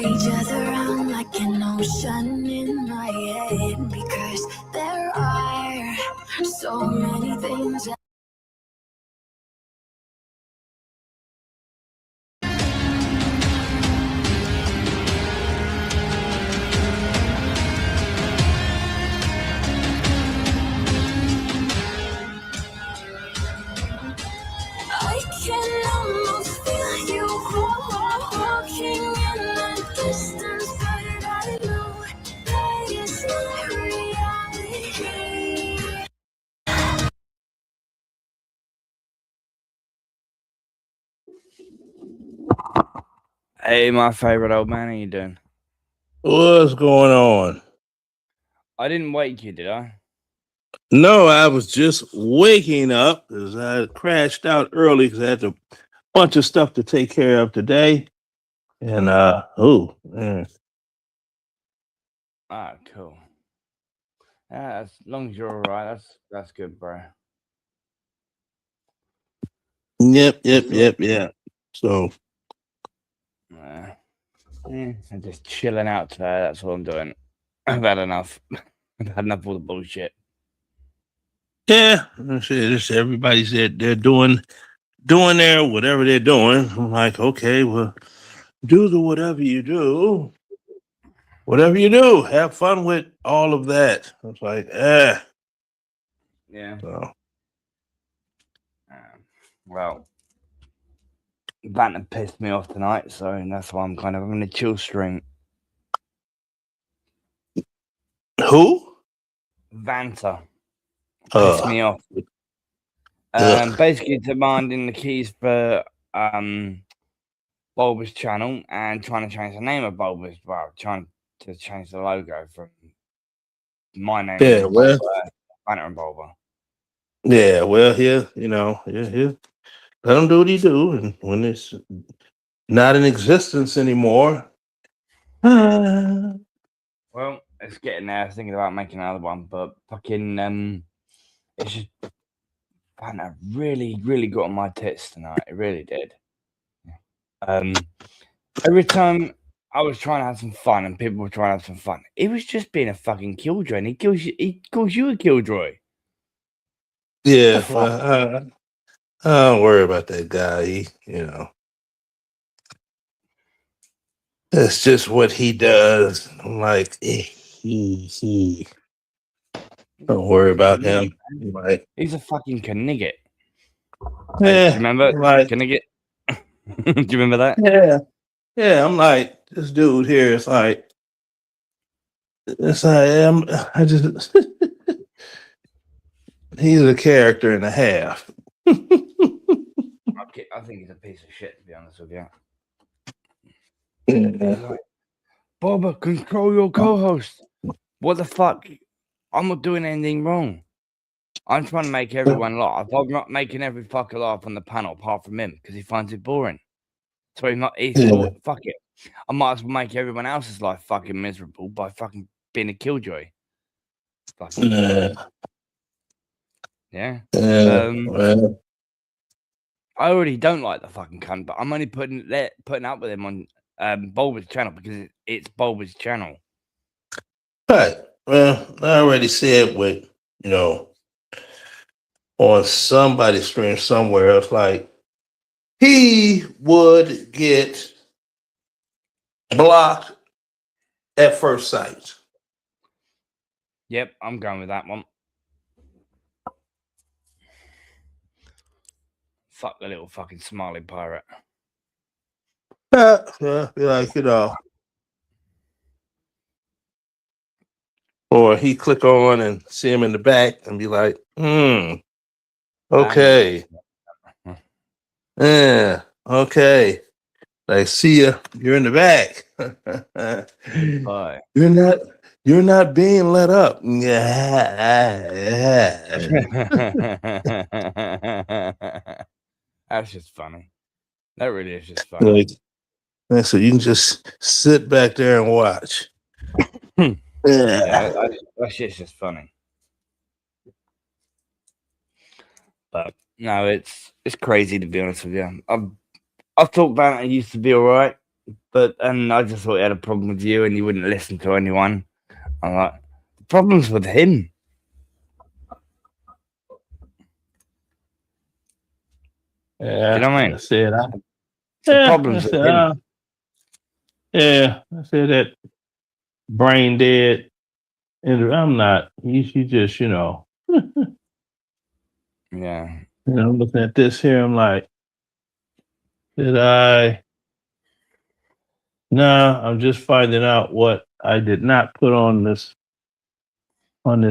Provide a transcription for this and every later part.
rages around like an ocean in my head, because there are so many things that I can almost feel you walking in the distance, but I know that it's not reality. Hey, my favorite old man, how you doing? What's going on? I didn't wake you, did I? No, I was just waking up because I crashed out early because I had a bunch of stuff to take care of today. And Ah, cool. Yeah, as long as you're all right, that's good, bro. yep. So, Yeah. So uh, I'm just chilling out today. That's all I'm doing. I've had enough. I've had enough of all the bullshit. yeah, this everybody said they're doing their whatever they're doing. I'm like, okay, well, do the whatever you do. Whatever you do, have fun with all of that. I was like, Yeah. so Well, Banter pissed me off tonight, so that's why I'm kind of having a chill stream. who? Vanta pissed me off. Basically demanding the keys for Bulba's channel and trying to change the name of Bulba's. Well, trying to change the logo from my name Yeah, to well, Banner and Bulba. yeah, well, here. Let him do what he do, and when it's not in existence anymore, Well, it's getting there. I was thinking about making another one, but fucking it's just Banner really got on my tits tonight. It really did. Every time I was trying to have some fun and people were trying to have some fun, it was just being a fucking killjoy, and he calls you a killjoy. yeah. The fuck? I don't worry about that guy. That's just what he does. I'm like, he. Don't worry about him. Like, He's a fucking Knigget. Do you yeah, remember like, Knigget? Do you remember that? yeah. I'm like, this dude here is like, it's I just, he's a character and a half. I think he's a piece of shit, to be honest with you. Yeah. He's like, Boba, control your co-host. What the fuck? I'm not doing anything wrong. I'm trying to make everyone laugh. I'm not making every fucker laugh on the panel apart from him because he finds it boring. So he thought, fuck it. I might as well make everyone else's life fucking miserable by fucking being a killjoy. Fucking yeah. Well, I already don't like the fucking cunt, but I'm only putting up with him on Bulba's channel because it's Bulba's channel. right. Well, I already said what, you know, on somebody's stream somewhere. It's like he would get blocked at first sight. Yep, I'm going with that one. Fuck the little fucking smiley pirate. Yeah, be like, or he click on and see him in the back and be like, okay. Yeah, okay. Like, see ya. You're in the back. Bye. You're not being let up. Yeah. That's just funny. That really is just funny. Like, so you can just sit back there and watch. Yeah, that shit's just funny. But no, it's crazy to be honest with you. I thought Banter used to be alright. and I just thought he had a problem with you and you wouldn't listen to anyone. I'm like, the problem's with him. Yeah, Do you know what I mean? I said, The I problem's with said, him. yeah, I said that brain dead, and I'm not. You just, Yeah. I'm looking at this here. I'm like, did I? No, I'm just finding out what I did not put on this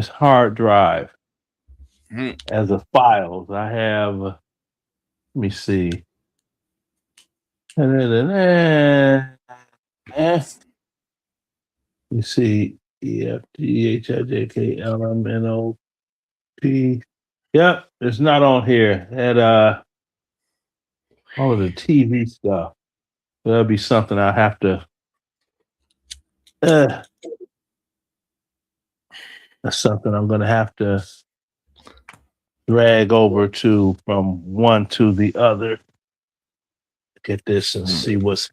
hard drive Hmm. as a files. I have. Let me see. You see, EFGHIJKLMNOP. Yep, it's not on here. That all of the TV stuff. That'll be something I have to. That's something I'm gonna have to drag over to from one to the other. Get this and see what's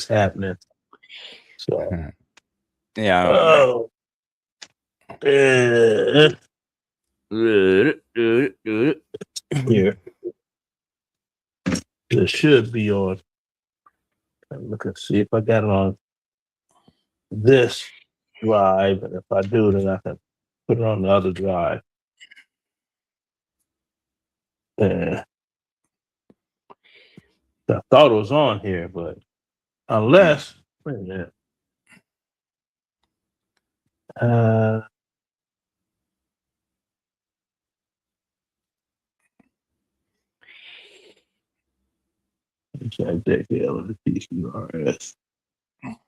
happening. So, Yeah. I don't know, here. It should be on. Look and see if I got it on this drive, and if I do, then I can put it on the other drive. I thought it was on here, but unless wait a minute.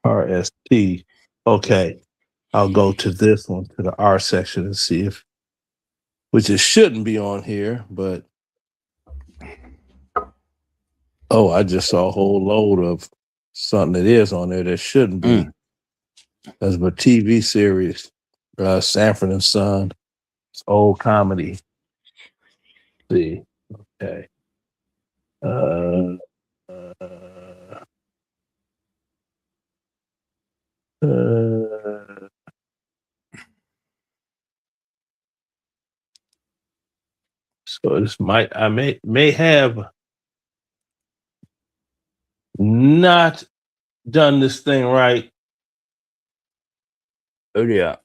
RST. Okay, I'll go to this one, to the R section, and see if, which it shouldn't be on here, but oh, I just saw a whole load of something that is on there that shouldn't be. That's a TV series, Sanford and Son. It's old comedy. Let's see, okay. So this may have not done this thing right. Oh yeah.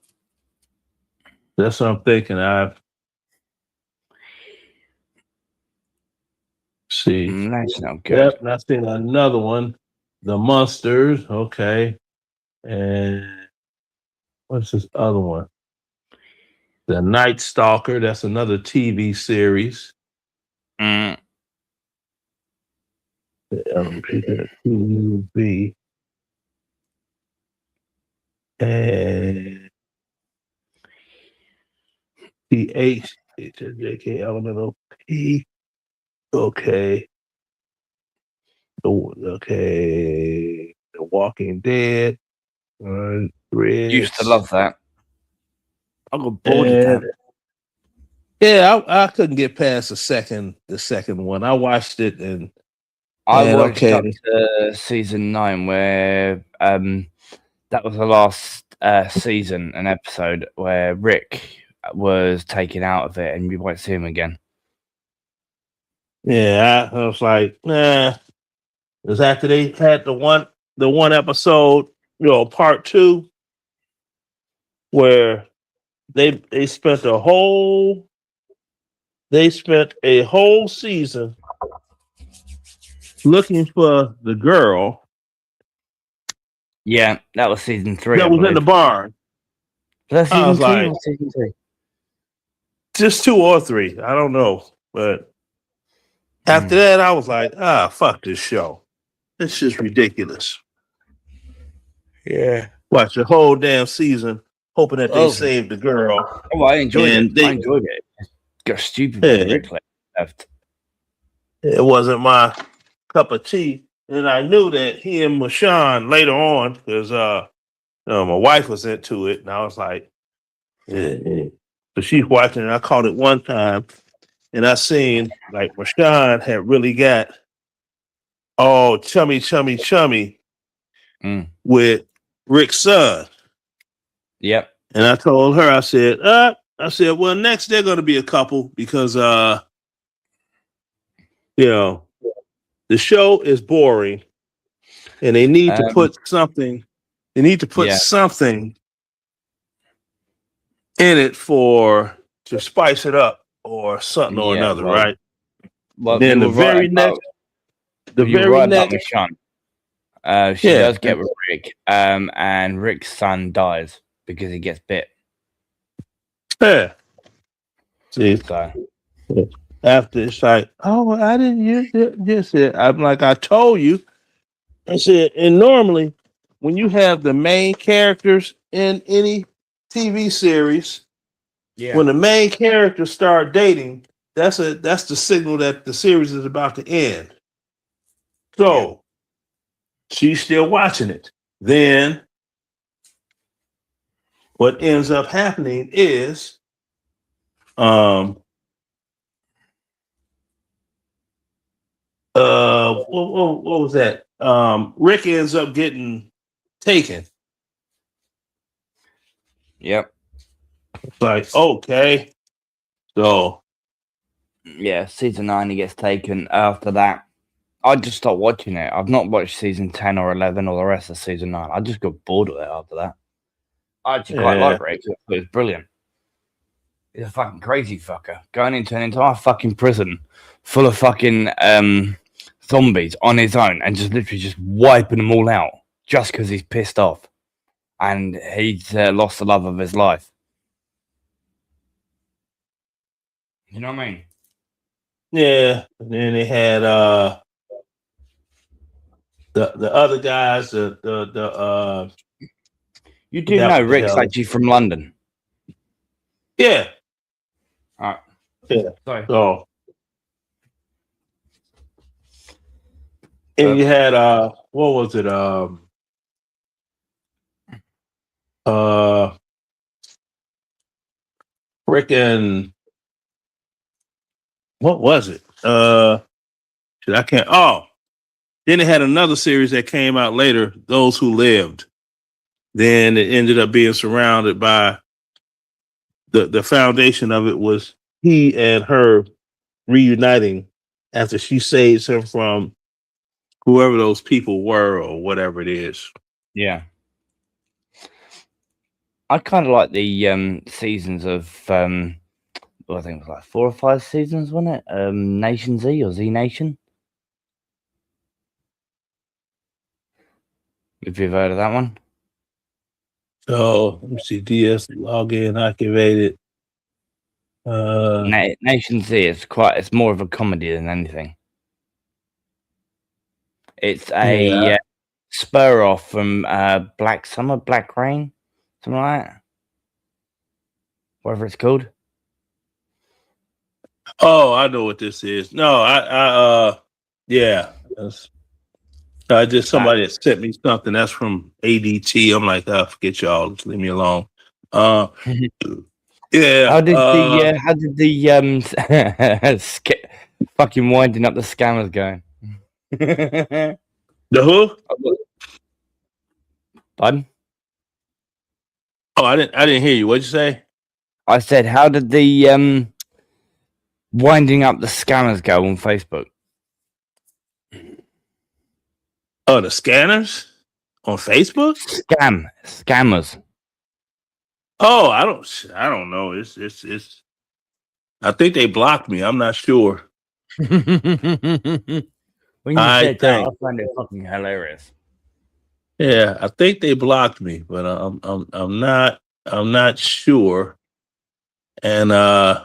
That's what I'm thinking. I've see. That's not good. Yep, and I've seen another one, The Monsters. Okay, and what's this other one? The Night Stalker. That's another TV series. Mm. The LMP, and THJK Okay. Okay. The Walking Dead. Used to love that. I got bored of that. Yeah, I couldn't get past the second one. I watched it and I watched up to season 9 where that was the last season, an episode where Rick was taken out of it and you won't see him again. Yeah, I was like, nah. It was after they had the one episode, part 2, where they spent a whole season looking for the girl. Yeah, that was season 3. That was in the barn. That's season 2 or season 3? Just 2 or 3. I don't know. But after that, I was like, fuck this show. It's just ridiculous. Yeah. Watch the whole damn season, hoping that they saved the girl. Oh, I enjoyed it. I enjoyed it. Got stupid Rick left. It wasn't my cup of tea. And I knew that he and Michonne later on, because my wife was into it, and I was like, so she's watching it. I caught it one time, and I seen like Michonne had really got all chummy, with Rick's son. Yep. And I told her, I said, well, next they're going to be a couple because, the show is boring, and they need to put something. They need to put something in it to spice it up or something or another, right? Well, then the very next, Michonne. She does get with Rick, and Rick's son dies because he gets bit. Yeah. See, So after it's like, oh, I didn't use it. Just it. I'm like, I told you. I said, and normally when you have the main characters in any TV series, when the main characters start dating, that's the signal that the series is about to end. So she's still watching it. Then what ends up happening is what was that? Rick ends up getting taken. Yep. It's like, okay. So season 9 he gets taken. After that, I just stopped watching it. I've not watched season 10 or 11 or the rest of season 9. I just got bored of it after that. I actually quite like Rick. It was brilliant. He's a fucking crazy fucker. Going into an entire fucking prison full of fucking zombies on his own and just literally just wiping them all out just because he's pissed off. And he's lost the love of his life. You know what I mean? Yeah. And then they had the other guys, you do know Rick's actually from London. Yeah. All right. Yeah. Sorry. So and you had what was it? Freaking what was it? I can't. Oh, then they had another series that came out later, Those Who Lived. Then it ended up being surrounded by the foundation of it was he and her reuniting after she saves him from whoever those people were or whatever it is. Yeah. I kind of like the seasons of I think it was like 4 or 5 seasons, wasn't it? Nation Z or Z Nation. If you've heard of that one. So let me see. DS login activated. Nation Z is it's more of a comedy than anything. It's a spur off from Black Summer, Black Rain, something like that. Whatever it's called. Oh, I know what this is. No, somebody that sent me something that's from ADT. I'm like, forget y'all, just leave me alone. Yeah. How did the fucking winding up the scammers going? The who? Pardon? Oh, I didn't hear you. What'd you say? I said, how did the winding up the scammers go on Facebook? Oh, the scanners on Facebook? Scammers. Oh, I don't know. It's. I think they blocked me. I'm not sure. When you said that, I find it fucking hilarious. Yeah, I think they blocked me, but I'm not sure. And I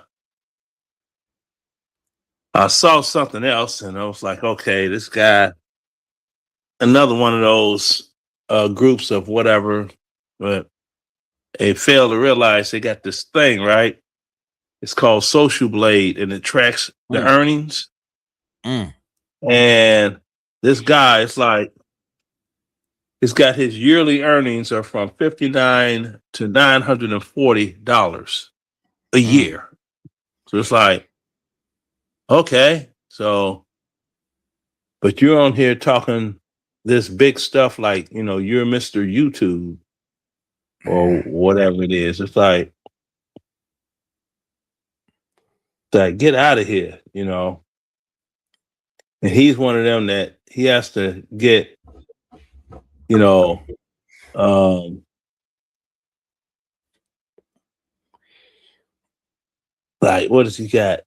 saw something else, and I was like, okay, this guy, another one of those groups of whatever, but they failed to realize they got this thing, right? It's called Social Blade, and it tracks the earnings. And this guy, it's like, it's got his yearly earnings are from $59 to $940 a year. So it's like, okay, so, but you're on here talking this big stuff like, you know, you're Mr. YouTube or whatever it is. It's like get out of here, you know. And he's one of them that he has to get, you know, like what does he got?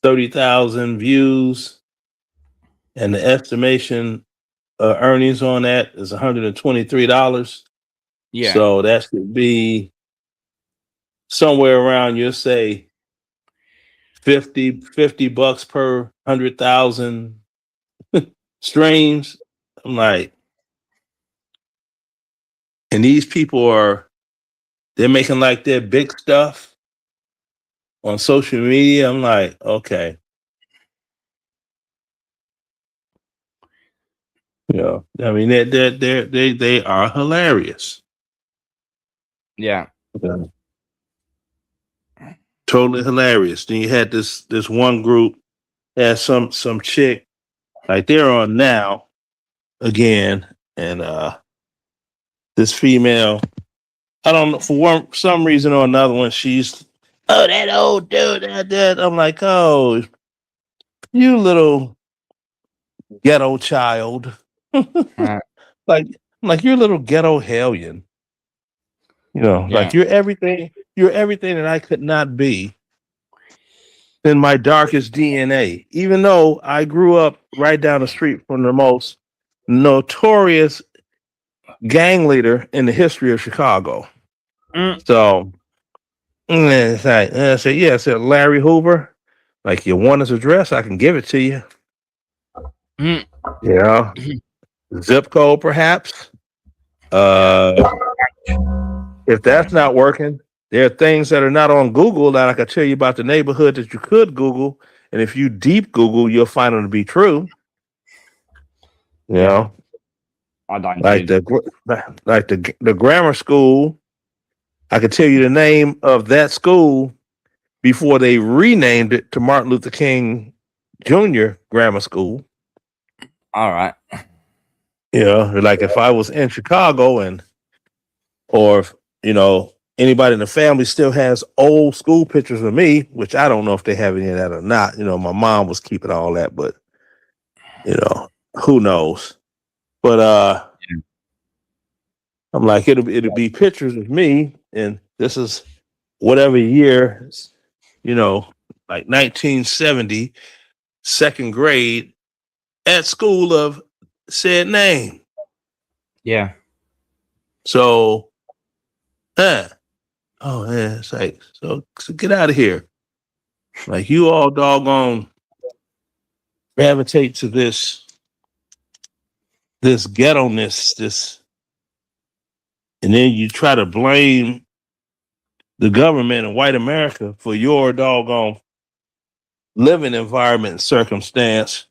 30,000 views, and the estimation earnings on that is $123. Yeah. So that should be somewhere around, you'll say 50 bucks per 100,000 streams. I'm like, and these people they're making like their big stuff on social media. I'm like, okay. You know, I mean, they are hilarious. Yeah. Okay. Totally hilarious. Then you had this one group, had some chick, like they're on now again, and this female, I don't know, for some reason or another one, she's that old dude, that. I'm like, oh, you little ghetto child. Like you're a little ghetto hellion. You know, Yeah. like you're everything that I could not be in my darkest DNA. Even though I grew up right down the street from the most notorious gang leader in the history of Chicago. So it's like, I said, yeah, I said, Larry Hoover, like, you want his address? I can give it to you. Yeah. Zip code, perhaps. If that's not working, there are things that are not on Google that I can tell you about the neighborhood that you could Google. And if you deep Google, you'll find them to be true. You know? I don't like the grammar school. I could tell you the name of that school before they renamed it to Martin Luther King Jr. Grammar School. All right. You know, like if I was in Chicago or if, you know, anybody in the family still has old school pictures of me, which I don't know if they have any of that or not. You know, my mom was keeping all that, but you know, who knows? But I'm like, it'll be pictures of me, and this is whatever year, you know, like 1970, second grade at school of said name. Yeah. So, oh yeah, it's like, so get out of here. Like, you all doggone gravitate to this ghetto-ness, and then you try to blame the government and white America for your doggone living environment and circumstance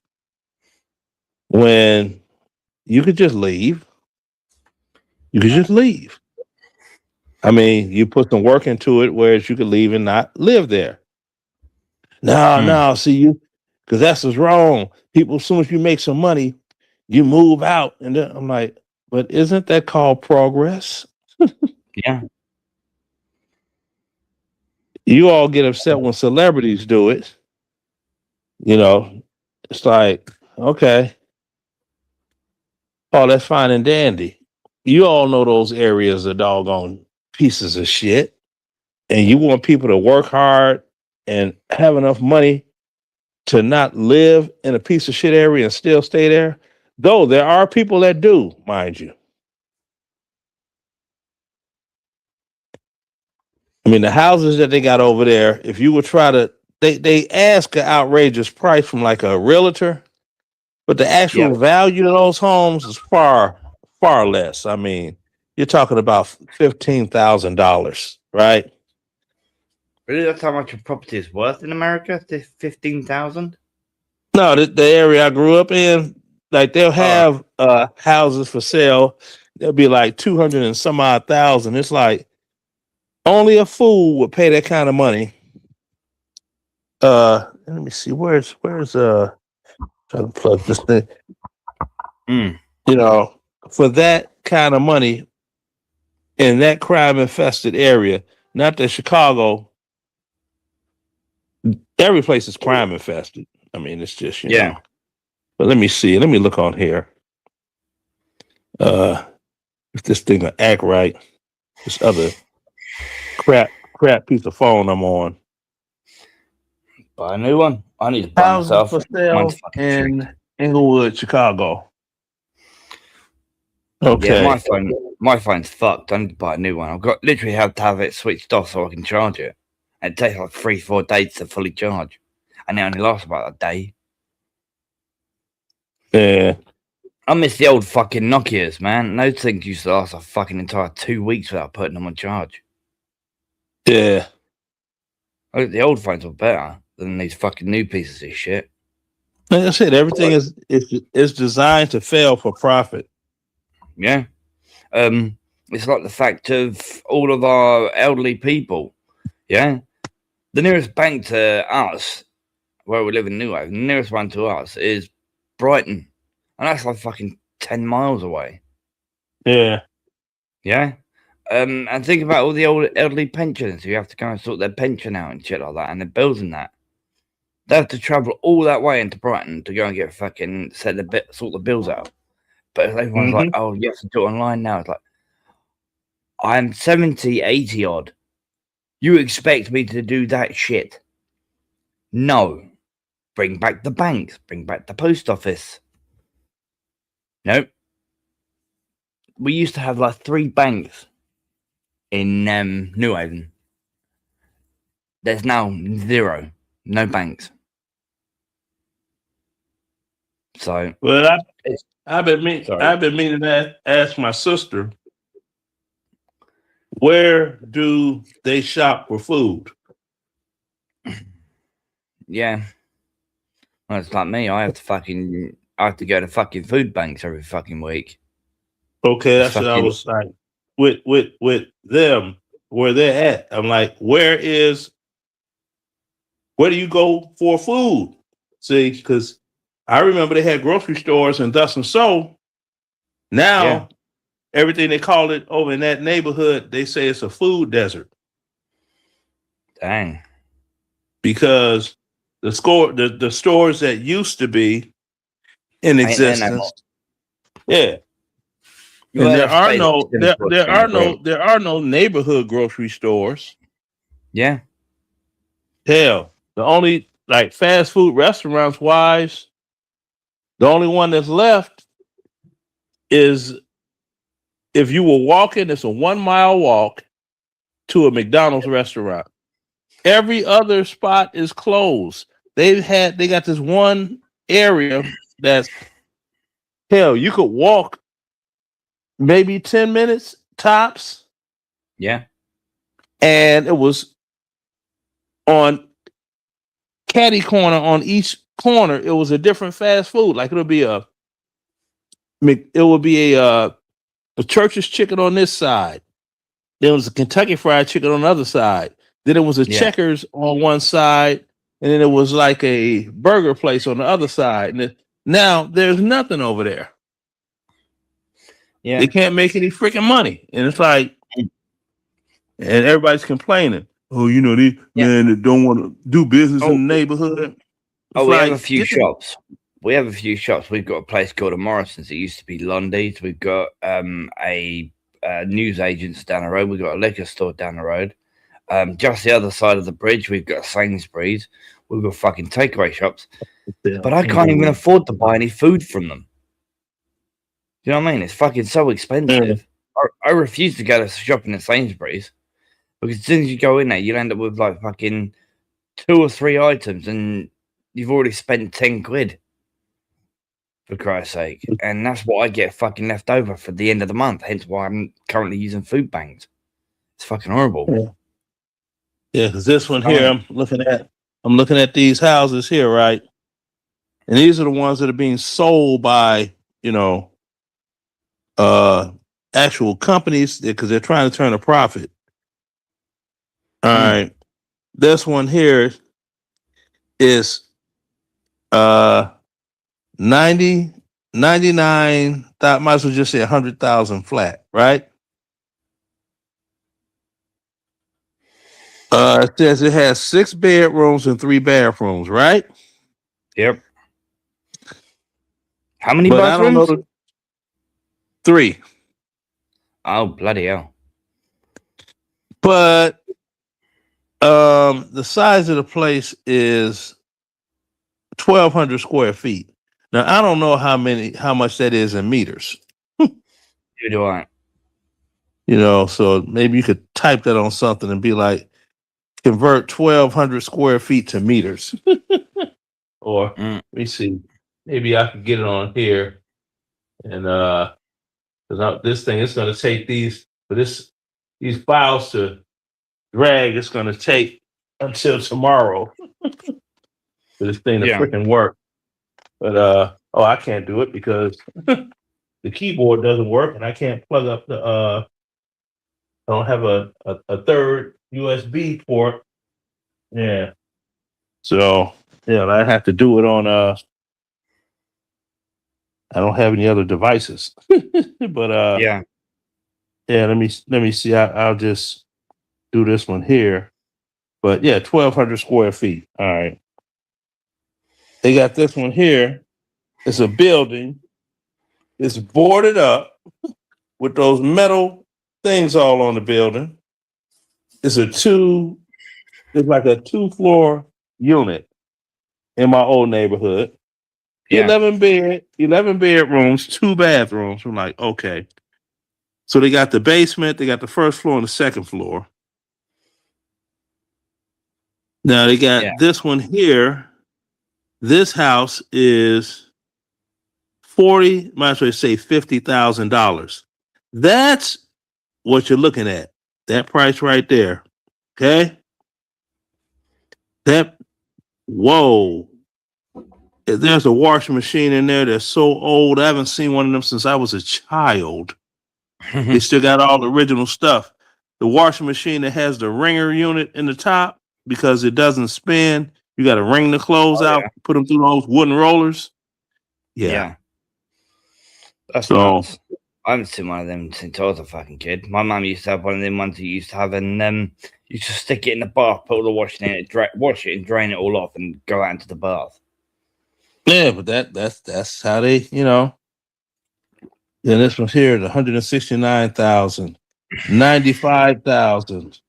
when you could just leave. You could just leave. I mean, you put some work into it, whereas you could leave and not live there. No, see you, because that's what's wrong. People, as soon as you make some money, you move out, and then I'm like, but isn't that called progress? Yeah. You all get upset when celebrities do it. You know, it's like, okay, oh, that's fine and dandy. You all know those areas are doggone pieces of shit, and you want people to work hard and have enough money to not live in a piece of shit area and still stay there. Though there are people that do, mind you. I mean, the houses that they got over there, if you would try to, they ask an outrageous price from like a realtor, but the actual value of those homes is far, far less. I mean, you're talking about $15,000, right? Really, that's how much a property is worth in America? 15,000? No, the area I grew up in, like they'll have houses for sale. They'll be like 200 and some odd thousand. It's like only a fool would pay that kind of money. Let me see. Where's trying to plug this thing. Mm. You know, for that kind of money in that crime infested area. Not that Chicago, every place is crime infested. I mean, it's just, you Yeah. know. But let me see. Let me look on here. If this thing will act right. This other crap piece of phone I'm on. Buy a new one. I need to buy Houses myself. for Mine's sale fucking shit. in Inglewood, Chicago. Yeah, Okay. my phone's fucked. I need to buy a new one. I've got literally have to have it switched off so I can charge it. And it takes like 3-4 days to fully charge. And it only lasts about a day. Yeah. I miss the old fucking Nokias, man. Those things used to last a fucking entire 2 weeks without putting them on charge. Yeah. The old phones were better than these fucking new pieces of shit. Like I said, everything is designed to fail for profit. Yeah. It's like the fact of all of our elderly people. Yeah. The nearest bank to us, where we live in New Haven, the nearest one to us is Brighton. And that's like fucking 10 miles away. Yeah. Yeah. And think about all the old elderly pensioners who have to go and sort their pension out and shit like that, and their bills and that. They have to travel all that way into Brighton to go and get fucking sort the bills out. But everyone's like, oh, you have to do it online now. It's like, I'm 70, 80 odd. You expect me to do that shit? No. Bring back the banks. Bring back the post office. Nope. We used to have like 3 banks in New Haven. There's now 0. No banks. So, well, I've been meaning to ask my sister, where do they shop for food? yeah. Well, it's like me. I have to go to fucking food banks every fucking week. Okay, that's what I was like. With them, where they're at, I'm like, where do you go for food? See, because I remember they had grocery stores and thus and so. Now, everything they call it over in that neighborhood, they say it's a food desert. Dang. Because the stores that used to be in existence, yeah. And there are no neighborhood grocery stores. Yeah. Hell, the only like fast food restaurants wise, the only one that's left is if you were walking, it's a 1 mile walk to a McDonald's restaurant. Every other spot is closed. They got this one area that's hell, you could walk maybe 10 minutes tops. Yeah. And it was on caddy corner on each corner. It was a different fast food. Like it would be a Church's chicken on this side. There was a Kentucky Fried Chicken on the other side. Then it was a Checkers on one side, and then it was like a burger place on the other side. And now there's nothing over there. Yeah, they can't make any freaking money, and it's like, and everybody's complaining. Oh, you know, man that don't want to do business in the neighborhood. We have a few shops. We've got a place called a Morrison's. It used to be Lundy's. We've got a news agents down the road. We've got a liquor store down the road. Just the other side of the bridge, we've got Sainsbury's. We've got fucking takeaway shops. But I can't even afford to buy any food from them. You know what I mean? It's fucking so expensive. I refuse to go to shopping at Sainsbury's because as soon as you go in there, you'll end up with like fucking 2 or 3 items and you've already spent 10 quid. For Christ's sake. And that's what I get fucking left over for the end of the month. Hence why I'm currently using food banks. It's fucking horrible. Yeah, because this one here, I'm looking at these houses here, right? And these are the ones that are being sold by, you know, actual companies because they're trying to turn a profit. All right. This one here is 90 99. Might as well just say 100,000 flat, right? It says it has 6 bedrooms and 3 bathrooms, right? Yep. How many But I don't know bathrooms? 3. Oh, bloody hell. But the size of the place is 1,200 square feet. Now I don't know how much that is in meters. You do I. You know, so maybe you could type that on something and be like, convert 1,200 square feet to meters. Or Mm. let me see, maybe I could get it on here, and because this thing is going to take these files to drag. It's going to take until tomorrow for this thing to Yeah. freaking work. But I can't do it because the keyboard doesn't work, and I can't plug up the I don't have a third USB port. Yeah. So yeah, I have to do it on I don't have any other devices. But Yeah. yeah, let me see. I'll just do this one here. But yeah, 1,200 square feet. All right. They got this one here. It's a building. It's boarded up with those metal things all on the building. It's like a 2-floor unit in my old neighborhood. Yeah. 11 bedrooms, 2 bathrooms. I'm like, okay. So they got the basement, they got the first floor and the second floor. Now they got this one here. This house is might as well say $50,000. That's what you're looking at. That price right there. Okay. Whoa. There's a washing machine in there that's so old. I haven't seen one of them since I was a child. They still got all the original stuff. The washing machine that has the wringer unit in the top because it doesn't spin. You got to wring the clothes out, put them through those wooden rollers. Yeah. That's nuts. I haven't seen one of them since I was a fucking kid. My mum used to have one of them ones that you used to have, and you just stick it in the bath, put all the washing in it, wash it, and drain it all off, and go out into the bath. Yeah, but that's how they, you know. Yeah, this one's here, the 169,000, 95,000.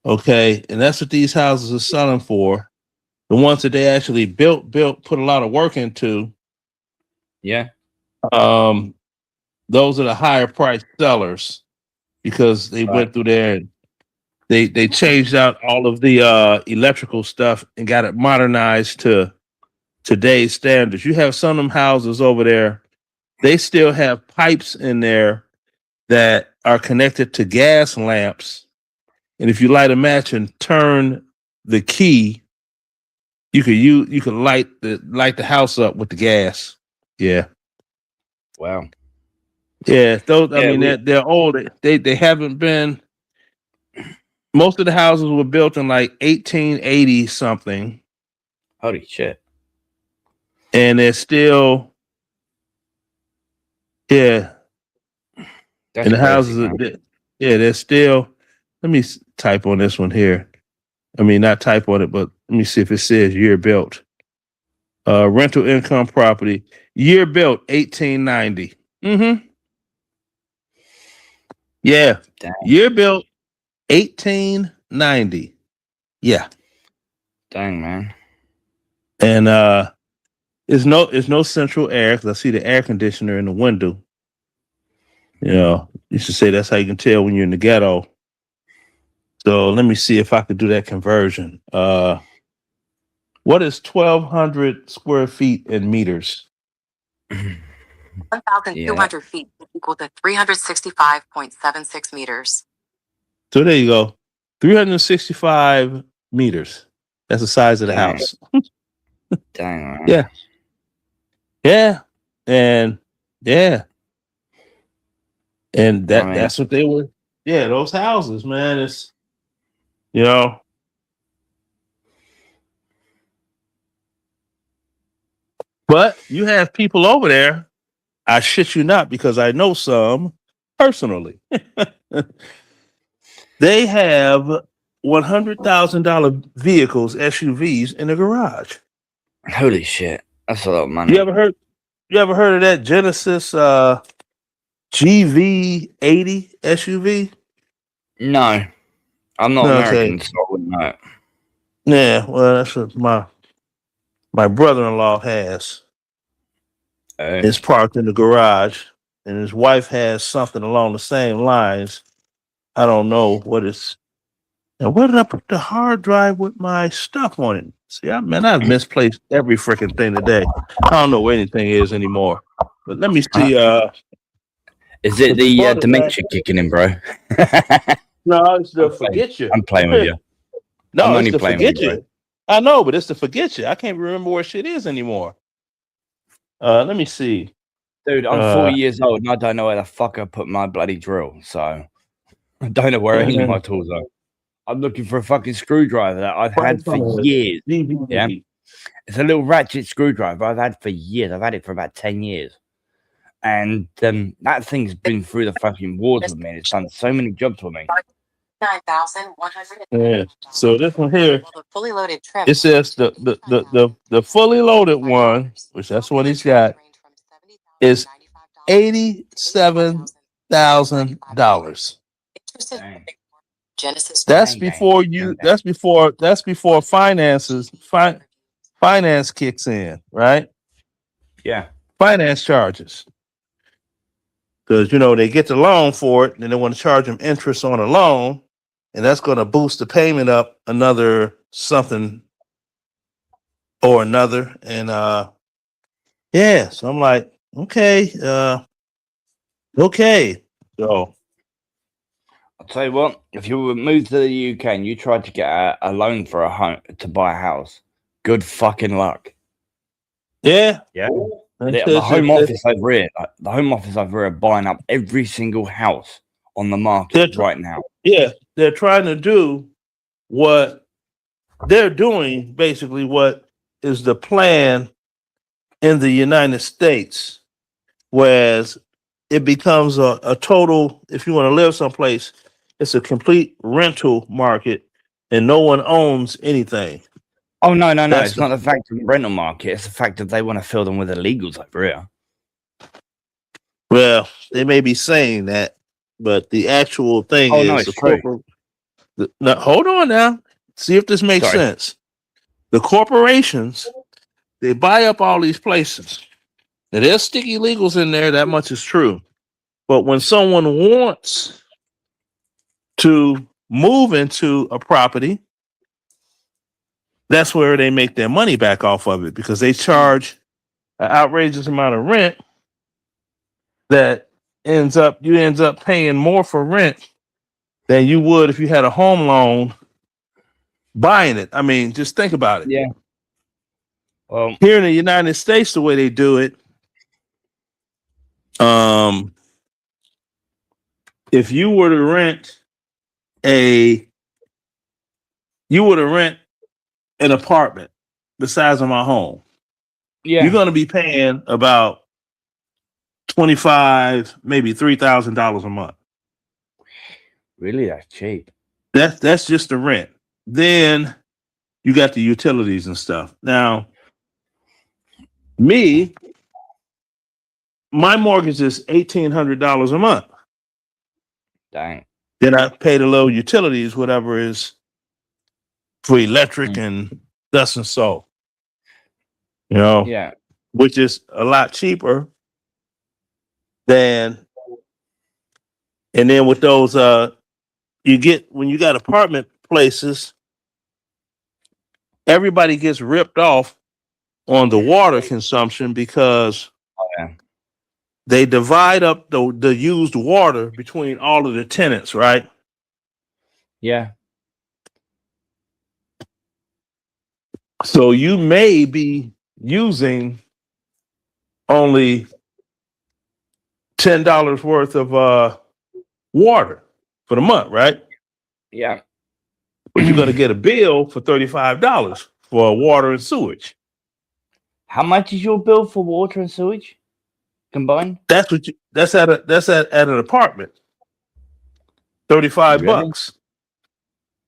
Okay, and that's what these houses are selling for. The ones that they actually built, put a lot of work into. Yeah. Those are the higher priced sellers because they went through there and they changed out all of the electrical stuff and got it modernized to today's standards. You have some of them houses over there, they still have pipes in there that are connected to gas lamps. And if you light a match and turn the key, you could light the house up with the gas. Yeah. Wow. Yeah, those. I mean, they're old. They haven't been. Most of the houses were built in like 1880 something. Holy shit! And they're still, yeah. That's and the crazy, houses, they're still. Let me type on this one here. I mean, not type on it, but let me see if it says year built. Rental income property, year built 1890. Mm-hmm. Yeah. Damn. Year built 1890. Yeah. Dang, man. And it's no central air because I see the air conditioner in the window. You know, you should say that's how you can tell when you're in the ghetto. So let me see if I could do that conversion. What is 1,200 square feet in meters? 1,200 feet equal to 365.76 meters. So there you go. 365 meters. That's the size of the house. Dang, man. Yeah. Yeah. And yeah. And that's what they were. Yeah, those houses, man. It's, you know. But you have people over there I shit you not, because I know some personally. They have $100,000 vehicles, SUVs, in the garage. Holy shit. That's a lot of money. You ever heard of that Genesis GV80 SUV? No. I'm not Okay. American, so I wouldn't know it. Yeah, well, that's what my brother-in-law has. It's parked in the garage, and his wife has something along the same lines. I don't know what it's. And where did I put the hard drive with my stuff on it? See, I've misplaced every freaking thing today. I don't know where anything is anymore. But let me see. Is it But they the bought it dementia kicking in, bro? no, it's the I'm playing. forget you. I'm playing with you. No, I'm it's only the playing forget with you, you. I know, but it's the forget you. I can't remember where shit is anymore. Let me see. Dude, I'm 40 years old and I don't know where the fuck I put my bloody drill. So I don't know where any of my tools are. I'm looking for a fucking screwdriver that I've had for years. Yeah. It's a little ratchet screwdriver I've had for years. I've had it for about 10 years. And that thing's been through the fucking wars with me. And it's done so many jobs for me. 9,100. Yeah. So this one here, The fully loaded trim. it says the fully loaded one, which that's what he's got, is $87,000. Dang. Genesis. That's Dang, before dang, you. dang. That's before finance kicks in, right? Yeah. Finance charges, because they get the loan for it, and then they want to charge them interest on a loan, and that's going to boost the payment up another something or another, and yeah. So I'm like, okay, okay. So I'll tell you what, if you were moved to the UK and you tried to get a loan for a home to buy a house, good fucking luck. yeah, Yeah. The home office over here, the home office over here are buying up every single house on the market right now. Yeah, they're trying to do what they're doing, basically what is the plan in the United States, whereas it becomes a total, if you want to live someplace, it's a complete rental market and no one owns anything. Oh, no. That's It's not the fact of the rental market. It's the fact that they want to fill them with illegals over here. Well, they may be saying that, but the actual thing Oh, no, is it's true. now, hold on now. See if this makes sense. The corporations, they buy up all these places. Now, there's sticky legals in there. That much is true. But when someone wants to move into a property, that's where they make their money back off of it, because they charge an outrageous amount of rent that ends up paying more for rent than you would if you had a home loan buying it. I mean, just think about it. Yeah. Well, Here in the United States, the way they do it, if you were to rent an apartment the size of my home, yeah. you're going to be paying about $25,000, maybe $3,000 a month. Really, that's cheap. That's just the rent. Then you got the utilities and stuff. Now, my mortgage is $1,800 a month. Dang. Then I pay the low utilities, whatever is for electric and thus and so. Yeah. Which is a lot cheaper than. And then with those, you get, when you got apartment places, everybody gets ripped off on the water consumption, because they divide up the used water between all of the tenants, right? Yeah. So you may be using only $10 worth of water for the month, right? Yeah. But you're going to get a bill for $35 for water and sewage. How much is your bill for water and sewage? combined. That's what you. That's at an apartment. $35, Really?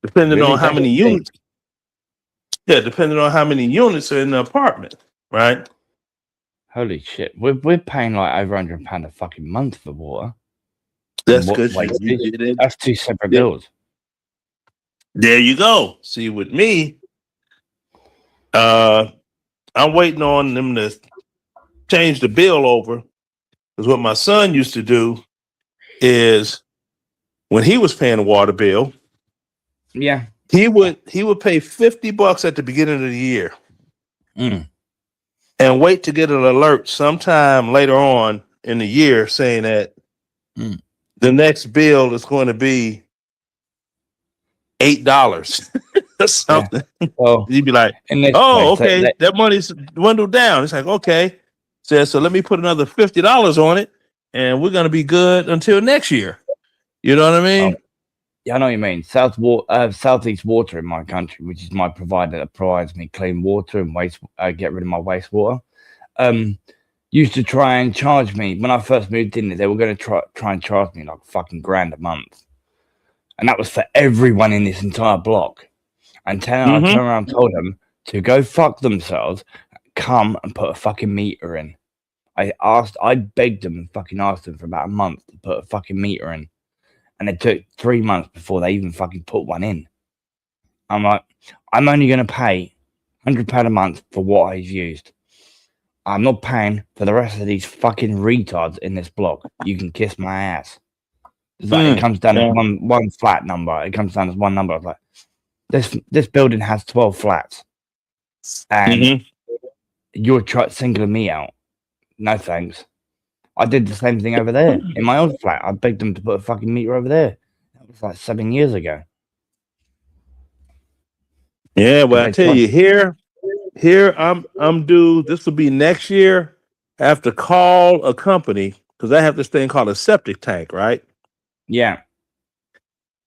depending Really? on how That's many cheap. units. Yeah, depending on how many units are in the apartment, right? Holy shit. We're paying like over £100 a fucking month for water. That's What good. wastage? You did it. That's two separate Yeah. bills. There you go. See, with me, I'm waiting on them to change the bill over. Because what my son used to do is when he was paying a water bill, Yeah. he would pay $50 at the beginning of the year Mm. and wait to get an alert sometime later on in the year saying that Mm. the next bill is going to be $8 or something. Well, He'd be like, in this "Oh, place, okay, that money's dwindled down." It's like, okay, says so. Let me put another $50 on it, and we're gonna be good until next year. You know what I mean? yeah, I know what you mean. Southeast Water in my country, which is my provider that provides me clean water and get rid of my wastewater. Used to try and charge me when I first moved in. They were going to try and charge me like fucking £1,000 a month, and that was for everyone in this entire block. And I turned around and told them to go fuck themselves, come and put a fucking meter in. I begged them and fucking asked them for about a month to put a fucking meter in. And it took 3 months before they even fucking put one in. I'm like, I'm only going to pay £100 a month for what I've used. I'm not paying for the rest of these fucking retards in this block. You can kiss my ass. It's like, it comes down to one flat number. It comes down as one number. I was like, this building has 12 flats. And you're singling me out. No thanks. I did the same thing over there in my old flat. I begged them to put a fucking meter over there. That was like 7 years ago. Yeah, well, I tell you, here I'm due. This will be next year. I have to call a company because I have this thing called a septic tank, right? Yeah.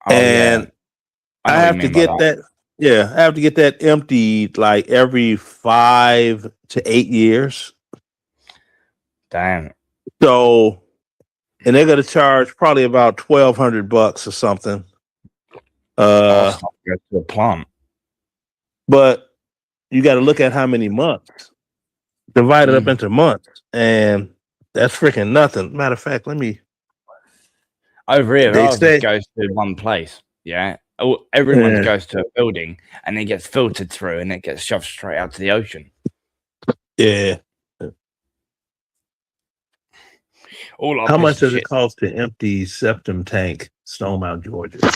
And I have to get that. Yeah, I have to get that emptied like every 5 to 8 years. Damn. So, and they're going to charge probably about $1,200 or something. To a plant. But you got to look at how many months, divide it up into months, and that's freaking nothing. Matter of fact, let me. Over here, ours just goes to one place. Yeah, everyone goes to a building, and it gets filtered through, and it gets shoved straight out to the ocean. Yeah. How much does it cost to empty septum tank, Stone Mountain, Georgia?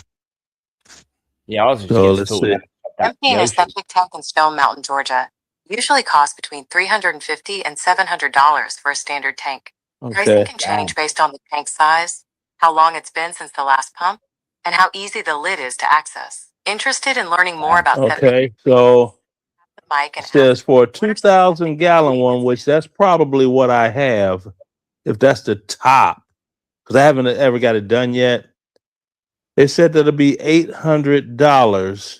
Yeah, I was just emptying a septic tank in Stone Mountain, Georgia, usually costs between $350 and $700 for a standard tank. Pricing can change based on the tank size, how long it's been since the last pump, and how easy the lid is to access. Interested in learning more about septic? So it says for a 2,000 gallon one, which that's probably what I have. If that's the top, because I haven't ever got it done yet. They said that it'll be $800.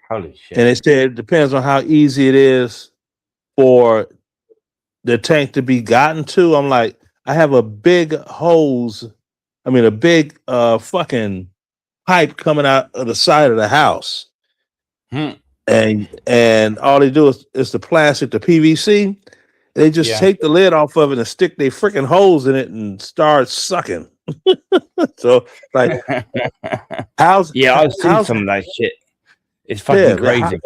Holy shit. And it said it depends on how easy it is for the tank to be gotten to. I'm like, I have a big hose. I mean, a big fucking pipe coming out of the side of the house. And all they do is the plastic, the PVC. They just take the lid off of it and stick their freaking holes in it and start sucking. So, like, I've seen some of that shit. It's fucking crazy.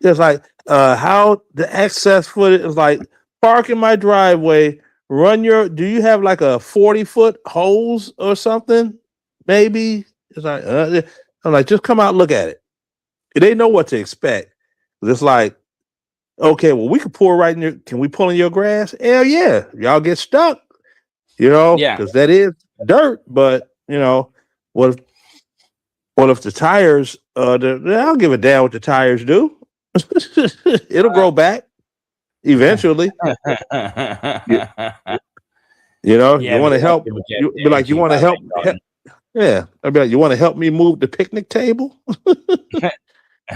It's like how the excess footage is like park in my driveway. Do you have like a 40-foot hose or something? Maybe it's like I'm like, just come out and look at it. They know what to expect. It's like, okay, well, we could pour right in your. Can we pull in your grass? Hell yeah, y'all get stuck. You know, because that is dirt. But you know, what if the tires? I don't give a damn what the tires do. It'll grow back eventually. You know, you want to help. You be like, you want to help. Yeah, I'd be like, you want to help me move the picnic table?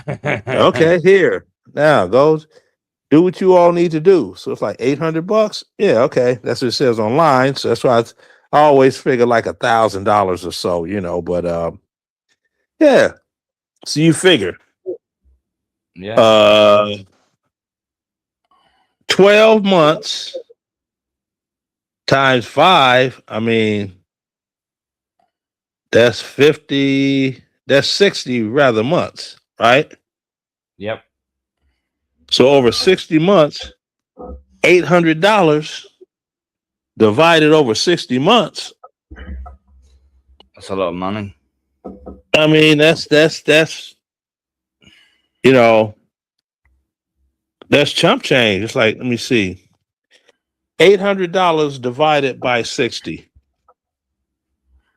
Okay, here now goes. do what you all need to do. So it's like $800. Yeah, okay, that's what it says online. So that's why I always figure like $1,000 or so, you know. But yeah. So you figure, Yeah. 12 months times 5. I mean, that's 50. That's 60 rather months, right? Yep. So over 60 months, $800 divided over 60 months. That's a lot of money. I mean, that's you know, that's chump change. It's like, let me see, $800 divided by 60.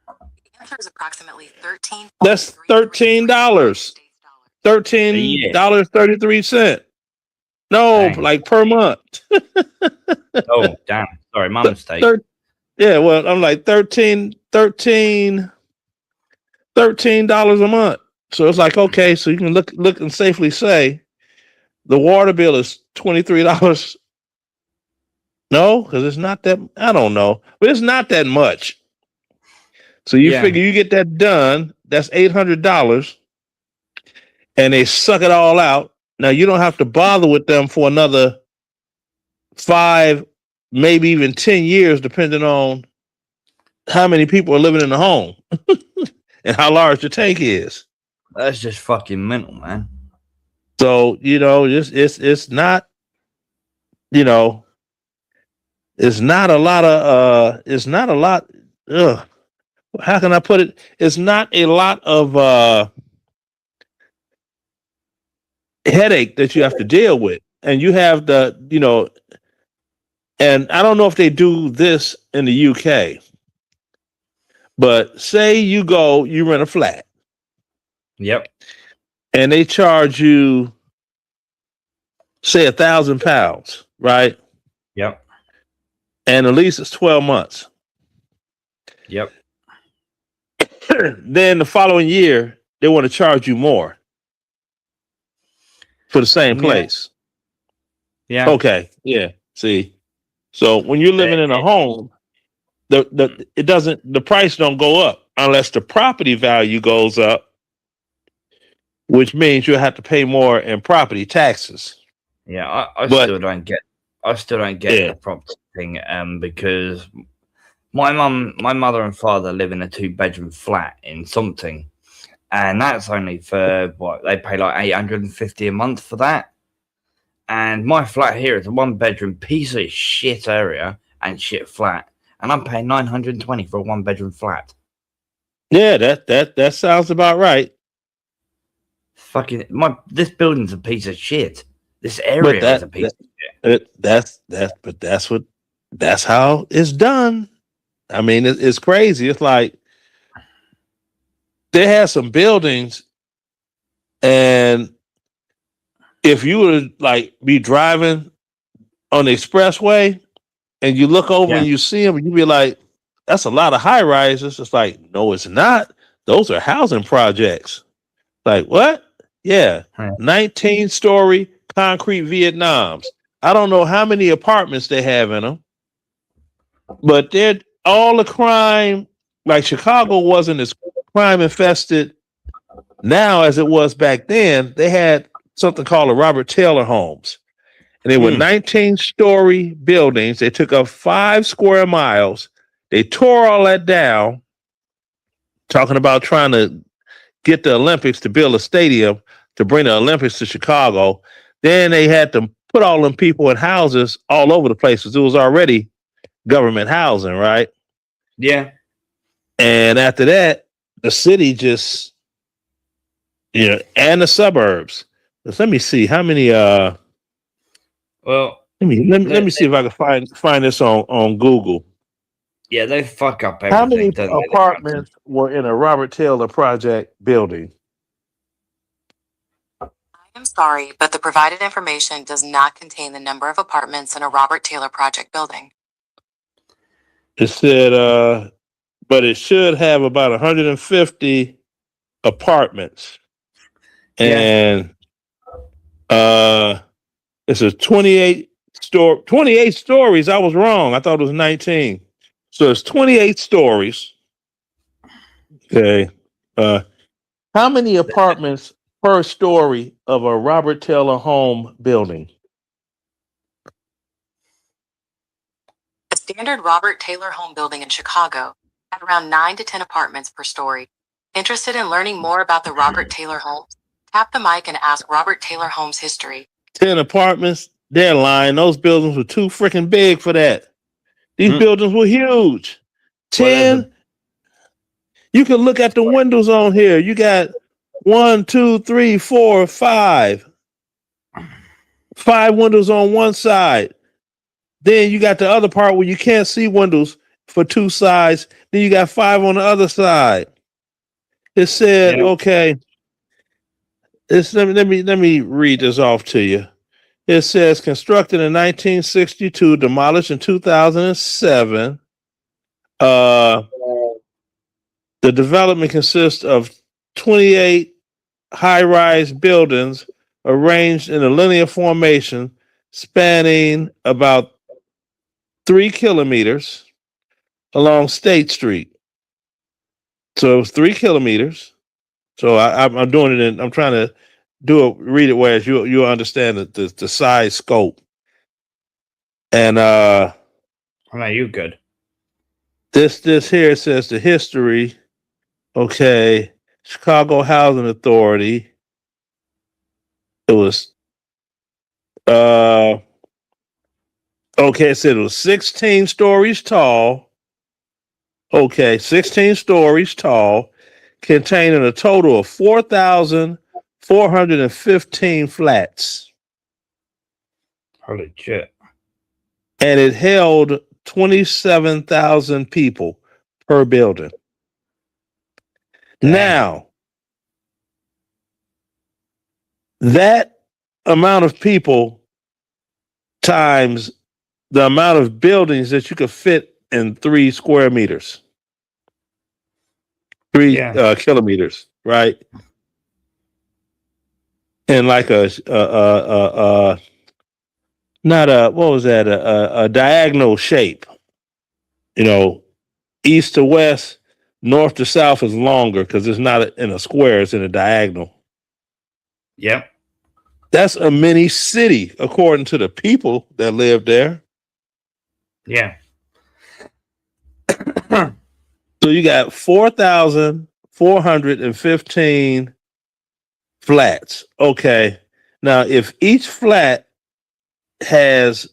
The answer is approximately 13. That's $13. $13.33. No, Dang. like per month. Oh, damn. Sorry, my mistake. Yeah, well, I'm like $13 a month. So it's like, okay, so you can look and safely say the water bill is $23. No, because it's not that, I don't know, but it's not that much. So you figure you get that done, that's $800, and they suck it all out. Now you don't have to bother with them for another 5, maybe even 10 years, depending on how many people are living in the home and how large the tank is. That's just fucking mental, man. So, you know, it's not, you know, it's not a lot of how can I put it? It's not a lot of headache that you have to deal with. And you have the, you know, and I don't know if they do this in the UK, but say you rent a flat. Yep. And they charge you, say, £1,000, right? Yep. And the lease is 12 months. Yep. Then the following year, they want to charge you more for the same place. Yeah. Okay. Yeah. See, so when you're living in a home, the price don't go up unless the property value goes up, which means you'll have to pay more in property taxes. Yeah, I still don't get the property thing, because my mother and father live in a 2-bedroom flat in something, and that's only for what they pay like $850 a month for that. And my flat here is a 1-bedroom piece of shit area and shit flat, and I'm paying $920 for a 1-bedroom flat. Yeah, that sounds about right. Fucking this building's a piece of shit. This area is a piece of shit. That's how it's done. I mean, it's crazy. It's like they have some buildings, and if you were to like be driving on the expressway and you look over and you see them, and you be like, that's a lot of high rises. It's like, no, it's not. Those are housing projects. Like, what? Yeah. 19-story concrete Vietnams. I don't know how many apartments they have in them, but they're all the crime. Like Chicago wasn't as crime infested now as it was back then. They had something called the Robert Taylor homes, and they were 19-story buildings. They took up 5 square miles. They tore all that down, talking about trying to get the Olympics to build a stadium to bring the Olympics to Chicago. Then they had to put all them people in houses all over the place because it was already government housing, right? Yeah. And after that, the city just, you know, and the suburbs. Let me see how many. Well, let me see if I can find this on Google. Yeah, they fuck up everything. How many apartments were in a Robert Taylor project building? I am sorry, but the provided information does not contain the number of apartments in a Robert Taylor project building. It said, but it should have about 150 apartments. And It's a 28 stories. I was wrong. I thought it was 19. So it's 28 stories. Okay. How many apartments per story of a Robert Taylor home building? The standard Robert Taylor home building in Chicago had around 9 to 10 apartments per story. Interested in learning more about the Robert Taylor homes? Tap the mic and ask Robert Taylor Homes history. 10 apartments? They're lying. Those buildings were too freaking big for that. These buildings were huge. 10. You can look at the windows on here. You got 1, 2, 3, 4, 5. 5 windows on one side. Then you got the other part where you can't see windows for 2 sides. Then you got 5 on the other side. It said, okay. Let me read this off to you. It says constructed in 1962, demolished in 2007. The development consists of 28 high-rise buildings arranged in a linear formation spanning about 3 kilometers along State Street. So it was 3 kilometers. So I'm doing it I'm trying to read it whereas you understand the size scope. And no, you're good. This here says the history. Okay, Chicago Housing Authority. It was okay, it said it was 16 stories tall. Okay, 16 stories tall, containing a total of 4,415 flats. Holy shit. And it held 27,000 people per building. Damn. Now, that amount of people times the amount of buildings that you could fit in 3 square meters. 3 kilometers, right? And like a diagonal shape. You know, east to west, north to south is longer because it's not in a square, it's in a diagonal. Yep. That's a mini city, according to the people that live there. Yeah. So you got 4,415 flats. Okay. Now, if each flat has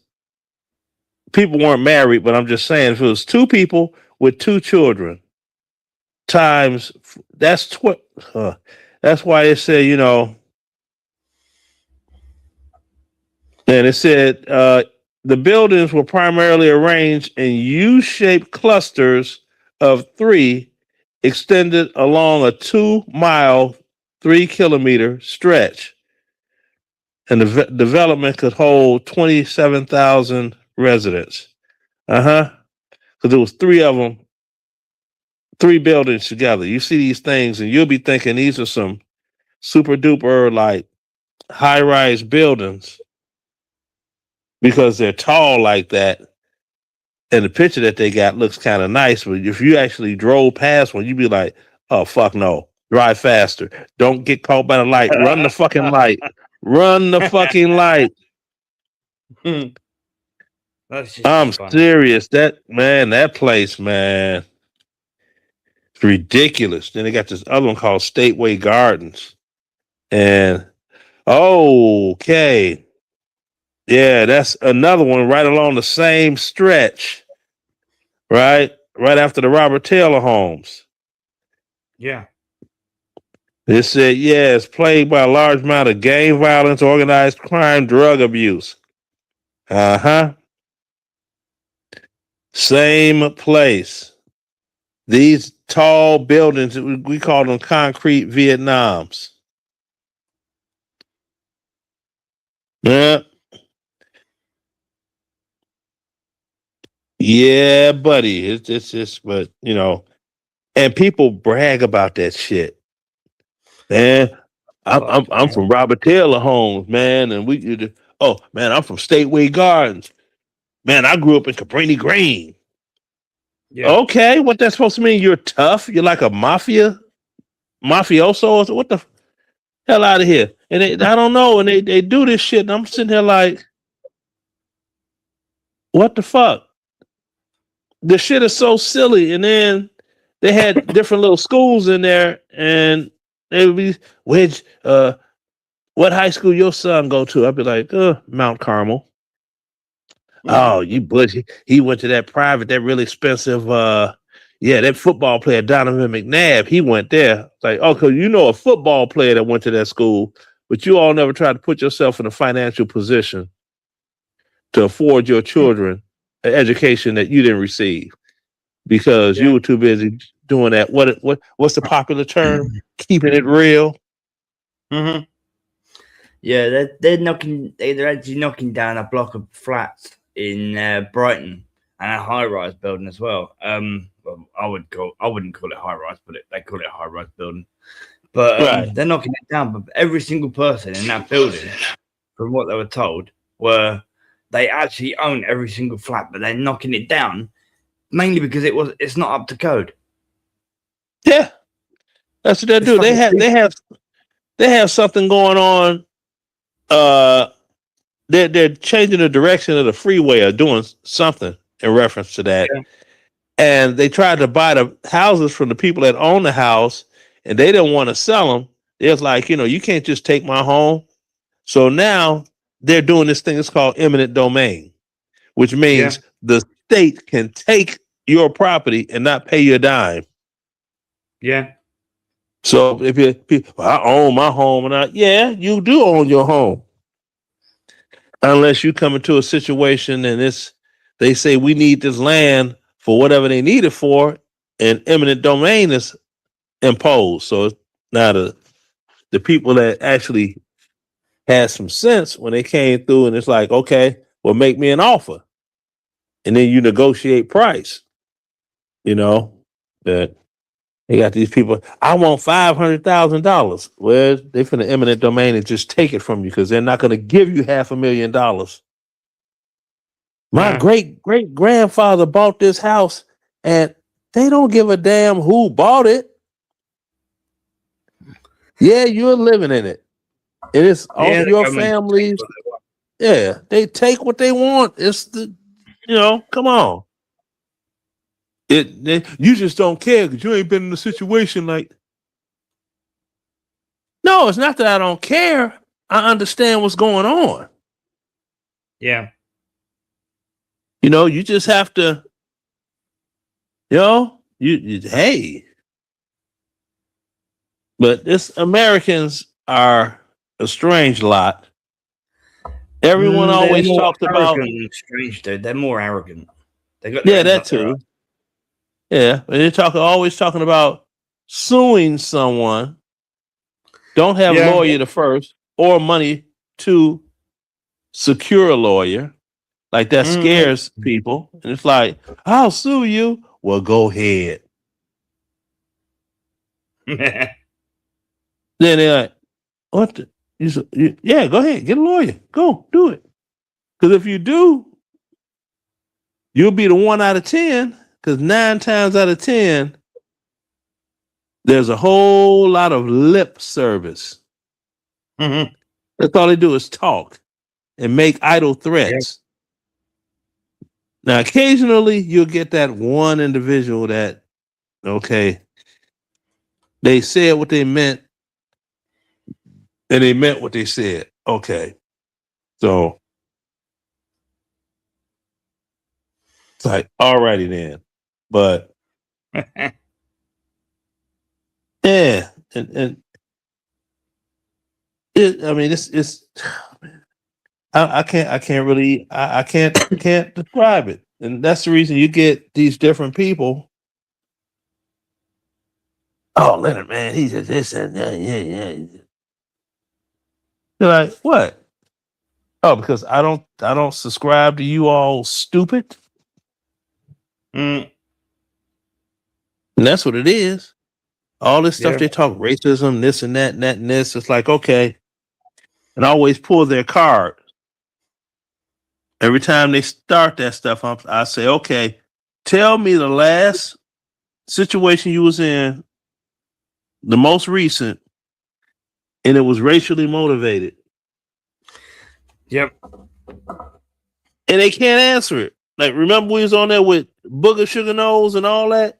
people weren't married, but I'm just saying, if it was 2 people with 2 children, times that's that's why it said, you know, and it said the buildings were primarily arranged in U-shaped clusters of 3 extended along a 2-mile, 3-kilometer stretch. And the development could hold 27,000 residents. Because there was 3 of them, 3 buildings together. You see these things and you'll be thinking these are some super duper like high-rise buildings because they're tall like that. And the picture that they got looks kind of nice, but if you actually drove past one, you'd be like, oh, fuck no. Drive faster. Don't get caught by the light. Run the fucking light. Run the fucking light. I'm serious. That place, man, it's ridiculous. Then they got this other one called Stateway Gardens. And, okay. Yeah, that's another one right along the same stretch. Right after the Robert Taylor homes. Yeah. It said, yeah, it's plagued by a large amount of gang violence, organized crime, drug abuse. Same place. These tall buildings, we call them concrete Vietnams. Yeah. Yeah, buddy. It's just, but you know, and people brag about that shit. Man, I'm from Robert Taylor Homes, man, and Oh man, I'm from Stateway Gardens. Man, I grew up in Cabrini Green. Yeah. Okay, what that's supposed to mean? You're tough? You're like a mafioso? What the hell out of here? And I don't know. And they do this shit, and I'm sitting here like, what the fuck? The shit is so silly. And then they had different little schools in there, and they would be, what high school your son go to? I'd be like, Mount Carmel. Oh, you Bush. He went to that private, that really expensive, that football player, Donovan McNabb, he went there. Like, okay, you know a football player that went to that school, but you all never tried to put yourself in a financial position to afford your children an education that you didn't receive because you were too busy doing that. What's the popular term? Keeping it real. Mm-hmm. Yeah, they're actually knocking down a block of flats in Brighton and a high-rise building as well. Well, I wouldn't call it high-rise, but they call it a high-rise building. But they're knocking it down. But every single person in that building, from what they were told, they actually own every single flat, but they're knocking it down mainly because it's not up to code. Yeah, that's what they do. They have something going on. They're changing the direction of the freeway or doing something in reference to that. Yeah. And they tried to buy the houses from the people that own the house, and they didn't want to sell them. It's like, you can't just take my home. So now they're doing this thing. It's called eminent domain, which means the state can take your property and not pay you a dime. Yeah. So if I own my home, and you do own your home. Unless you come into a situation and they say we need this land for whatever they need it for, and eminent domain is imposed. So it's now the people that actually had some sense when they came through, and it's like, okay, well, make me an offer, and then you negotiate price. That they got these people. I want $500,000. Well, they from the eminent domain and just take it from you because they're not going to give you $500,000. My great grandfather bought this house, and they don't give a damn who bought it. Yeah, you're living in it. It is all your family's. Yeah, they take what they want. It's come on. You just don't care because you ain't been in a situation like. No, it's not that I don't care. I understand what's going on. Yeah. You just have to. Hey. But Americans are a strange lot. Everyone always talks about strange, dude. They're more arrogant. That too. Yeah, they're always talking about suing someone. Don't have a lawyer to first or money to secure a lawyer. Like that scares people. And it's like, I'll sue you. Well, go ahead. Then they're like, what? Go ahead. Get a lawyer. Go do it. Because if you do, you'll be the 1 out of 10. Because 9 times out of 10, there's a whole lot of lip service. Mm-hmm. That's all they do is talk and make idle threats. Yep. Now, occasionally, you'll get that one individual that, they said what they meant, and they meant what they said. Okay. So, it's like, alrighty then. But yeah, and it's I can't describe it, and that's the reason you get these different people. Oh, Leonard, man, he's just this and that, yeah. You're like, what? Oh, because I don't subscribe to you all stupid. And that's what it is. All this stuff they talk racism, this and that, and that and this. It's like, okay. And always pull their card. Every time they start that stuff, I say, okay, tell me the last situation you was in, the most recent, and it was racially motivated. Yep. And they can't answer it. Like, remember we was on there with Booger Sugar Nose and all that?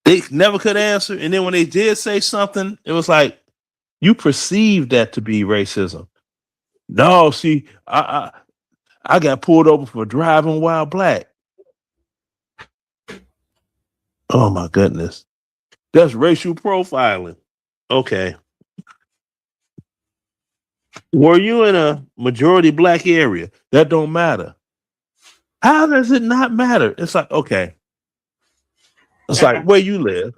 They never could answer. And then when they did say something, it was like, you perceived that to be racism. No, see, I got pulled over for driving while black. Oh my goodness. That's racial profiling. Okay. Were you in a majority black area? That don't matter. How does it not matter? It's like, okay. It's like where you live.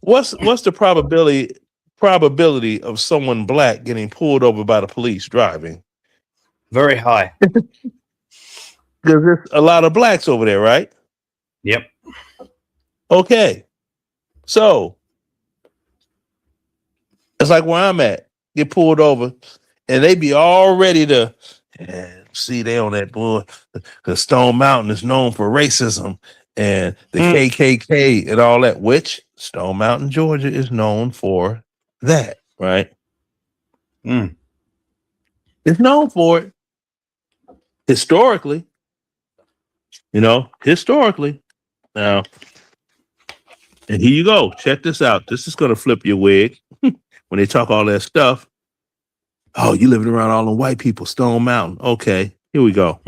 What's the probability of someone black getting pulled over by the police driving? Very high. Because there's a lot of blacks over there, right? Yep. Okay. So it's like where I'm at. Get pulled over and they be all ready to see they on that board because Stone Mountain is known for racism and the KKK and all that, which Stone Mountain, Georgia is known for that, right? It's known for it historically, historically. Now, and here you go. Check this out. This is going to flip your wig when they talk all that stuff. Oh, you living around all the white people, Stone Mountain. Okay, here we go.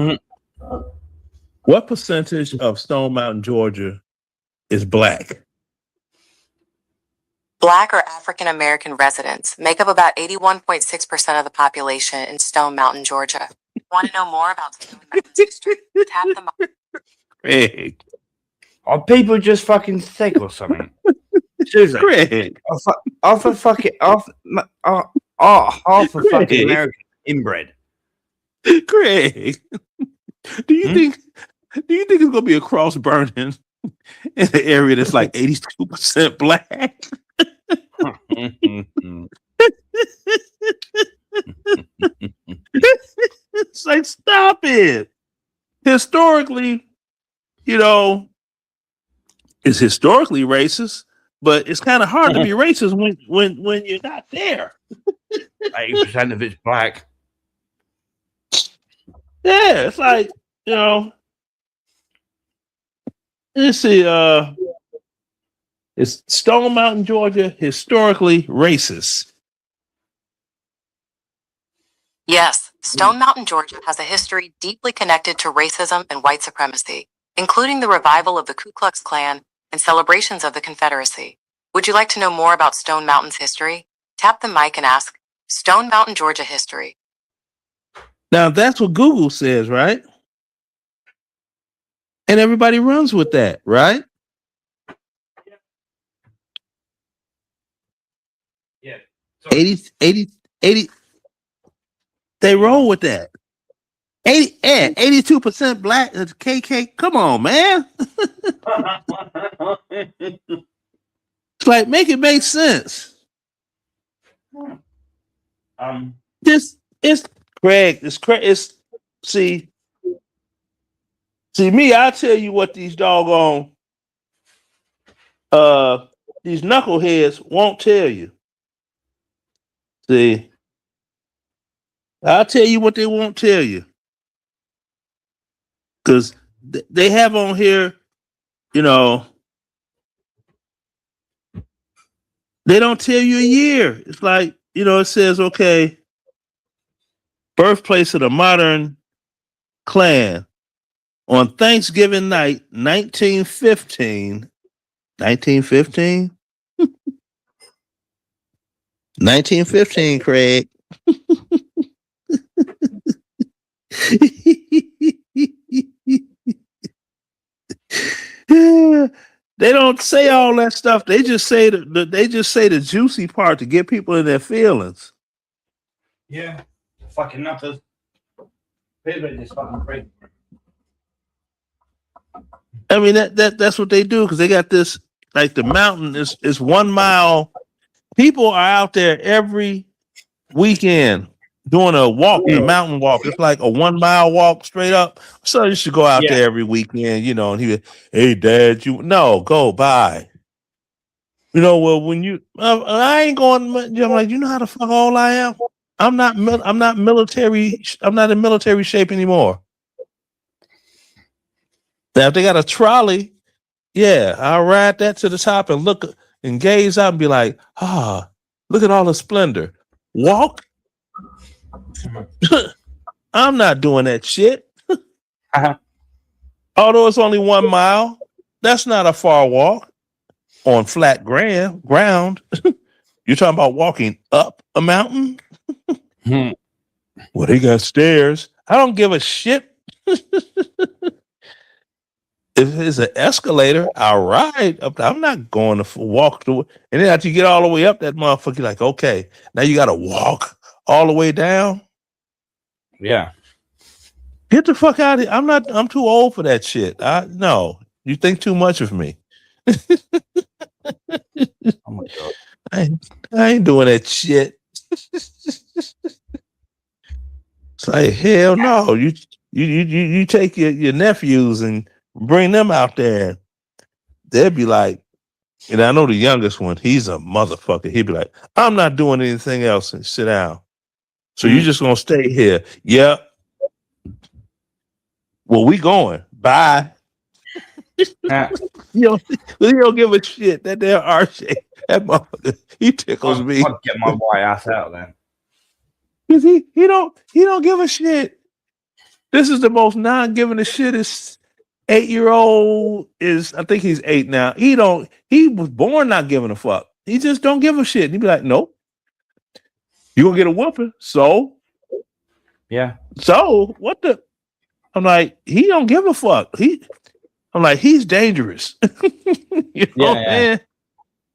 What percentage of Stone Mountain, Georgia is black? Black or African American residents make up about 81.6% of the population in Stone Mountain, Georgia. Want to know more about Stone Mountain's history? Tap the mic. Craig. Are people just fucking sick or something? Seriously. Craig. Half a fucking American inbred. Craig. Do you think it's gonna be a cross burning in an area that's like 82% black? It's like, stop it. Historically, it's historically racist, but it's kind of hard to be racist when you're not there. 80% of it's black. Yeah, it's like, let's see, it's Stone Mountain, Georgia, historically racist. Yes, Stone Mountain, Georgia has a history deeply connected to racism and white supremacy, including the revival of the Ku Klux Klan and celebrations of the Confederacy. Would you like to know more about Stone Mountain's history? Tap the mic and ask, Stone Mountain, Georgia history. Now, that's what Google says, right? And everybody runs with that, right? Yeah. 80, they roll with that. 82% black, KK. Come on, man. It's like, make it make sense. It's Craig. See me, I'll tell you what these doggone these knuckleheads won't tell you. See, I'll tell you what they won't tell you. Because they have on here, they don't tell you a year. It's like, it says, okay, birthplace of the modern Klan on Thanksgiving night, 1915. 1915? 1915, Craig. They don't say all that stuff. They just say the juicy part to get people in their feelings. Yeah, fucking nutters. This fucking crazy. I mean that's what they do because they got this, like, the mountain is 1 mile. People are out there every weekend doing a walk, a mountain walk. It's like a 1 mile walk straight up. So you should go out there every weekend, you know. And he would, hey, Dad, go bye. You know, well, when you, I ain't going. I'm like, you know how the fuck old I am. I'm not military. I'm not in military shape anymore. Now, if they got a trolley, yeah, I'll ride that to the top and look and gaze out and be like, look at all the splendor. Walk. I'm not doing that shit. Although it's only 1 mile, that's not a far walk on flat ground. You're talking about walking up a mountain? Well, they got stairs. I don't give a shit. If it's an escalator, I'll ride up. I'm not going to walk through it. And then after you get all the way up that motherfucker, you're like, okay, now you got to walk all the way down. Yeah. Get the fuck out of here. I'm too old for that shit. No, you think too much of me. Oh my God. I ain't doing that shit. It's like, hell no. You take your nephews and bring them out there. They'll be like, and I know the youngest one, he's a motherfucker. He'd be like, I'm not doing anything else and sit down. So you just gonna stay here. Yep. Well, we going. Bye. You don't give a shit. That damn RJ, that motherfucker, he tickles me. I'll get my white ass out then. Cause he don't give a shit. This is the most non-giving a shit is 8-year-old is, I think he's 8 now. He was born not giving a fuck. He just don't give a shit. He'd be like, nope. You gonna get a whooping. So yeah. So what the? I'm like, he don't give a fuck. I'm like, he's dangerous. You know, man?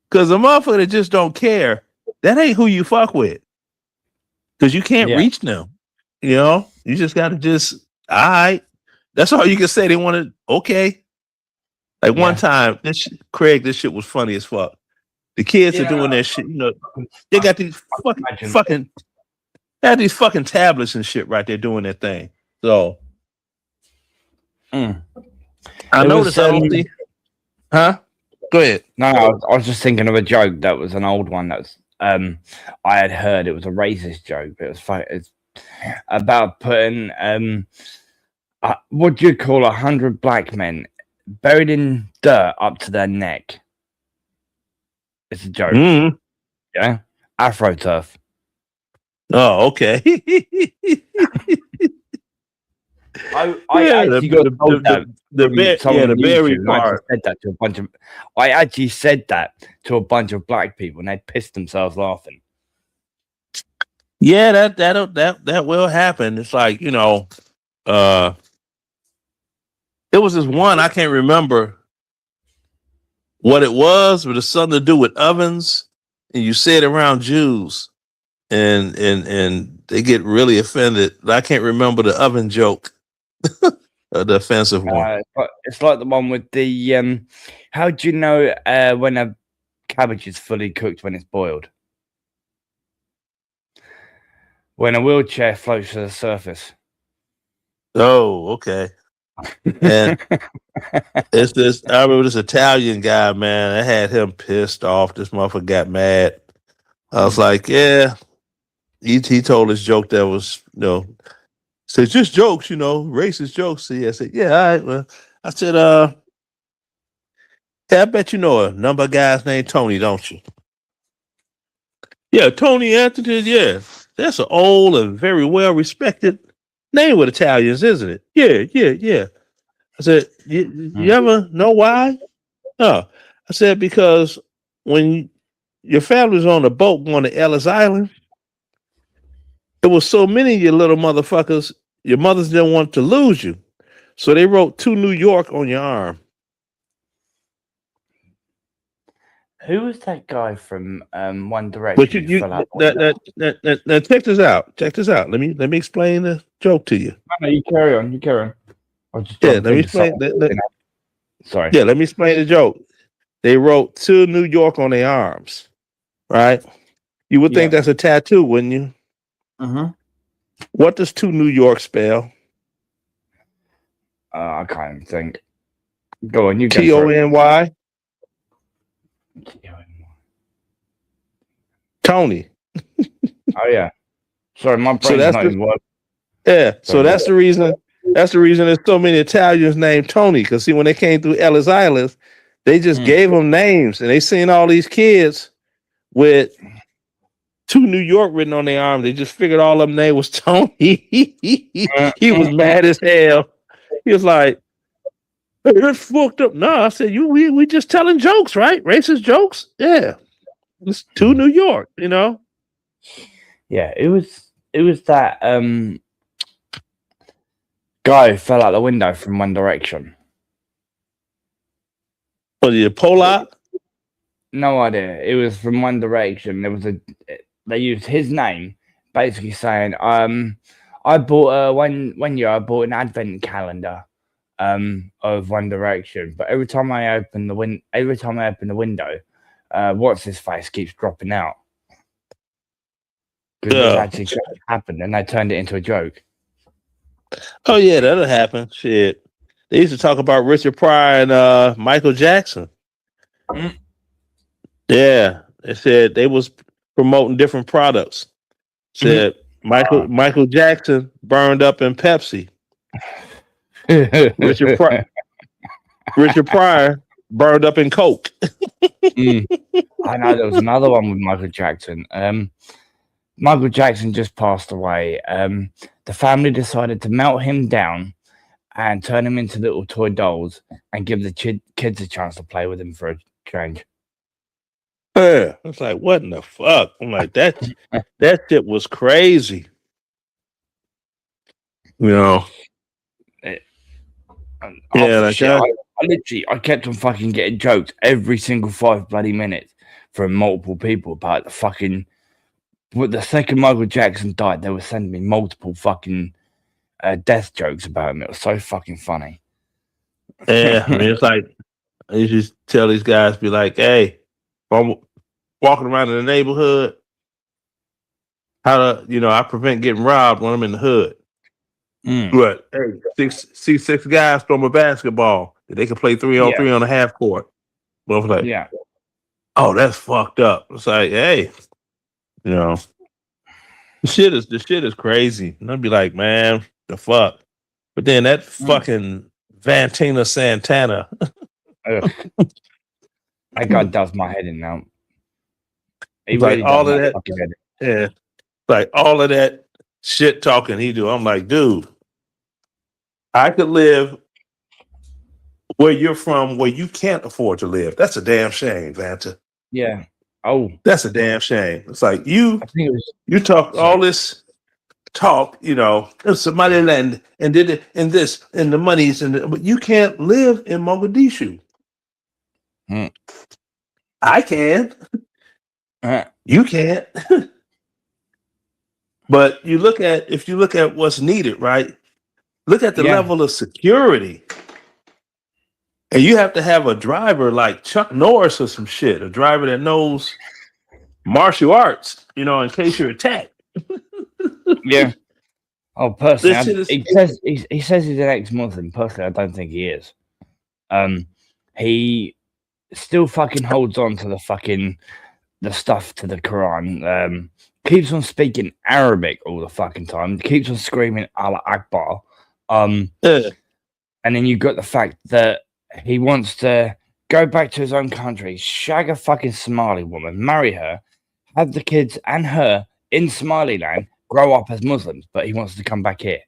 Because a motherfucker that just don't care, that ain't who you fuck with. Because you can't reach them. You know, you just got to all right. That's all you can say. They want to, okay. Like one time, Craig, this shit was funny as fuck. The kids are doing that shit. You know, they got these fucking tablets and shit right there doing that thing. So, I noticed. Huh? Go ahead. No, I was just thinking of a joke that was an old one that was I had heard. It was a racist joke. But it's about putting what do you call 100 black men buried in dirt up to their neck. It's a joke. Mm-hmm. Yeah, AfroTurf. Oh, okay. I actually got the berry part. I actually said that to a bunch of black people, and they pissed themselves laughing. Yeah, that will happen. It's like, you know, it was this one, I can't remember what it was, but it's something to do with ovens, and you say it around Jews, and they get really offended. I can't remember the oven joke. The offensive one. It's like the one with the how do you know when a cabbage is fully cooked when it's boiled? When a wheelchair floats to the surface. Oh, okay. And it's this. I remember this Italian guy, man. I had him pissed off. This motherfucker got mad. I was like, yeah. He told his joke that was, you know, said just jokes, you know, racist jokes. So I said, yeah, all right. Well, I said, I bet you know a number of guys named Tony, don't you? Yeah, Tony Anthony. Yeah, that's an old and very well respected name with Italians, isn't it? Yeah. I said, you ever know why? No. I said, because when your family was on a boat going to Ellis Island, there was so many of you little motherfuckers, your mothers didn't want to lose you. So they wrote to New York on your arm. Who was that guy from One Direction? Now check this out. Check this out. Let me explain the joke to you. No, you carry on. Let me explain. Sorry. Yeah, let me explain the joke. They wrote to New York on their arms, right? You would think that's a tattoo, wouldn't you? Mm-hmm. What does to New York spell? I can't even think. Go on, you go. Tony. Tony. Oh yeah. Sorry, my brain's not even working. Yeah, so that's the reason. That's the reason there's so many Italians named Tony. Because see, when they came through Ellis Island, they just gave them names, and they seen all these kids with to New York written on their arm. They just figured all of them name was Tony. He was mad as hell. He was like, "Hey, that's fucked up." No, I said, we just telling jokes, right? Racist jokes. Yeah, it's to New York. You know. Yeah, it was that guy who fell out the window from One Direction. Was he a Polak? No idea. It was from One Direction. They used his name, basically saying, I bought one year I bought an advent calendar of One Direction, but every time I open the window, what's his face keeps dropping out. Because it actually happened, and they turned it into a joke. Oh yeah, that'll happen. Shit, they used to talk about Richard Pryor and Michael Jackson. Yeah, they said they was promoting different products. Said Michael Jackson burned up in Pepsi. Richard Pryor burned up in Coke. I know there was another one with Michael Jackson. Michael Jackson just passed away. The family decided to melt him down and turn him into little toy dolls and give the kids a chance to play with him for a change. Yeah, it's like, what in the fuck? I'm like, that shit was crazy. You know. I kept on fucking getting jokes every single 5 bloody minutes from multiple people about the fucking. But the second Michael Jackson died, they were sending me multiple fucking death jokes about him. It was so fucking funny. Yeah, I mean, it's like I usually tell these guys, be like, "Hey, if I'm walking around in the neighborhood, I prevent getting robbed when I'm in the hood." But hey, six guys throw a basketball that they can play 3-on-3 on a half court. But I was like, oh, that's fucked up. It's like, hey. You know, the shit is crazy. And I'd be like, man, the fuck. But then that fucking Vantina Santana. That guy does my head in now. He like really all of that. Yeah. Like all of that shit talking he do. I'm like, dude, I could live where you're from, where you can't afford to live. That's a damn shame, Vanta. Yeah. Oh, that's a damn shame. It's like you talk all this talk, in Somaliland and did it and this and the monies but you can't live in Mogadishu. I can. You can't. But if you look at what's needed, right? Look at the level of security. And you have to have a driver like Chuck Norris or some shit, a driver that knows martial arts, in case you're attacked. Yeah. Oh, personally, he says he's an ex-Muslim. Personally, I don't think he is. He still fucking holds on to the stuff to the Quran. Keeps on speaking Arabic all the fucking time. Keeps on screaming Allah Akbar. And then you got the fact that he wants to go back to his own country, shag a fucking Somali woman, marry her, have the kids and her in Somaliland, grow up as Muslims, but he wants to come back here.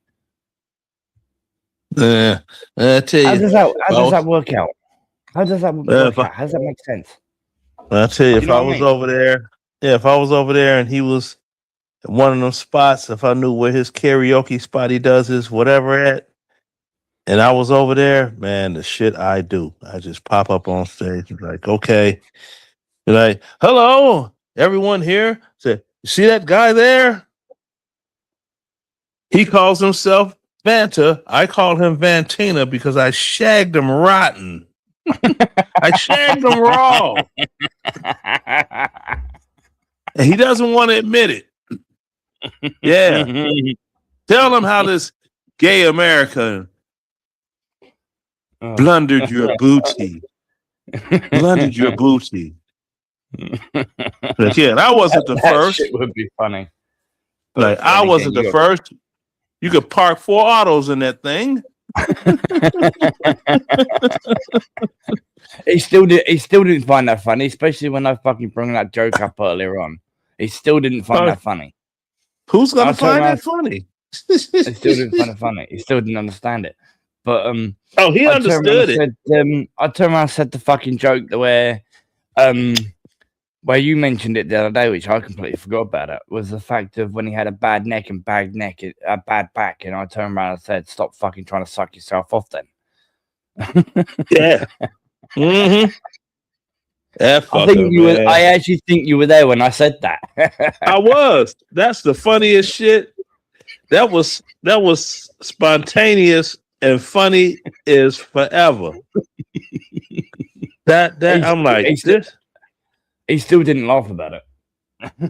I tell you, how does that work out? How does that work out? How does that make sense? I tell you, if I was over there and he was at one of them spots, if I knew where his karaoke spot he does his whatever at, and I was over there, man, the shit I do. I just pop up on stage like, okay. You're like, hello, everyone here. Say, you see that guy there? He calls himself Vanta. I call him Vantina because I shagged him rotten. I shagged him raw. And he doesn't want to admit it. Yeah. Tell them how this gay American blundered your booty. Blundered your booty. But yeah, I wasn't the first. Shit would be funny. Like I wasn't the first. You could park 4 autos in that thing. He still didn't find that funny, especially when I fucking brought that joke up earlier on. He still didn't find that funny. Who's gonna find that funny? He still didn't find it funny. He still didn't understand it. But he understood it. I turned around and said the fucking joke where you mentioned it the other day, which I completely forgot about. It was the fact of when he had a bad neck and bad back, and I turned around and said, "Stop fucking trying to suck yourself off." Then, yeah. Mm-hmm. I actually think you were there when I said that. I was. That's the funniest shit. That was spontaneous and funny as forever. I'm like, he still didn't laugh about it.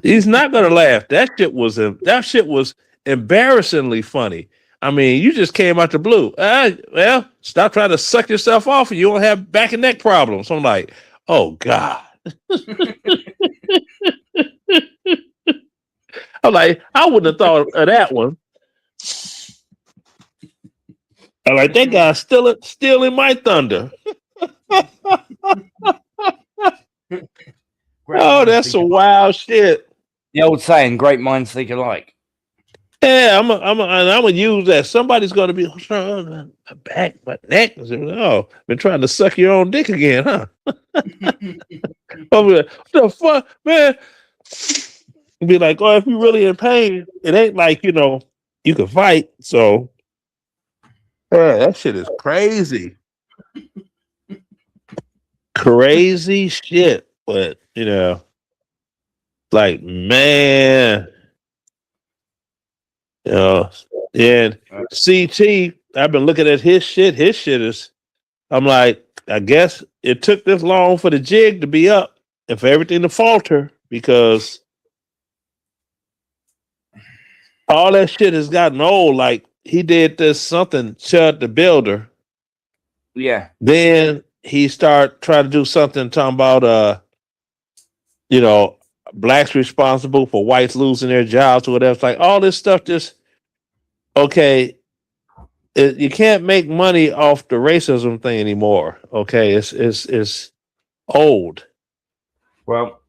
He's not gonna laugh. That shit was embarrassingly funny. I mean, you just came out the blue. Well, stop trying to suck yourself off and you won't have back and neck problems. So I'm like, oh God. I'm like, I wouldn't have thought of that one. I'm like, that guy's stealing my thunder. Oh, that's some wild shit. The old saying, great minds think alike. Yeah, I'm gonna use that. Somebody's gonna be my back, my neck. Oh, been trying to suck your own dick again, huh? What the fuck, man? Be like, oh, if you're really in pain, it ain't like you can fight. So, yeah, that shit is crazy, crazy shit. But like man. And CT, I've been looking at his shit. His shit is, I'm like, I guess it took this long for the jig to be up and for everything to falter because all that shit has gotten old. Like he did this something, Chud the Builder. Yeah. Then he started trying to do something talking about, blacks responsible for whites losing their jobs or whatever. It's like all this stuff just okay. You can't make money off the racism thing anymore. Okay, it's old. Well,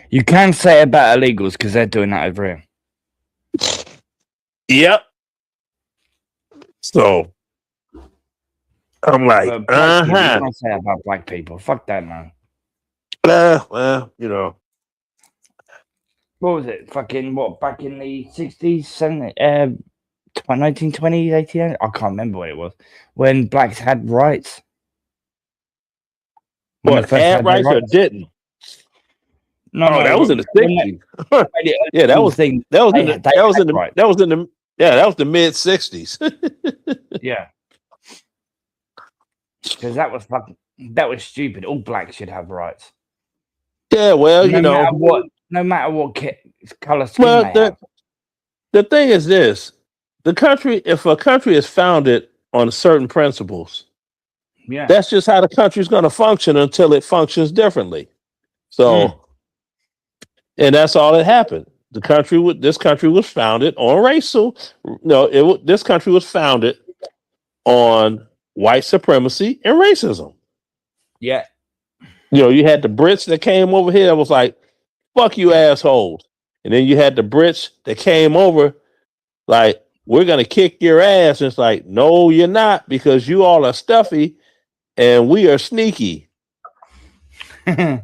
you can say about illegals because they're doing that over here. Yep. So I'm like, You can't say about black people. Fuck that, man. Well, What was it? Fucking what? Back in the 60s, 1920s, 1800s? I can't remember what it was. When blacks had rights. What, had rights or didn't? No, that was in the 60s. Yeah, that was in the mid 60s. Yeah. Because that was stupid. All blacks should have rights. Yeah, well, no matter what color skin they have. The thing is this: if a country is founded on certain principles, that's just how the country is going to function until it functions differently. So, and that's all that happened. This country was founded on racial. This country was founded on white supremacy and racism. Yeah. You had the Brits that came over here that was like, fuck you assholes. And then you had the Brits that came over like, we're going to kick your ass. And it's like, no, you're not, because you all are stuffy and we are sneaky. I'm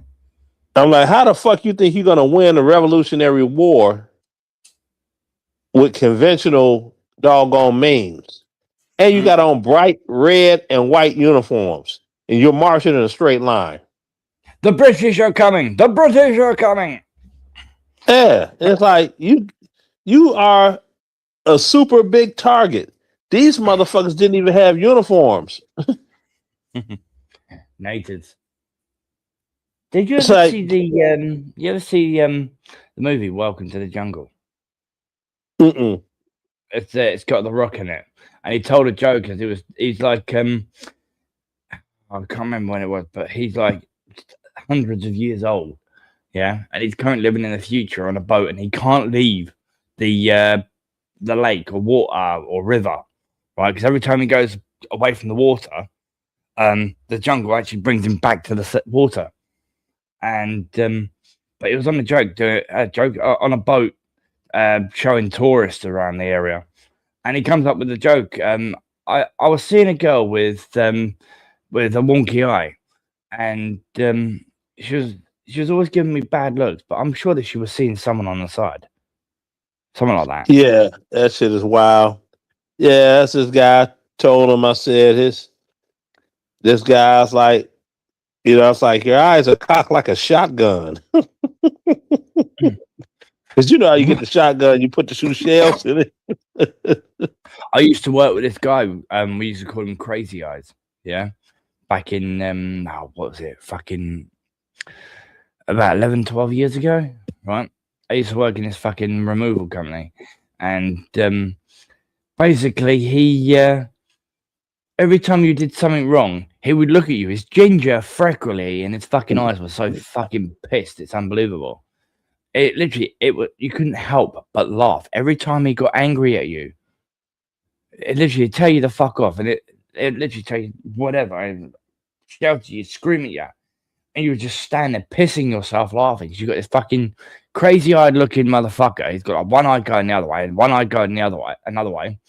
like, how the fuck you think you're going to win a Revolutionary War with conventional doggone means? And you got on bright red and white uniforms and you're marching in a straight line. The British are coming. The British are coming. Yeah, it's like you are a super big target. These motherfuckers didn't even have uniforms. Natives. Did you ever see the movie Welcome to the Jungle? Mm-mm. It's got The Rock in it, and he told a joke because he's like I can't remember when it was, but he's like hundreds of years old, yeah, and he's currently living in the future on a boat, and he can't leave the lake or water or river, right? Because every time he goes away from the water, the jungle actually brings him back to the water, and but it was on a joke on a boat, showing tourists around the area, and he comes up with a joke. I was seeing a girl with a wonky eye, and she was always giving me bad looks, but I'm sure that she was seeing someone on the side, something like that. Yeah, that shit is wild. Yeah, that's this guy. Told him, I said this guy's like, it's like your eyes are cocked like a shotgun. Because you know how you get the shotgun, you put the two shells in it. I used to work with this guy. We used to call him Crazy Eyes. Yeah, back in what was it? Fucking about 11, 12 years ago, right? I used to work in this fucking removal company, and basically he every time you did something wrong, he would look at you. His ginger, freckly, and his fucking eyes were so fucking pissed. It's unbelievable. It literally, you couldn't help but laugh every time he got angry at you. It literally tell you to fuck off, and it literally tell you whatever, and shout at you, scream at you, and you would just stand there pissing yourself laughing because you got this fucking crazy-eyed looking motherfucker. He's got like one eye going the other way and one eye going the other way, another way,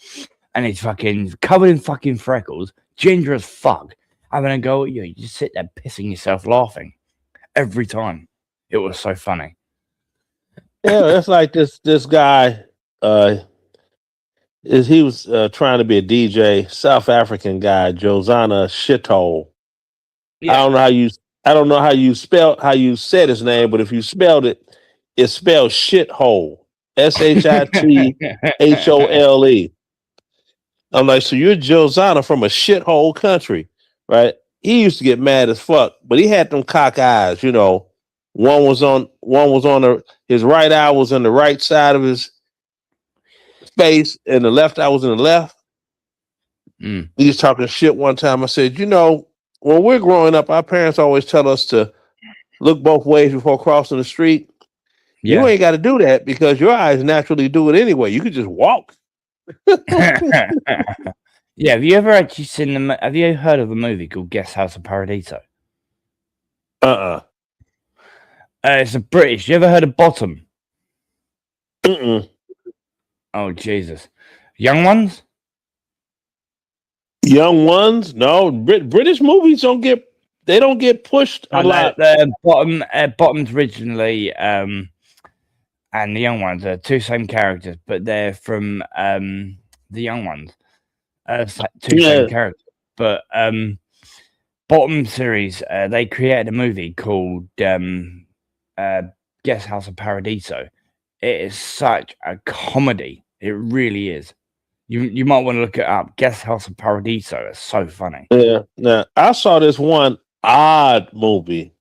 and he's fucking covered in fucking freckles, ginger as fuck, having a go at you. You just sit there pissing yourself laughing every time. It was so funny. Yeah, it's like this guy. He was trying to be a DJ, South African guy, Josana Shithole. Yeah. I don't know how you said his name, but if you spelled it, it's spelled shithole. SHITHOLE. I'm like, so you're Josana from a shithole country, right? He used to get mad as fuck, but he had them cock eyes, you know. One was on his right eye was on the right side of his face, and the left eye was in the left. He was talking shit one time. I said, you know, when we're growing up, our parents always tell us to look both ways before crossing the street. Yeah. You ain't got to do that because your eyes naturally do it anyway. You could just walk. Yeah, have you ever actually seen have you heard of a movie called Guest House of Paradiso? It's a British. You ever heard of Bottom? Oh Jesus, Young Ones. Young Ones? No, British movies don't get pushed a lot. Bottom's originally, and the Young Ones are two same characters, but they're from the Young Ones. Two same characters, but Bottom series. They created a movie called Guest House of Paradiso. It is such a comedy. It really is. You might want to look it up. Guest House of Paradiso. It's so funny. Yeah. Now I saw this one odd movie.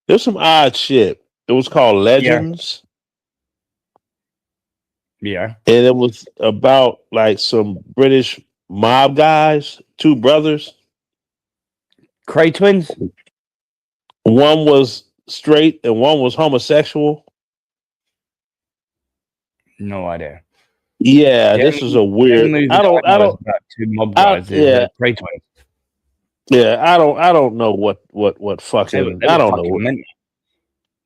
There's some odd shit. It was called Legends. Yeah. And it was about like some British mob guys, two brothers. Cray twins? One was straight and one was homosexual. No idea. Yeah, this is a weird. I don't. About two mob guys. Yeah, Cray twins. Yeah, I don't know what fucking. I don't know.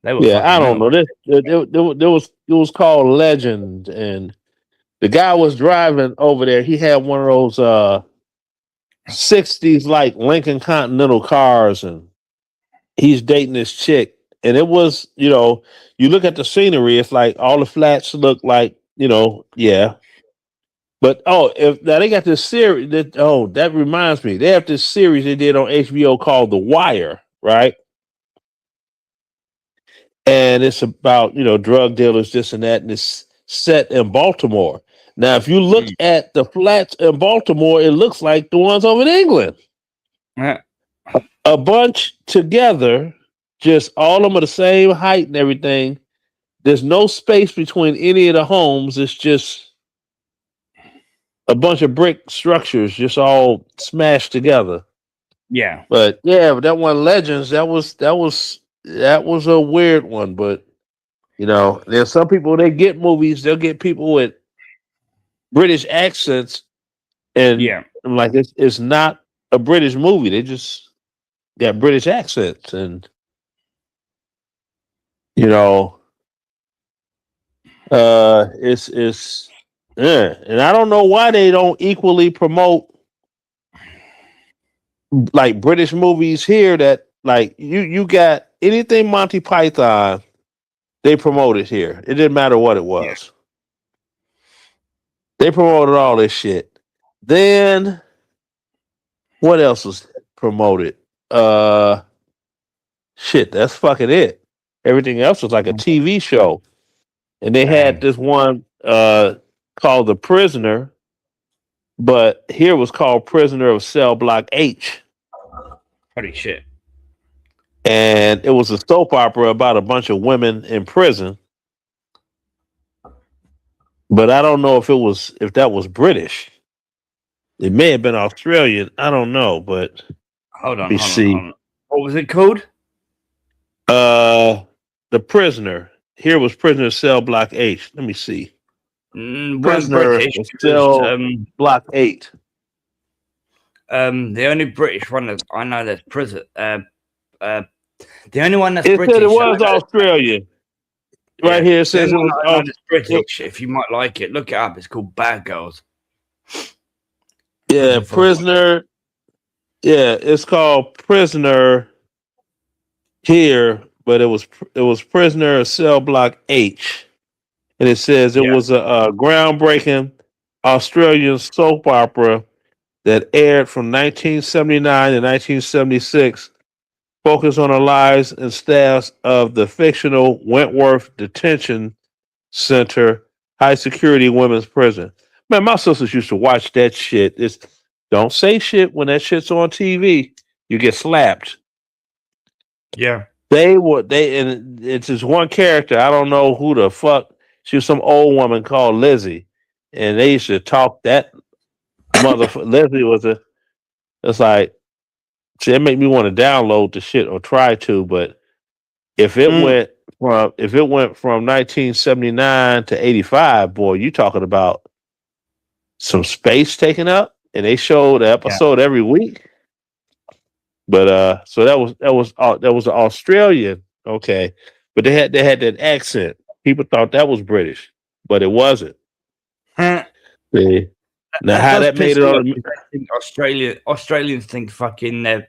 I don't know. It was called Legend, and the guy was driving over there. He had one of those 60s like Lincoln Continental cars, and he's dating this chick. And it was, you know, you look at the scenery, it's like all the flats look like, you know, yeah. But if now they got this series that reminds me. They have this series they did on HBO called The Wire, right? And it's about, you know, drug dealers, this and that, and it's set in Baltimore. Now, if you look at the flats in Baltimore, it looks like the ones over in England. A bunch together, just all of them are the same height and everything. There's no space between any of the homes. It's just a bunch of brick structures just all smashed together. Yeah. But yeah, but that one Legends, that was a weird one. But you know, there's some people they get movies, they'll get people with British accents, and Yeah. I'm like it's not a British movie. They just got British accents, and you know, it's yeah. And I don't know why they don't equally promote like British movies here. That like you got anything Monty Python, they promoted here. It didn't matter what it was. Yeah. They promoted all this shit. Then what else was promoted? Shit, that's fucking it. Everything else was like a TV show. And they had this one called The Prisoner, but here was called Prisoner of Cell Block H. Holy shit. And it was a soap opera about a bunch of women in prison. But I don't know if that was British. It may have been Australian. I don't know, but hold on. see. What was it called? The Prisoner. Here was Prisoner Cell Block H. Let me see. Prisoner Cell Block 8. The only British one that I know that's prison. The only one that's it British. Said it was Australian. Right here it says it was British. If you might like it, look it up. It's called Bad Girls. Yeah, Prisoner. Yeah, it's called Prisoner here, but it was Prisoner Cell Block H, and it says it was a groundbreaking Australian soap opera that aired from 1979 to 1976, focused on the lives and staffs of the fictional Wentworth Detention Center high security women's prison. Man, my sisters used to watch that shit. Don't say shit when that shit's on TV. You get slapped. Yeah. And it's this one character. I don't know who the fuck. She was some old woman called Lizzie. And they used to talk that motherfucker. Leslie was it's like, see, it make me want to download the shit or try to, but if it went from 1979 to 85, boy, you talking about some space taken up, and they showed the episode every week. But so that was an Australian, okay, but they had that accent. People thought that was British, but it wasn't. See? Now how that made it on Australians think fucking the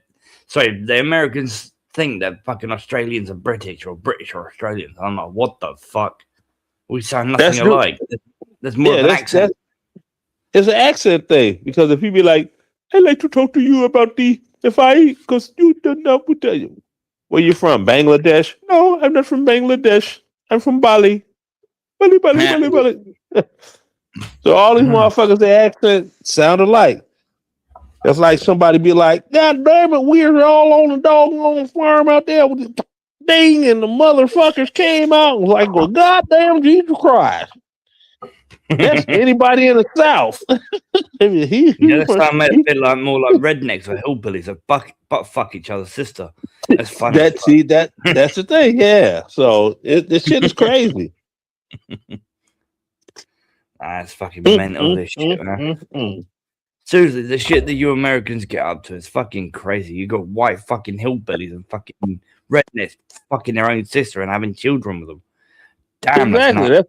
Americans think that fucking Australians are British or Australians. I'm like, what the fuck? We sound nothing alike. There's more of an accent. It's an accent thing, because if you be like, I'd like to talk to you about because you don't know what tell you. Where you from? Bangladesh? No, I'm not from Bangladesh. I'm from Bali. Bali. So all these motherfuckers, their accent sound alike. That's like somebody be like, God damn it, we're all on the doggone farm out there with the ding, and the motherfuckers came out and was like, well, goddamn Jesus Christ. That's anybody in the South. That sound a bit like more like rednecks or hillbillies that butt fuck each other's sister. That's funny. That's the thing, yeah. So this shit is crazy. It's fucking mental, this shit, man. Seriously, the shit that you Americans get up to is fucking crazy. You got white fucking hillbillies and fucking rednecks fucking their own sister and having children with them. Damn, exactly.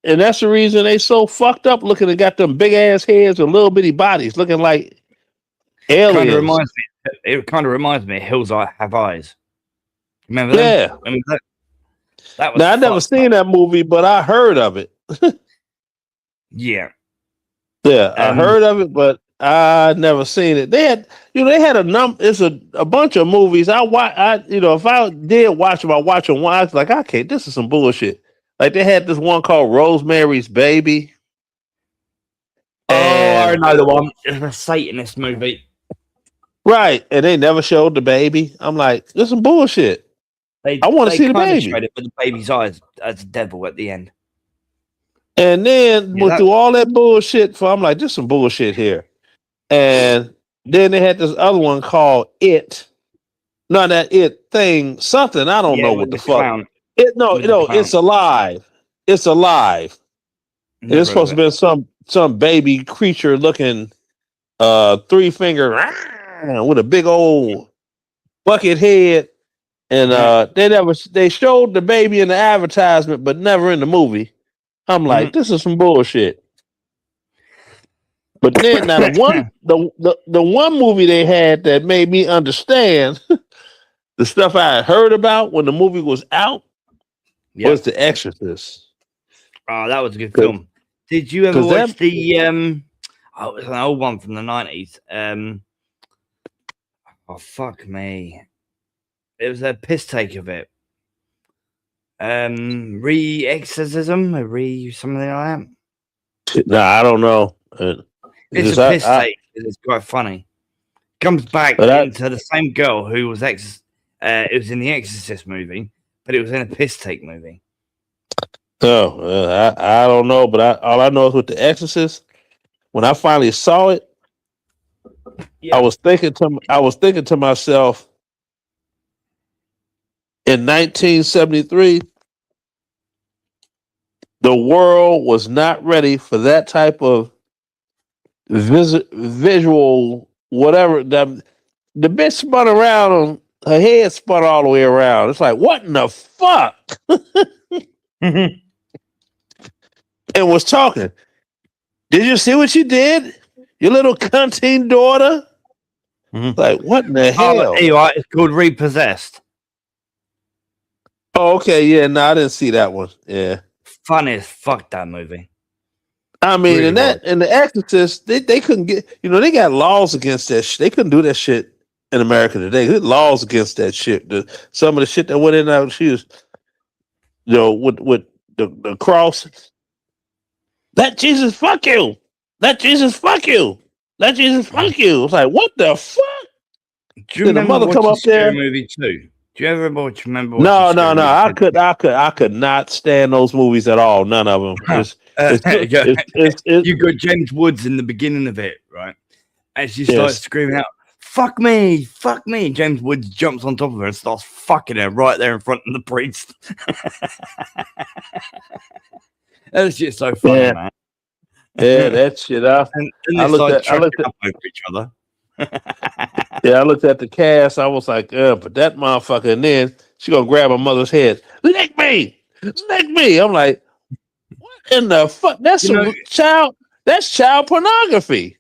That's the reason they so fucked up looking. They got them big ass heads and little bitty bodies, looking like aliens. It kind of reminds me of Hills Have Eyes. Remember that? Yeah. Remember that was. Now I never seen that movie, but I heard of it. Yeah. Yeah, I heard of it, but I never seen it. They had a it's a bunch of movies. If I did watch them, I watch them once. Like, okay, this is some bullshit. Like they had this one called Rosemary's Baby. I know the one. It's a Satanist movie. Right, and they never showed the baby. I'm like, this is some bullshit. I want to see the baby. Showed it with the baby's eyes as the devil at the end. And then Yeah, went through all that bullshit. I'm like, just some bullshit here. And then they had this other one called It. No, that It thing, something. I don't know what with the the fuck. clown. No, With the clown. it's alive. It's alive. Never It's supposed to heard be some baby creature looking 3-finger with a big old bucket head. And they showed the baby in the advertisement, but never in the movie. I'm like, this is some bullshit. But then now the one movie they had that made me understand the stuff I had heard about when the movie was out was The Exorcist. Oh, that was a good film. Did you ever 'Cause watch the it was an old one from the 90s. Oh fuck me. It was a piss take of it. Re-exorcism, something like that. Nah, I don't know. It's a piss take. It's quite funny. Comes back into the same girl who was it was in the Exorcist movie, but it was in a piss take movie. Oh, I don't know, but all I know is with The Exorcist, when I finally saw it, I was thinking to myself, in 1973, the world was not ready for that type of visual whatever. The bitch spun around, her head spun all the way around. It's like, what in the fuck? And was talking. Did you see what you did? Your little cunting daughter? Like, what in the hell? It's called Repossessed. Oh, okay, yeah, no, I didn't see that one. Yeah. Funny as fuck, that movie. I mean, really and The Exorcist, they couldn't get, they got laws against that shit. They couldn't do that shit in America today. There's laws against that shit. Some of the shit that went in there, she was, with the cross. Let Jesus fuck you. Let Jesus fuck you. Let Jesus fuck you. It's like, what the fuck? Do you remember the mother come up there? Movie too? Do you ever remember? No. I could not stand those movies at all. None of them. You got James Woods in the beginning of it, right? And she starts screaming out, "Fuck me, fuck me!" James Woods jumps on top of her and starts fucking her right there in front of the priest. That's just so funny, man. Yeah, that shit. I looked at over each other. I looked at the cast. I was like, but that motherfucker. And then she gonna grab her mother's head. Lick me. I'm like, what in the fuck? That's That's child pornography.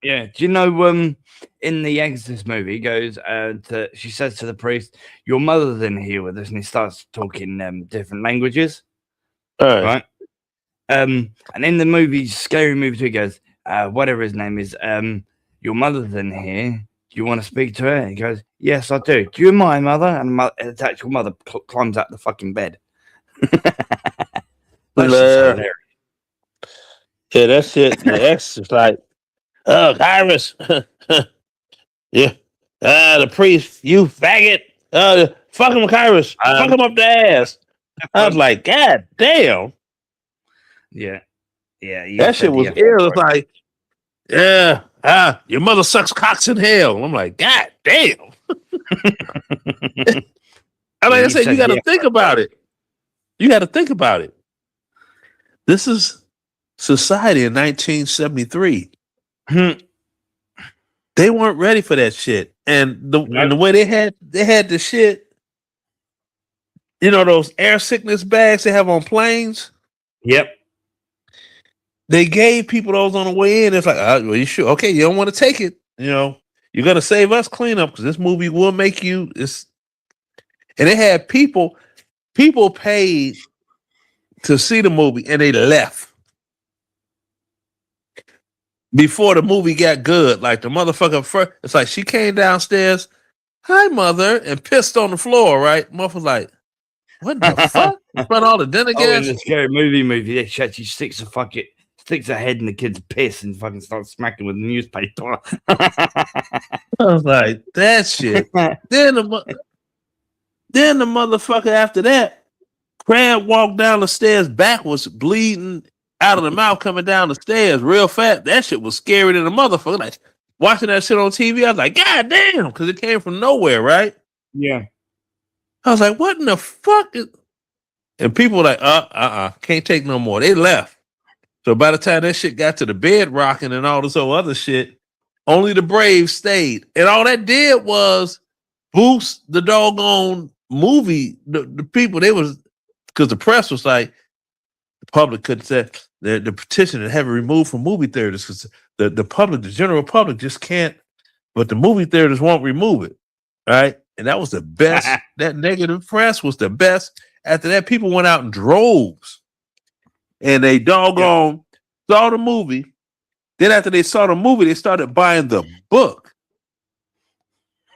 Yeah. Do you know? In the Exorcist movie, he goes she says to the priest, "Your mother's in here with us," and he starts talking different languages. Right. And in the movie, Scary Movie 2, he goes, whatever his name is, your mother's in here. Do you want to speak to her? He goes, yes, I do. Do you mind, mother? And the actual mother climbs out the fucking bed. That's hilarious. Yeah, that shit. The ex is like, oh, Iris. Yeah. The priest, you faggot. Fuck him, Iris. Fuck him up the ass. I was like, God damn. Yeah. That shit was ill. It's like, your mother sucks cocks in hell. I'm like, God damn. Like I said, you got to think about it. You got to think about it. This is society in 1973. They weren't ready for that shit. And the way they had the shit, those air sickness bags they have on planes. Yep. They gave people those on the way in. It's like, well, you sure? Okay, you don't want to take it. You're gonna save us cleanup because this movie will make you. And they had people paid to see the movie, and they left before the movie got good. Like the motherfucker first, it's like she came downstairs, hi mother, and pissed on the floor. Right, motherfucker like, what the fuck? In front of all the dinner guests. In the Scary Movie, she actually sticks her head in the kid's piss and fucking starts smacking with the newspaper. I was like, that shit. Then the motherfucker after that, Crab walked down the stairs backwards, bleeding out of the mouth coming down the stairs real fast. That shit was scary than a motherfucker. Like watching that shit on TV, I was like, God damn, because it came from nowhere, right? Yeah. I was like, what in the fuck is... And people were like, can't take no more. They left. So by the time that shit got to the bed rocking and all this other shit, only the brave stayed. And all that did was boost the doggone movie. The people, they was, because the press was like, the public couldn't say, the petition to have it removed from movie theaters because the public, the general public just can't, but the movie theaters won't remove it. Right? And that was the best. That negative press was the best. After that, people went out in droves and they doggone saw the movie. Then after they saw the movie, they started buying the book.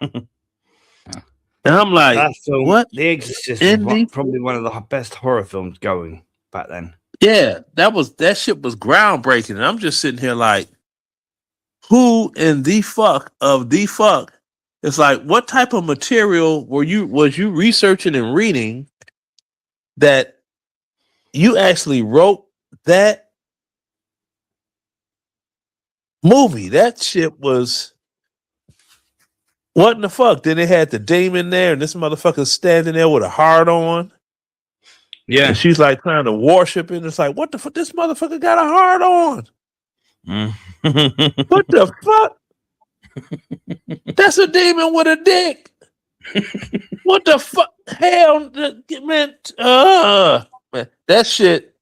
And I'm like, what? The Exorcist was probably one of the best horror films going back then. Yeah, that shit was groundbreaking. And I'm just sitting here like, who in the fuck of the fuck? It's like, what type of material was you researching and reading that you actually wrote that movie? That shit was, what in the fuck? Then they had the demon there, and this motherfucker standing there with a heart on. Yeah. And she's like trying to worship it. It's like, what the fuck? This motherfucker got a heart on. What the fuck? That's a demon with a dick. What the fuck? Hell, man. Man, that shit.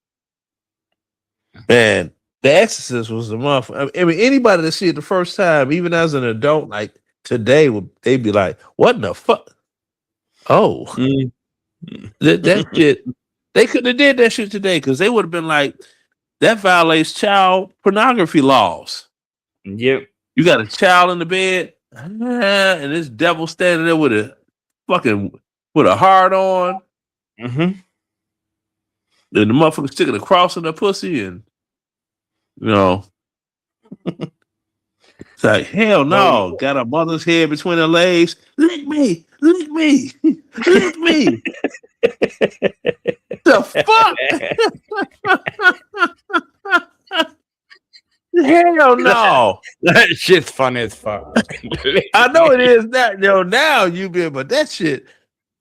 Man, The Exorcist was the motherfucker. I mean, anybody that see it the first time, even as an adult, like today, they'd be like, what in the fuck? Oh. That shit. They couldn't have did that shit today because they would have been like, that violates child pornography laws. Yep. You got a child in the bed, and this devil standing there with a heart on. Mm-hmm. And the motherfucker sticking a cross in their pussy, and it's like, hell no. Got a mother's head between her legs. Lick me, lick me, lick me. The fuck? Hell no. That shit's funny as fuck. I know it is that, now you be, but that shit,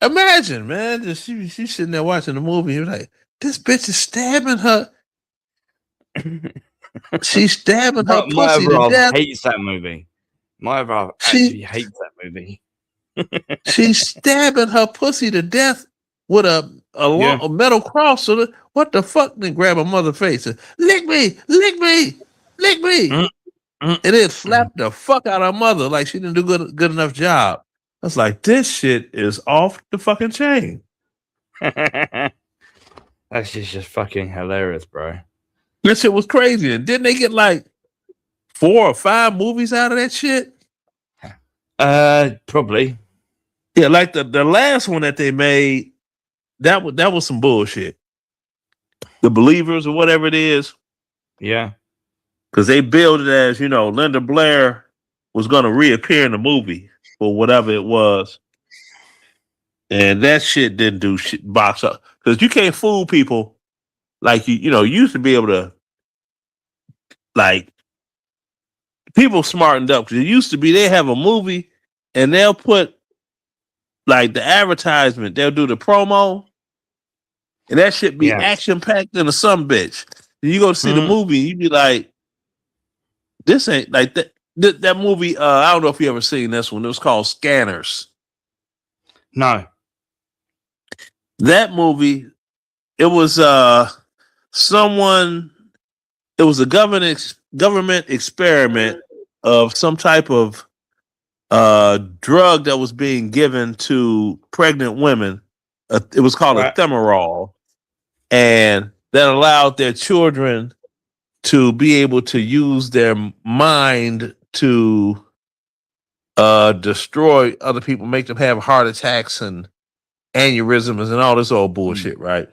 imagine, man, just she's sitting there watching the movie, you're like, this bitch is stabbing her. She's stabbing her pussy to death. Hates that movie. My brother actually hates that movie. She's stabbing her pussy to death with a metal cross. So what the fuck? Then grab her mother face and lick me, lick me, lick me, and then slap the fuck out of her mother like she didn't do good enough job. I was like, this shit is off the fucking chain. That shit's just fucking hilarious, bro. This shit was crazy. And didn't they get like 4 or 5 movies out of that shit? Probably. Yeah, like the last one that they made, that was some bullshit. The Believers or whatever it is. Yeah. Because they billed it as, Linda Blair was going to reappear in the movie or whatever it was. And that shit didn't do shit box up. Because you can't fool people like you used to be able to, like, people smartened up. Because it used to be they have a movie and they'll put, like, the advertisement, they'll do the promo, and that shit be action-packed in a sumbitch. And you go to see the movie, you be like, this ain't, like, that movie, I don't know if you ever seen this one, it was called Scanners. No. That movie, it was it was a government experiment of some type of drug that was being given to pregnant women. It was called Ephemeral, and that allowed their children to be able to use their mind to destroy other people, make them have heart attacks and aneurysms and all this old bullshit, right?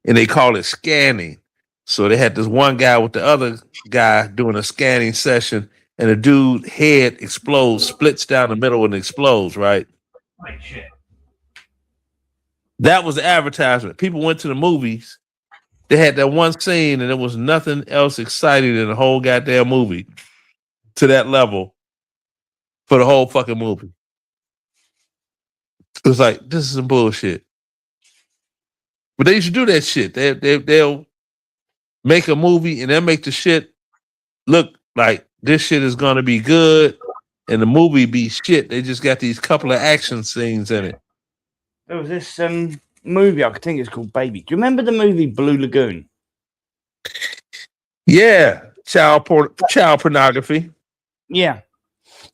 And they call it scanning. So they had this one guy with the other guy doing a scanning session, and the dude head explodes, splits down the middle and explodes, right? Like shit. That was the advertisement. People went to the movies They had that one scene, and there was nothing else exciting than the whole goddamn movie to that level for the whole fucking movie. It was like, this is some bullshit. But they used to do that shit. They'll make a movie and they'll make the shit look like this shit is gonna be good, and the movie be shit. They just got these couple of action scenes in it. There was this movie, I think it's called Baby. Do you remember the movie Blue Lagoon? Yeah, child pornography. Yeah.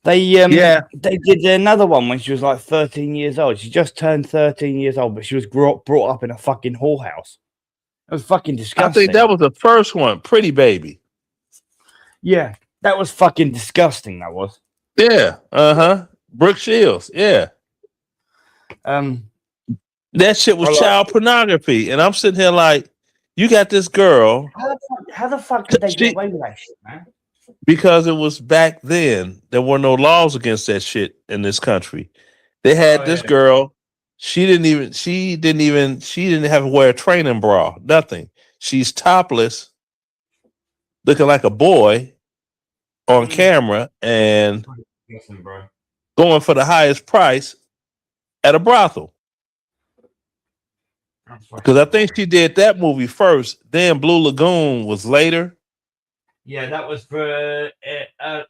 They did another one when she was like 13 years old. She just turned 13 years old, but she was brought up in a fucking whorehouse. It was fucking disgusting. I think that was the first one, Pretty Baby. Yeah, that was fucking disgusting. That was. Yeah, Brooke Shields. Yeah, that shit was child pornography, and I'm sitting here like, you got this girl. How the fuck did they get away with that shit, man? Because it was back then. There were no laws against that shit in this country. They had this girl. She didn't have to wear a training bra. Nothing. She's topless, looking like a boy on camera, and going for the highest price at a brothel. Because I think she did that movie first. Then Blue Lagoon was later. Yeah, that was for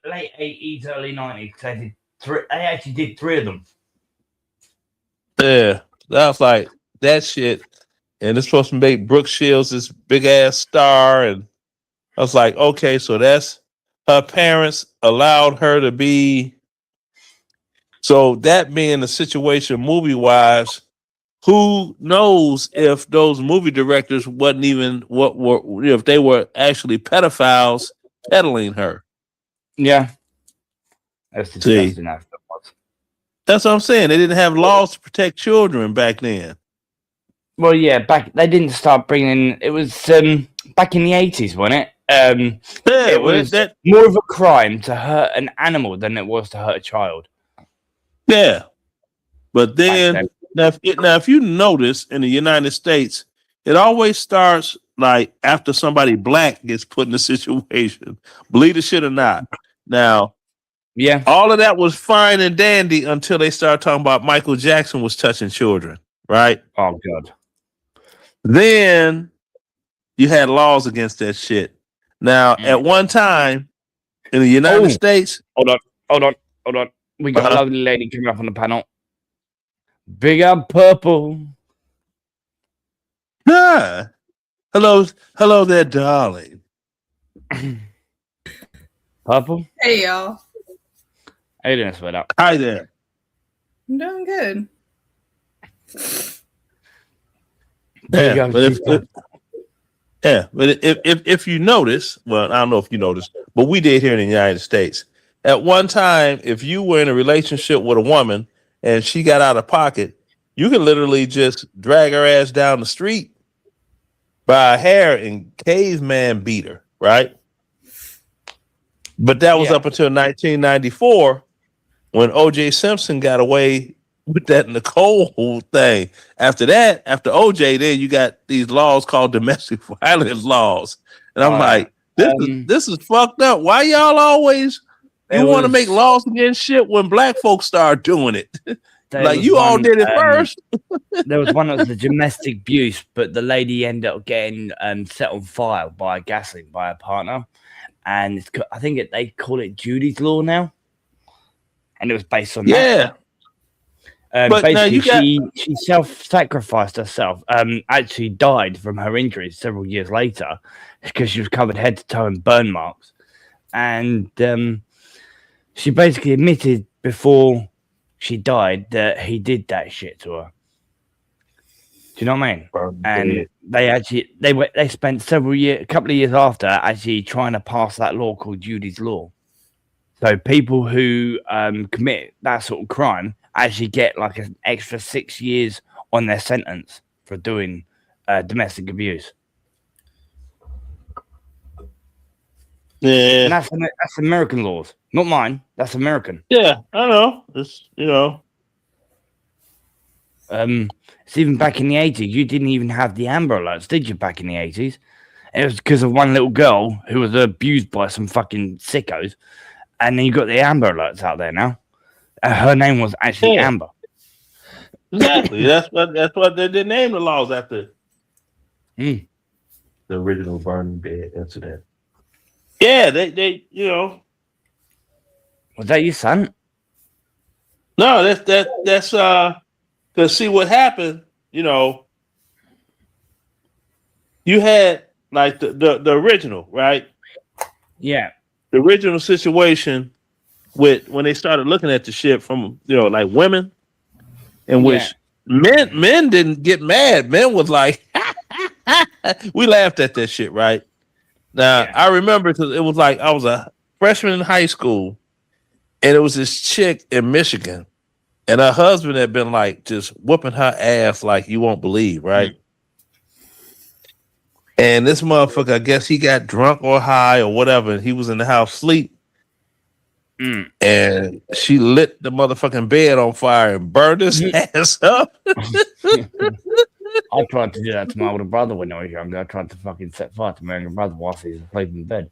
late 80s, early 90s. They actually did 3 of them. Yeah, that was like that shit. And it's supposed to make Brooke Shields this big ass star. And I was like, okay, so that's her parents allowed her to be. So that being the situation movie wise, who knows if those movie directors wasn't even if they were actually pedophiles peddling her. Yeah. That's disgusting. That's what I'm saying. They didn't have laws to protect children back then. Well, yeah, they didn't start bringing. It was back in the 80s, wasn't it? It was more of a crime to hurt an animal than it was to hurt a child. Yeah, but then now if you notice in the United States, it always starts like after somebody black gets put in a situation, believe the shit or not. Now, yeah, all of that was fine and dandy until they started talking about Michael Jackson was touching children, right? Oh God. Then you had laws against that shit. Now, at one time in the United States, hold on. We got a lovely lady coming up on the panel. Big up Purple. Hi. Hello there, darling. Purple? Hey, y'all. How you doing, sweater? Hi there. I'm doing good. Yeah, but if you notice, well, I don't know if you noticed, but we did here in the United States. At one time, if you were in a relationship with a woman and she got out of pocket, you could literally just drag her ass down the street by her hair and caveman beat her, right? But that was up until 1994 when O.J. Simpson got away with that Nicole thing. After that, after OJ, then you got these laws called domestic violence laws. And I'm like, this is fucked up. Why y'all always want to make laws against shit when black folks start doing it? Like you all did it first. There was one that was the domestic abuse, but the lady ended up getting set on fire by gasoline by her partner. And I think they call it Judy's Law now. And it was based on that. But basically, she self-sacrificed herself. Actually died from her injuries several years later because she was covered head to toe in burn marks. And she basically admitted before she died that he did that shit to her. Do you know what I mean? And they spent a couple of years after actually trying to pass that law called Judy's Law. So people who commit that sort of crime actually get like an extra 6 years on their sentence for doing domestic abuse. Yeah, and that's American laws, not mine. That's American. Yeah, I know. It's It's even back in the 80s. You didn't even have the Amber Alerts, did you? Back in the 80s, it was because of one little girl who was abused by some fucking sickos, and then you got the Amber Alerts out there now. Her name was actually Amber. Exactly. that's what they named the laws after. Mm. The original burning bed incident. Yeah, they Was that your son? No, that's because see what happened, you had like the original, right? Yeah. The original situation with when they started looking at the shit from like women, in which men didn't get mad. Men was like, we laughed at that shit, right? Now I remember because it was like I was a freshman in high school, and it was this chick in Michigan, and her husband had been like just whooping her ass like you won't believe, right? Mm. And this motherfucker, I guess he got drunk or high or whatever, and he was in the house asleep. Mm. And she lit the motherfucking bed on fire and burned his ass up. I tried to do that to my older brother when I was younger. I tried to fucking set fire to my younger brother whilst he was asleep in bed.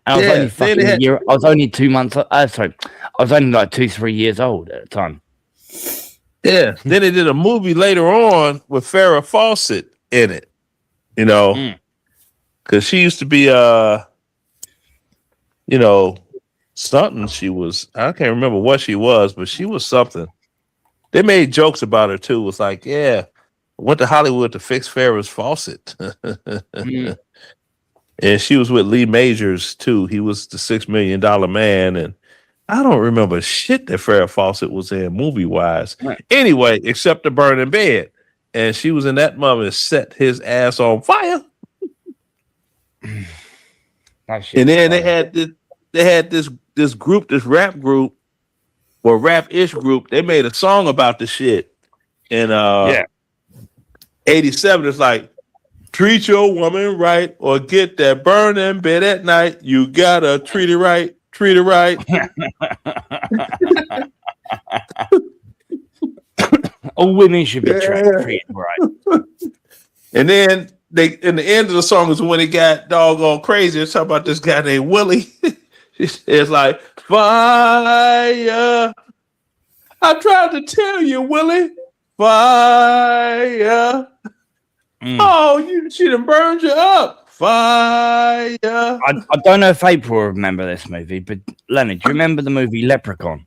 And I was only fucking a year. I was only 2 months. Sorry, I was only like 2-3 years old at the time. Yeah. Then they did a movie later on with Farrah Fawcett in it. Because she used to be something. She was. I can't remember what she was, but she was something. They made jokes about her too. It was like, yeah, I went to Hollywood to fix Farrah's faucet. And she was with Lee Majors too. He was the $6 Million Man, and I don't remember shit that Farrah Fawcett was in movie wise. Right. Anyway, except the burning bed, and she was in that mother set his ass on fire. And then they had this group, this rap group, or rap-ish group. They made a song about the shit in 87. It's like, treat your woman right or get that burning bed at night. You gotta treat it right. Treat it right. All women should be treated right. And then in the end of the song is when it got doggone crazy. It's talking about this guy named Willie. It's like, fire. I tried to tell you, Willie. Fire. Oh, she done burned you up. Fire. I don't know if April will remember this movie, but Leonard, do you remember the movie Leprechaun?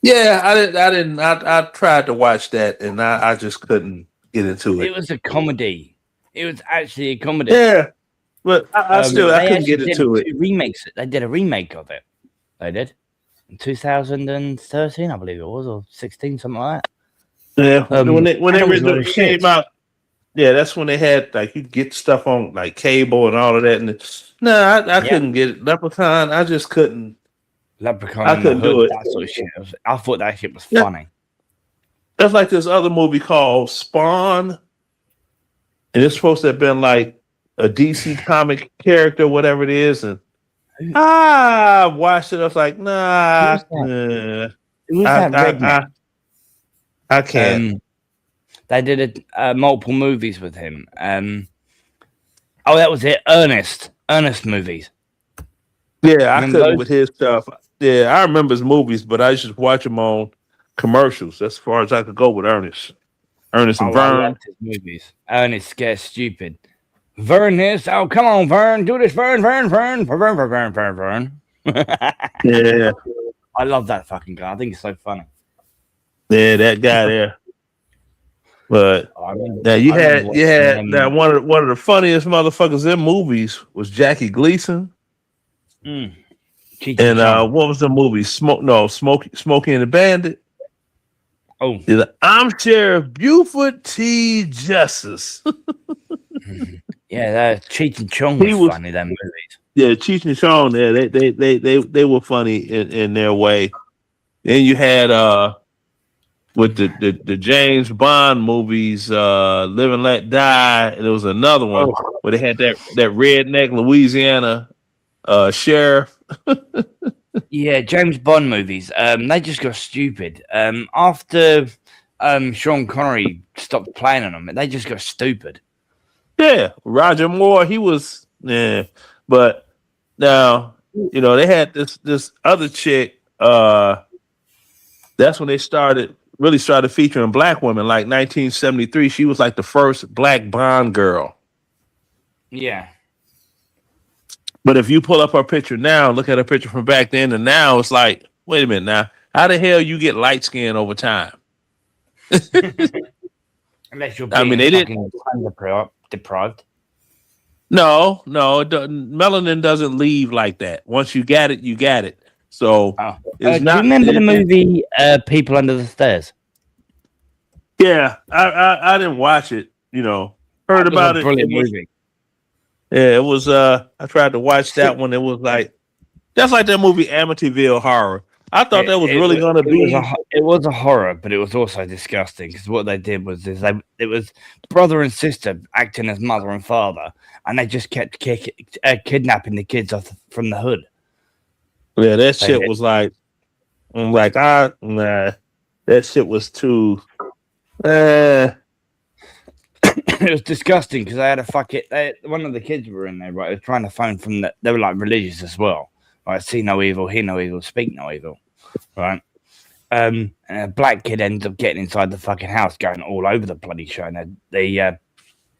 Yeah, I didn't. I tried to watch that, and I just couldn't get into it. It was a comedy. It was actually a comedy. Yeah, but I couldn't get into it. They did a remake of it. They did in 2013, I believe it was, or 16, something like that. Yeah, when they originally came out. Yeah, that's when they had like you get stuff on like cable and all of that. And I couldn't get it. Leprechaun, I just couldn't. Leprechaun, I couldn't do it. That sort of shit. I thought that shit was funny. That's like this other movie called Spawn, and it's supposed to have been like a DC comic character, whatever it is. And I watched it. I was like, nah, I can't. They did multiple movies with him. That was it. Ernest movies. Yeah, I couldn't with his stuff. Yeah, I remember his movies, but I just watch them on commercials. That's as far as I could go with Ernest. Ernest and Vern. I liked his movies. Ernest gets stupid. Vern, oh come on, Vern, do this, Vern. Yeah, I love that fucking guy. I think it's so funny. Yeah, that guy there. But now you had now one of the funniest motherfuckers in movies was Jackie Gleason. And what was the movie? Smokey and the Bandit. Oh, I'm Sheriff Buford T. Justice. Yeah, that Cheech and Chong was funny. Them movies. Yeah, Cheech and Chong. Yeah, they were funny in their way. Then you had with the James Bond movies, Live and Let Die, and there was another one where they had that redneck Louisiana sheriff. Yeah, James Bond movies. They just got stupid. After Sean Connery stopped playing on them. They just got stupid. Yeah, Roger Moore, he was but now they had this other chick. That's when they really started featuring black women. Like 1973, she was like the first black Bond girl. Yeah. But if you pull up her picture now, look at her picture from back then and now, it's like, wait a minute now, how the hell you get light skin over time? Unless you're being they fucking deprived. No, melanin doesn't leave like that. Once you got it, you got it. So it's do you remember the movie People Under the Stairs? Yeah, I didn't watch it. Heard about it. Brilliant movie. Yeah, it was. I tried to watch that one. It was like that's like that movie Amityville Horror. I thought that was really going to be. It was a horror, but it was also disgusting because what they did was it was brother and sister acting as mother and father, and they just kept kidnapping the kids from the hood. Yeah, that shit was like, that shit was too. It was disgusting because they had one of the kids were in there, right? They were trying to phone from they were like religious as well. Right, see no evil, hear no evil, speak no evil, right? And a black kid ends up getting inside the fucking house, going all over the bloody show. And the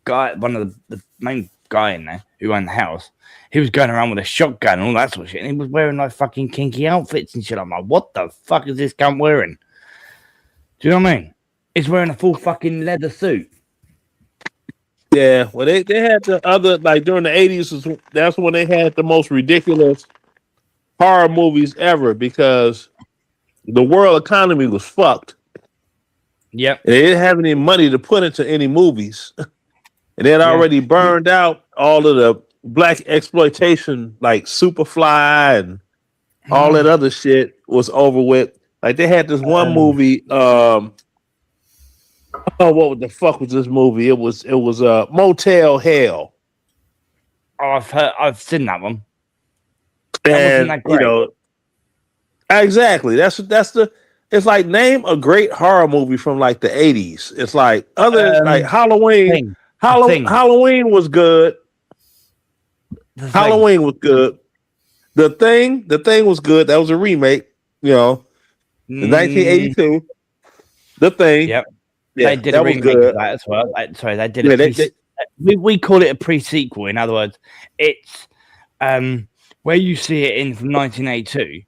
guy, one of the main guy in there who owned the house, he was going around with a shotgun and all that sort of shit. And he was wearing like fucking kinky outfits and shit. I'm like, what the fuck is this cunt wearing? Do you know what I mean? He's wearing a full fucking leather suit. Yeah, well, they had the other, like during the 80s, that's when they had the most ridiculous horror movies ever because the world economy was fucked. Yep. They didn't have any money to put into any movies. And they had already burned out all of the black exploitation, like Superfly and all that other shit was over with. Like they had this one movie, what the fuck was this movie? It was Motel Hell. Oh, I've seen that one. And exactly. That's it's like name a great horror movie from like the 80s. It's like like Halloween. Halloween was good. Halloween was good. The Thing was good. That was a remake, in 1982. The Thing. Yep. Yeah, they did that a remake of that as well. They did it. We call it a pre-sequel. In other words, it's where you see it in from 1982.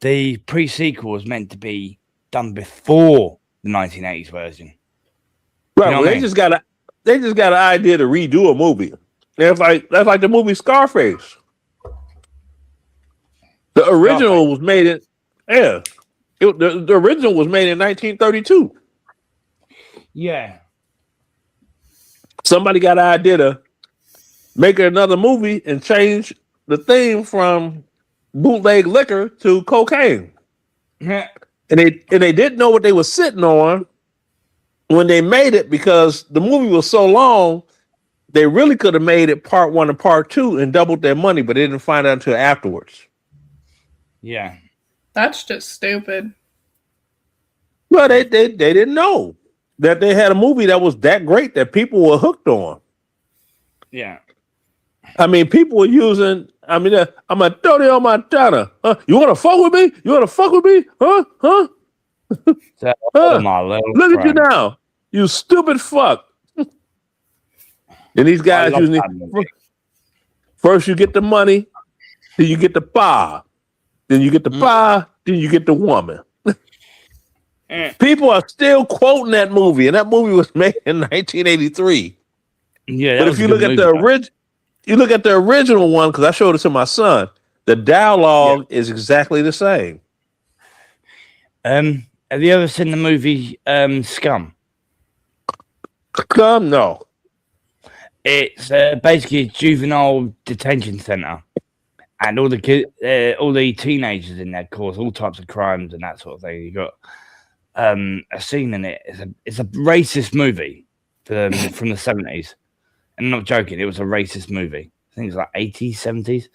The pre-sequel was meant to be done before the 1980s version. Right. You know they just got an idea to redo a movie. That's like the movie Scarface. The original was made in the original was made in 1932. Yeah. Somebody got an idea to make another movie and change the theme from bootleg liquor to cocaine. Yeah. And they didn't know what they were sitting on when they made it because the movie was so long, they really could have made it part 1 and part 2 and doubled their money, but they didn't find out until afterwards. Yeah. That's just stupid. Well, they didn't know that they had a movie that was that great that people were hooked on. Yeah. I mean, people were using. I'm a Tony on my Montana. You want to fuck with me? You want to fuck with me? Huh? Look at you now, you stupid fuck. And these guys usually first you get the money, then you get the bar, then you get the bar, then you get the woman. People are still quoting that movie, and that movie was made in 1983. Yeah, but if you look at the original one, because I showed it to my son, the dialogue is exactly the same. Have you ever seen the movie Scum? Scum, no. It's basically a juvenile detention center, and all the teenagers in there cause all types of crimes and that sort of thing. You got a scene in it. It's a racist movie from the 70s. And I'm not joking, it was a racist movie. I think it was like 80s, 70s.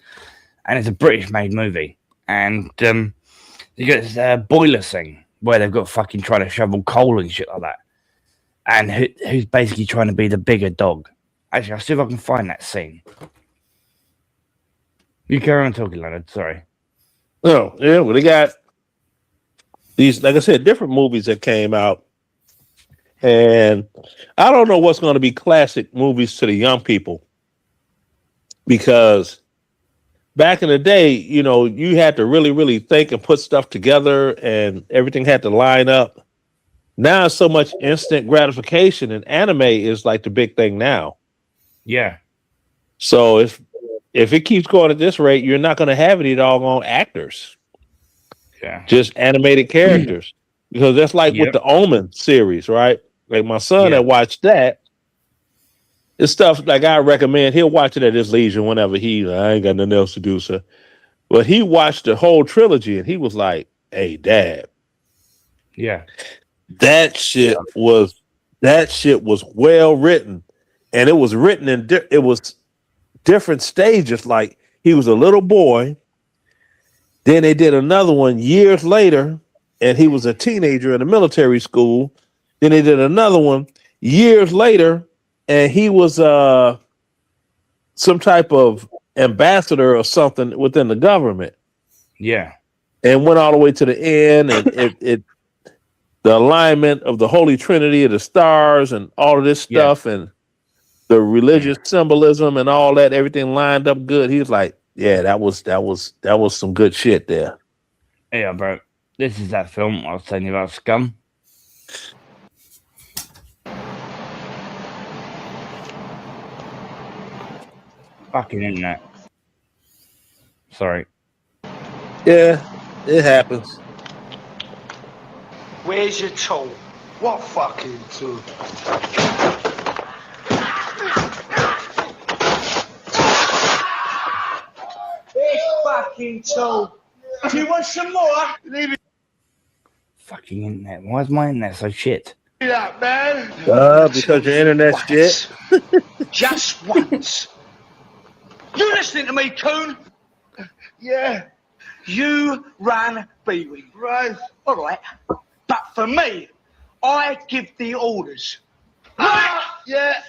And it's a British-made movie. And you got this boiler scene where they've got fucking trying to shovel coal and shit like that. And who's basically trying to be the bigger dog. Actually, I'll see if I can find that scene. You carry on talking, Leonard. Sorry. No, yeah, well, they got these, like I said, different movies that came out. And I don't know what's going to be classic movies to the young people. Because back in the day, you know, you had to really, really think and put stuff together and everything had to line up. Now it's so much instant gratification, and anime is like the big thing now. Yeah. So if it keeps going at this rate, you're not going to have any doggone actors. Yeah. Just animated characters. Because that's like with the Omen series, right? Like my son that watched that. It's stuff like I recommend. He'll watch it at his leisure whenever I ain't got nothing else to do. So, but he watched the whole trilogy and he was like, "Hey, Dad, yeah, that shit was well written, and it was written in it was different stages. Like he was a little boy, then they did another one years later, and he was a teenager in a military school. Then they did another one years later." And he was some type of ambassador or something within the government. Yeah. And went all the way to the end. And it the alignment of the Holy Trinity of the stars and all of this stuff and the religious symbolism and all that, everything lined up good. He was like, yeah, that was some good shit there. Yeah, bro. This is that film I was telling you about, Scum. Fucking internet. Sorry. Yeah, it happens. Where's your tool? What fucking tool? This fucking tool. Do you want some more? Leave it Fucking internet. Why is my internet so shit? up, man. Because your internet's shit. Just once. You listening to me, coon? Yeah. You run B-Wing. Right. All right. But for me, I give the orders. Right? Yeah.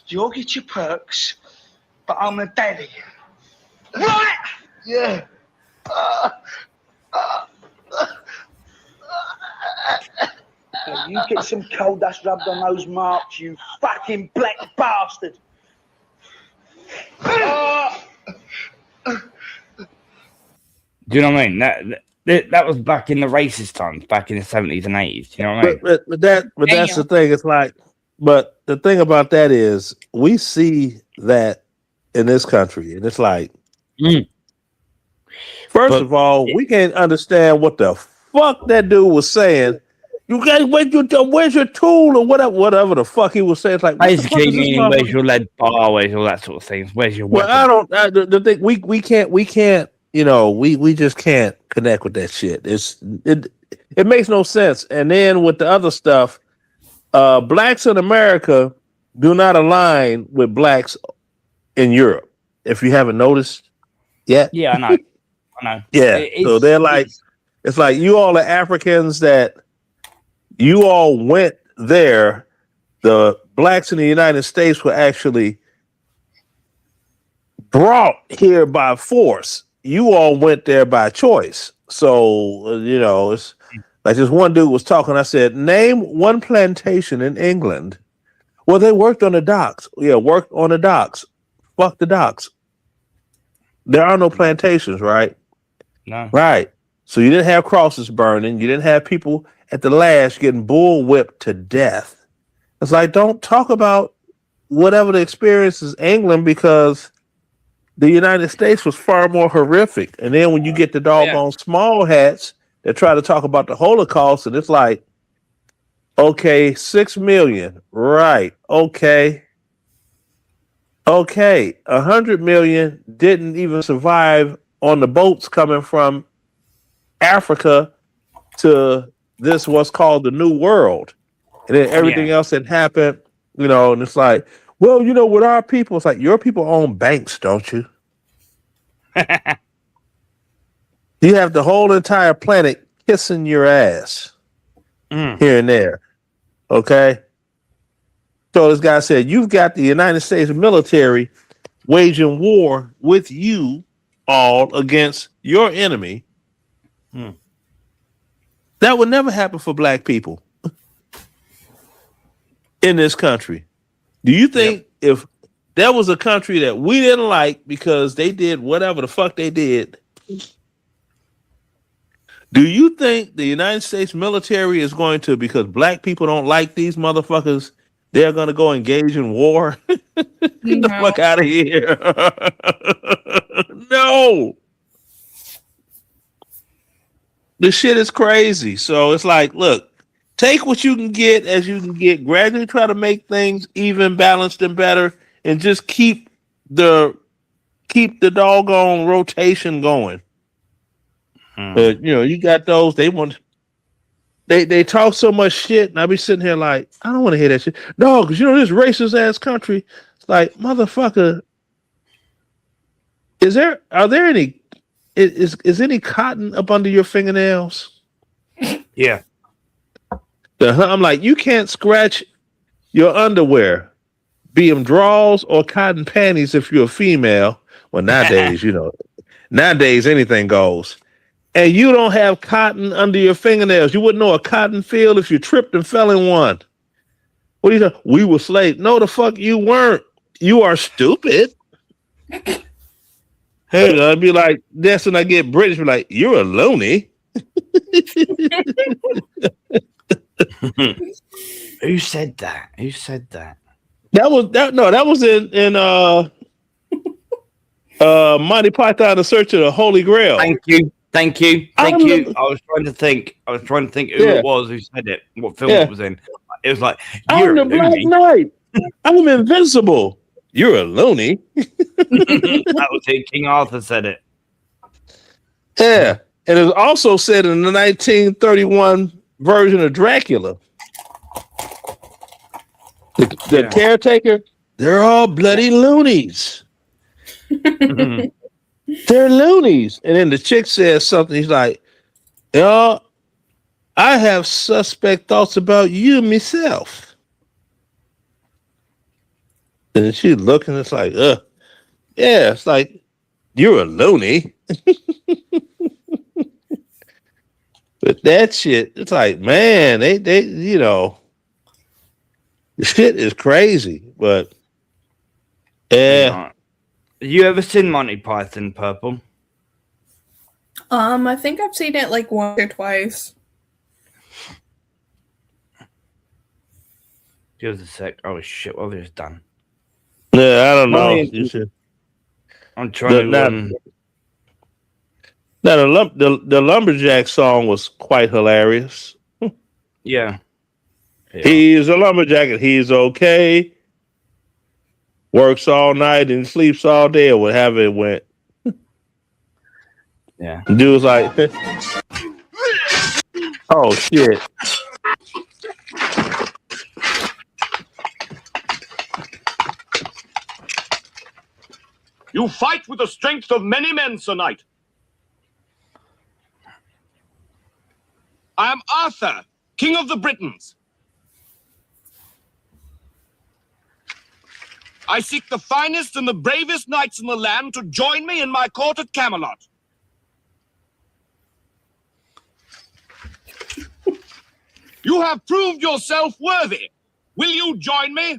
You'll get your perks, but I'm the daddy. Right? Yeah. You get some coal dust rubbed on those marks, you fucking black bastard. Do you know what I mean? That was back in the racist times, back in the 70s and 80s. You know what I mean? But that's the thing. It's like, but the thing about that is we see that in this country, and it's like, first of all, we can't understand what the fuck that dude was saying. You guys, where's your tool or whatever the fuck he was saying? It's like, basically, meaning where's your lead bar, where's all that sort of things. Where's your weapon? Well, the thing we can't. You know, we just can't connect with that shit. It makes no sense. And then with the other stuff, blacks in America do not align with blacks in Europe. If you haven't noticed yet. Yeah, I know. Yeah. So they're like, it's like you all are Africans that you all went there. The blacks in the United States were actually brought here by force. You all went there by choice. So, you know, it's like this one dude was talking. I said, name one plantation in England. Well, they worked on the docks. Yeah, worked on the docks. Fuck the docks. There are no plantations, right? No. Right. So you didn't have crosses burning. You didn't have people at the lash getting bull whipped to death. It's like, don't talk about whatever the experience is England, because the United States was far more horrific. And then when you get the doggone small hats that try to talk about the Holocaust, and it's like, okay, 6 million. Right. Okay. 100 million didn't even survive on the boats coming from Africa to this, what's called the New World. And then everything else that happened, you know, and it's like, well, you know, with our people, it's like, your people own banks, don't you? You have the whole entire planet kissing your ass Mm. here and there. Okay. So this guy said, you've got the United States military waging war with you all against your enemy. That would never happen for black people in this country. Do you think if there was a country that we didn't like because they did whatever the fuck they did, do you think the United States military is going to, because black people don't like these motherfuckers, they're going to go engage in war? Get the fuck out of here. No. This shit is crazy. So it's like, look, take what you can get as you can get, gradually try to make things even, balanced, and better, and just keep the doggone rotation going. But you got those, they talk so much shit, and I be sitting here like, I don't want to hear that shit. No, because this racist ass country. It's like, motherfucker, is there any cotton up under your fingernails? Yeah. I'm like, you can't scratch your underwear, be them drawers or cotton panties if you're a female. Well, nowadays, nowadays anything goes. And you don't have cotton under your fingernails. You wouldn't know a cotton field if you tripped and fell in one. What do you think? We were slaves. No, the fuck you weren't. You are stupid. Hey, I'd be like, that's when I get British, be like, you're a loony. Who said that? Who said that? That was in Monty Python, The Search of the Holy Grail. Thank you. I was trying to think who it was who said it, what film it was in. It was like, I'm the Black Knight. I'm invincible. You're a loony. That was it. King Arthur said it. Yeah. And it was also said in the 1931 version of Dracula. The caretaker, they're all bloody loonies. They're loonies. And then the chick says something. He's like, I have suspect thoughts about you myself. And she's looking, it's like, yeah, it's like, you're a loony. But that shit, it's like, man, they the shit is crazy. But yeah. You ever seen Monty Python, Purple? I think I've seen it like once or twice. Give us a sec. Oh shit, what have we just done? Yeah, I don't know. I'm trying to. Now the Lumberjack song was quite hilarious. Yeah. He's a lumberjack and he's okay. Works all night and sleeps all day, or whatever it went. Yeah. Dude's like, oh shit. You fight with the strength of many men, Sir Knight. I am Arthur, King of the Britons. I seek the finest and the bravest knights in the land to join me in my court at Camelot. You have proved yourself worthy. Will you join me?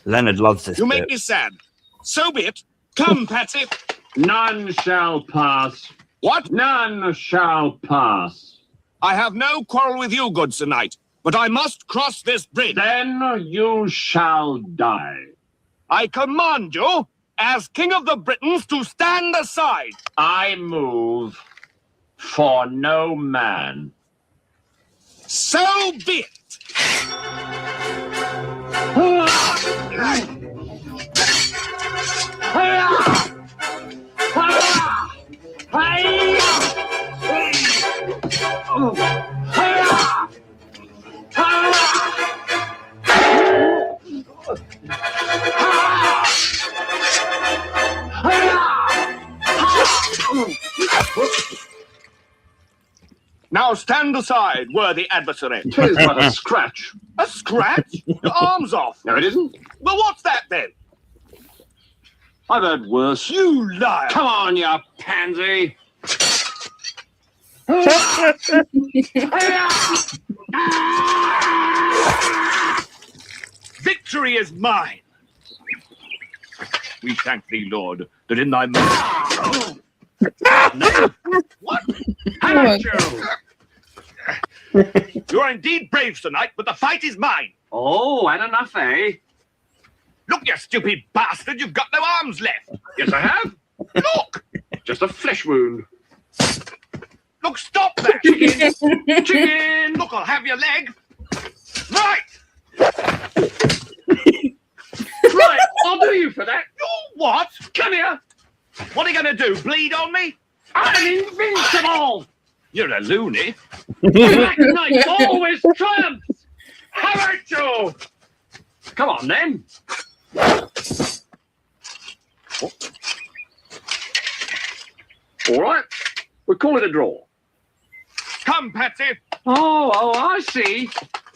Leonard loves this. You make me sad. So be it. Come, Patsy. None shall pass. What? None shall pass. I have no quarrel with you, good Sir Knight, but I must cross this bridge. Then you shall die. I command you, as King of the Britons, to stand aside. I move for no man. So be it. Now stand aside, worthy adversary. 'Tis but a scratch. A scratch? Your arm's off. No, it isn't. Well, what's that then? I've heard worse. You liar. Come on, you pansy. Victory is mine. We thank thee, Lord, that in thy mercy. What? How about you? You are indeed brave tonight, but the fight is mine. Oh, had enough, eh? Look, you stupid bastard, you've got no arms left. Yes, I have. Look! Just a flesh wound. Look, stop that, chicken! Chicken! Look, I'll have your leg. Right! Right, I'll do you for that. You what? Come here. What are you going to do, bleed on me? I'm invincible. You're a loony. Black Knight always triumphs. How about you? Come on, then. All right, we'll call it a draw. Come, Patsy. Oh, I see.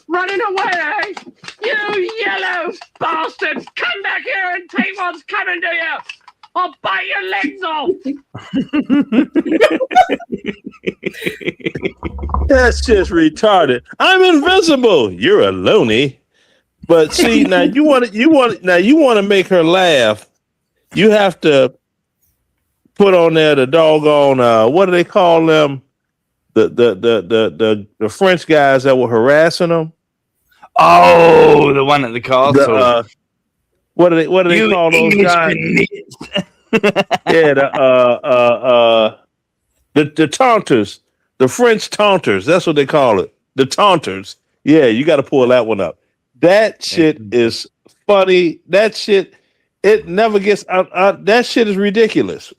Running away, eh? You yellow bastard! Come back here and take what's coming to you! I'll bite your legs off! That's just retarded. I'm invincible. You're a loony. But see, now you want to make her laugh. You have to put on there the doggone what do they call them? The French guys that were harassing them. Oh, the one at the castle. What do they call those English guys? Yeah, the taunters, the French taunters. That's what they call it. The taunters. Yeah, you got to pull that one up. That shit is funny. That shit, it never gets out. That shit is ridiculous.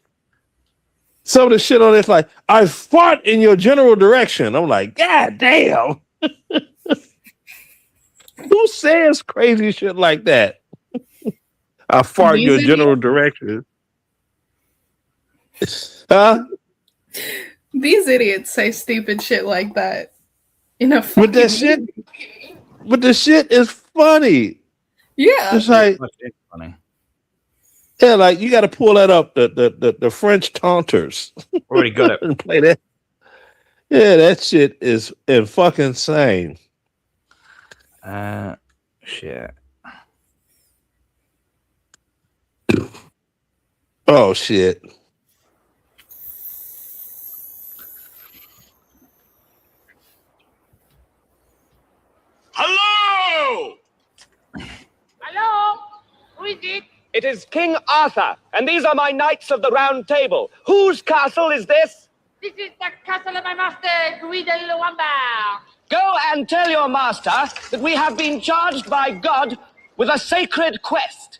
Some of the shit on it's like, I fought in your general direction. I'm like, God damn. Who says crazy shit like that? I fart in your general direction. Huh? These idiots say stupid shit like that. But the shit is funny. Yeah. It's like, it's funny. Yeah, like you got to pull that up. The French taunters. Already got it. And play that. Yeah, that shit is fucking insane. Shit. Oh shit. Hello! Hello? Who is it? It is King Arthur, and these are my knights of the Round Table. Whose castle is this? This is the castle of my master, Guy de Luamba. Go and tell your master that we have been charged by God with a sacred quest.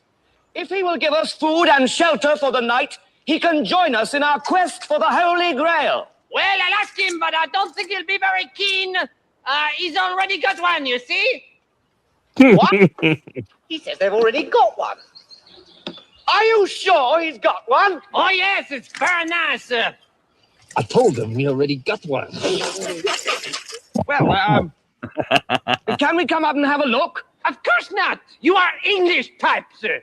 If he will give us food and shelter for the night, he can join us in our quest for the Holy Grail. Well, I'll ask him, but I don't think he'll be very keen. He's already got one, you see? What? He says they've already got one. Are you sure he's got one? Oh, yes, it's very nice. I told him he already got one. Well, can we come up and have a look? Of course not. You are English type, sir.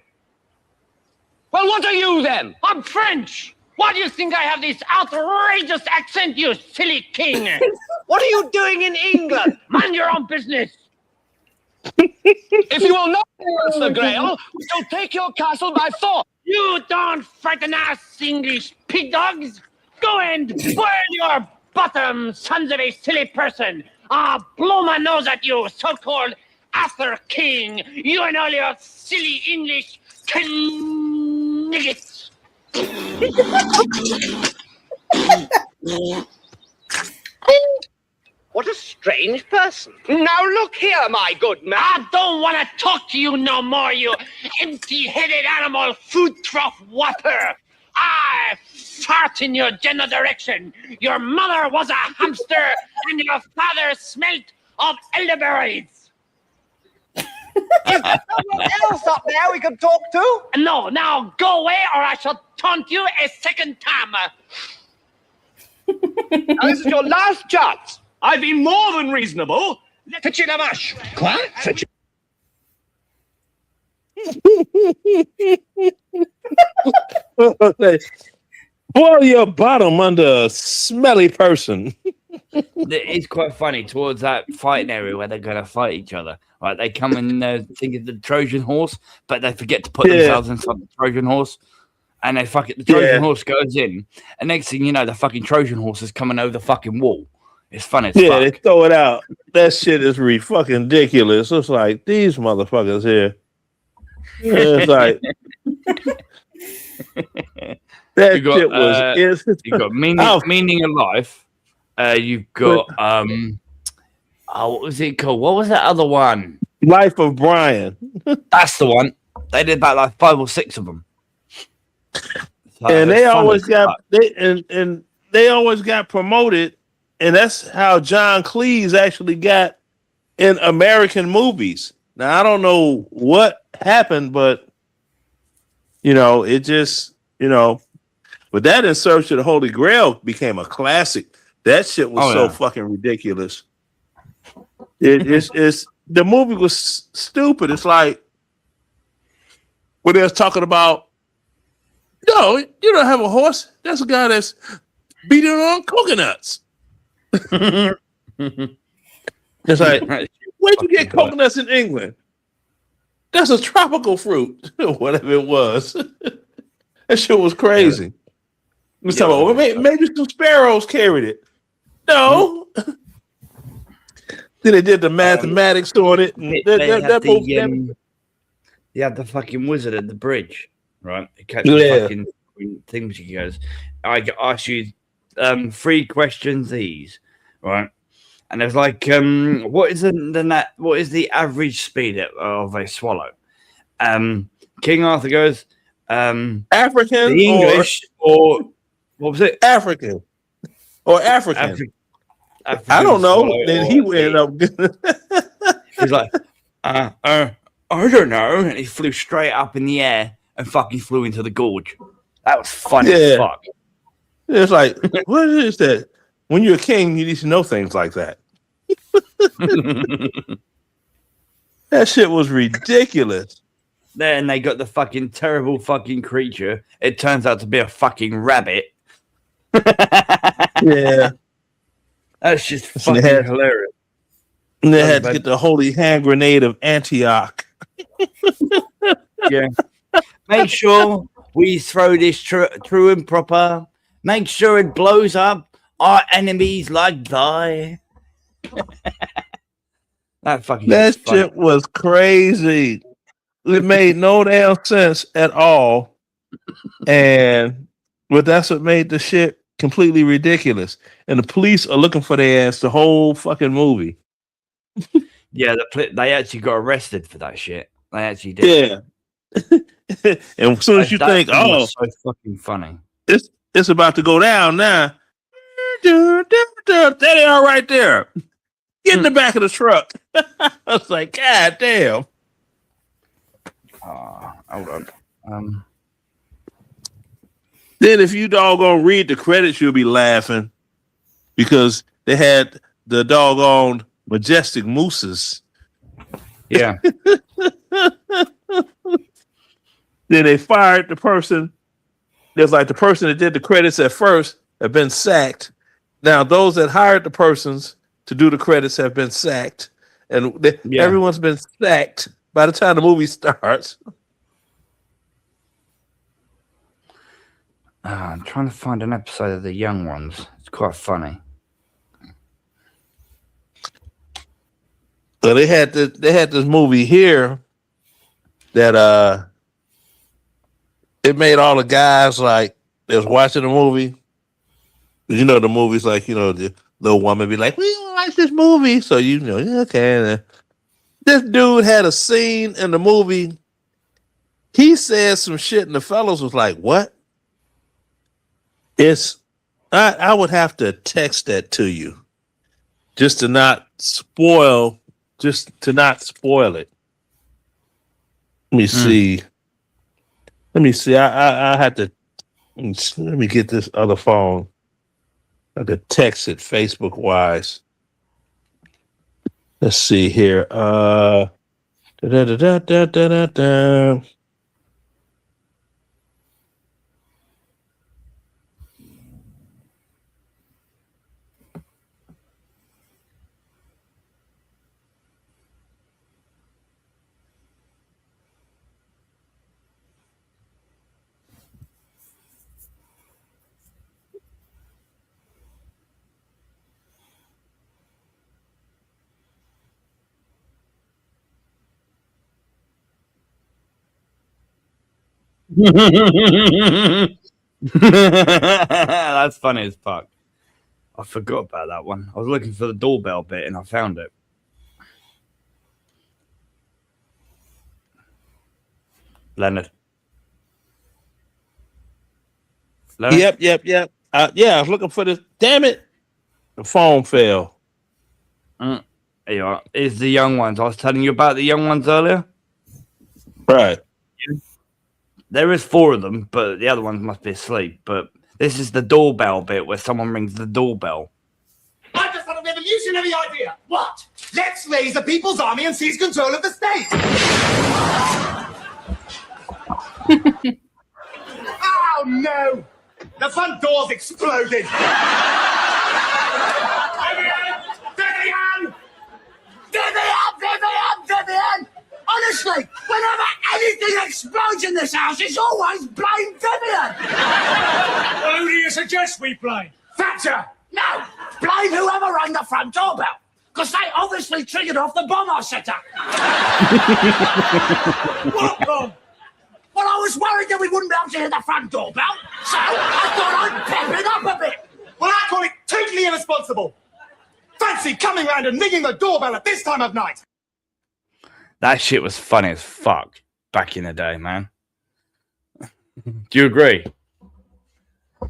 Well, what are you then? I'm French. Why do you think I have this outrageous accent, you silly king? What are you doing in England? Mind your own business. If you will not give us the Grail, we shall take your castle by force. You don't frighten us, English pig dogs. Go and boil your bottom, sons of a silly person. I'll blow my nose at you, so-called Arthur King. You and all your silly English niggets. What a strange person. Now look here, my good man. I don't want to talk to you no more, you empty-headed animal food trough whopper. I fart in your general direction. Your mother was a hamster, and your father smelt of elderberries. Is there someone else up there we can talk to? No, now go away, or I shall taunt you a second time. Now, this is your last chance. I've been more than reasonable. Fetchy la vache. Quoi? Fetch- Boil your bottom under a smelly person. It's quite funny towards that fighting area where they're going to fight each other. Right? They come and think of the Trojan horse, but they forget to put themselves inside the Trojan horse. And they fuck it. The Trojan horse goes in, and next thing you know, the fucking Trojan horse is coming over the fucking wall. It's funny as fuck. They throw it out. That shit is fucking ridiculous. It's like these motherfuckers here. It's like that You got, shit was. You've got meaning of life. You've got what was it called? What was that other one? Life of Brian. That's the one. They did about like 5 or 6 of them. So And they always funny. got they always got promoted, and that's how John Cleese actually got in American movies. Now I don't know what happened, but it just but that In Search of the Holy Grail became a classic. That shit was so fucking ridiculous. It's the movie was stupid. It's like when they was talking about, no, you don't have a horse. That's a guy that's beating on coconuts. It's like, where'd you get coconuts in England? That's a tropical fruit, whatever it was. That shit was crazy. We was talking about, well, maybe some sparrows carried it. No. Then they did the mathematics on it. And They had the fucking wizard at the bridge, right? He kept the fucking things. He goes, I ask you 3 questions. These, right? And there's like, what is the average speed of a swallow? King Arthur goes, African, the English, or what was it? African, or African. African I don't know. Then he ended up. He's like, I don't know, and he flew straight up in the air and fucking flew into the gorge. That was funny as fuck. It's like, what is that? When you're a king, you need to know things like that. That shit was ridiculous. Then they got the fucking terrible fucking creature. It turns out to be a fucking rabbit. Yeah. That's just fucking hilarious. And they had to get the holy hand grenade of Antioch. Yeah. Make sure we throw this true and proper. Make sure it blows up our enemies like thy. That shit was crazy. It made no damn sense at all. But that's what made the shit completely ridiculous. And the police are looking for their ass the whole fucking movie. Yeah, they actually got arrested for that shit. They actually did. Yeah. And as soon as you think, oh, so fucking funny. It's about to go down now. There they are right there. Get in the back of the truck. I was like, God damn. Hold on. Then if you doggone read the credits, you'll be laughing because they had the doggone majestic mooses. Yeah. Then they fired the person. There's like the person that did the credits at first have been sacked. Now those that hired the persons to do the credits have been sacked, and everyone's been sacked by the time the movie starts. I'm trying to find an episode of The Young Ones. It's quite funny. So they had this movie here that it made all the guys like that was watching the movie. You know the movies like the little woman be like, we watch this movie, so okay. This dude had a scene in the movie. He said some shit, and the fellows was like, "What?" I would have to text that to you, just to not spoil it. Let me see. I had to. Let me get this other phone. I could text it Facebook wise. Let's see here. Da, da, da, da, da, da, da. That's funny as fuck. I forgot about that one. I was looking for the doorbell bit and I found it. Leonard. Yep. Yeah, I was looking for this. Damn it. The phone fell. There you are. It's the young ones. I was telling you about the young ones earlier. Right. There is 4 of them, but the other ones must be asleep. But this is the doorbell bit where someone rings the doorbell. I just had a revolutionary idea. What? Let's raise the People's Army and seize control of the state. Oh, no. The front door's exploded. Vivian! Honestly, whenever anything explodes in this house, it's always blame Vivian. Well, who do you suggest we blame? Thatcher! No! Blame whoever rang the front doorbell. Because they obviously triggered off the bomb I set up. What bomb? Well, I was worried that we wouldn't be able to hear the front doorbell, so I thought I'd pep it up a bit. Well, I call it totally irresponsible. Fancy coming round and ringing the doorbell at this time of night. That shit was funny as fuck back in the day, man. Do you agree?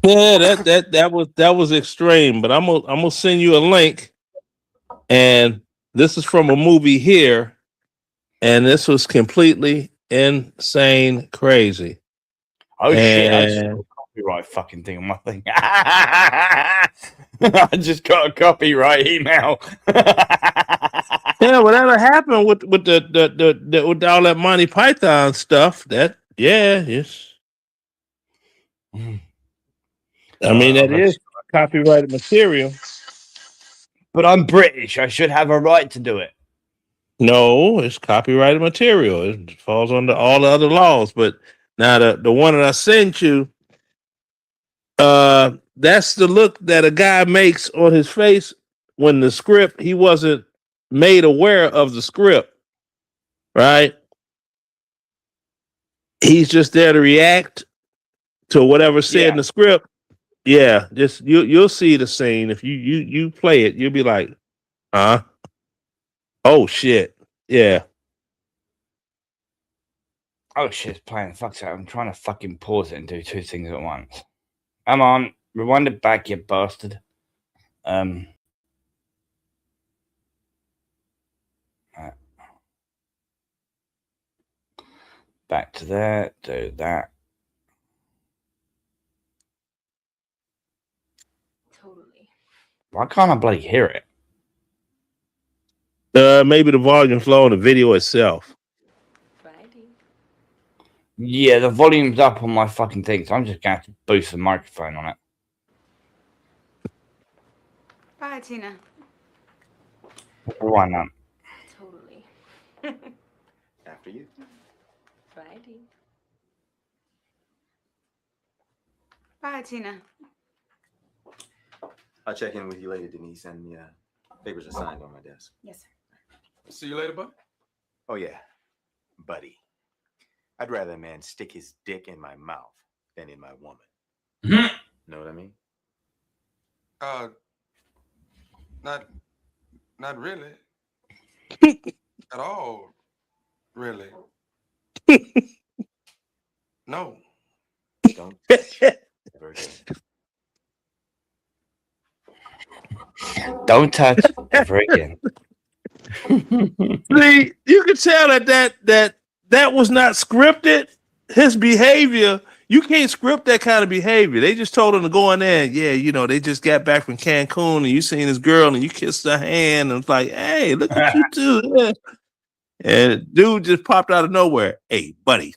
Yeah, that was extreme. But I'm gonna send you a link, and this is from a movie here, and this was completely insane, crazy. Oh shit! I just got a copyright fucking thing on my thing. I just got a copyright email. Yeah, well, that'll happen with the with all that Monty Python stuff. That yes. I mean, that is copyrighted material. But I'm British. I should have a right to do it. No, it's copyrighted material. It falls under all the other laws. But now the one that I sent you, that's the look that a guy makes on his face when the script, he wasn't made aware of the script, right? He's just there to react to whatever's said in the script. Yeah, just you'll see the scene. If you play it, you'll be like, huh? Oh shit. Yeah. Oh shit, it's playing. Fuck's sake. I'm trying to fucking pause it and do 2 things at once. Come on, rewind it back, you bastard. Back to that, do that. Totally. Why can't I bloody hear it? Maybe the volume's low on the video itself. Yeah, the volume's up on my fucking thing, so I'm just gonna have to boost the microphone on it. Bye, Tina. Why not? Totally. After you. Bye, Dee. Bye, Tina. I'll check in with you later, Denise, and the papers are signed on my desk. Yes, sir. See you later, bud. Oh, yeah, buddy. I'd rather a man stick his dick in my mouth than in my woman. Know what I mean? Not really. At all. Really. No. Don't. Don't touch ever again. See, you can tell that was not scripted. His behavior, you can't script that kind of behavior. They just told him to go in there. And, yeah, you know, they just got back from Cancun and you seen this girl and you kissed her hand and it's like, hey, look what you do. And dude just popped out of nowhere. Hey, buddy,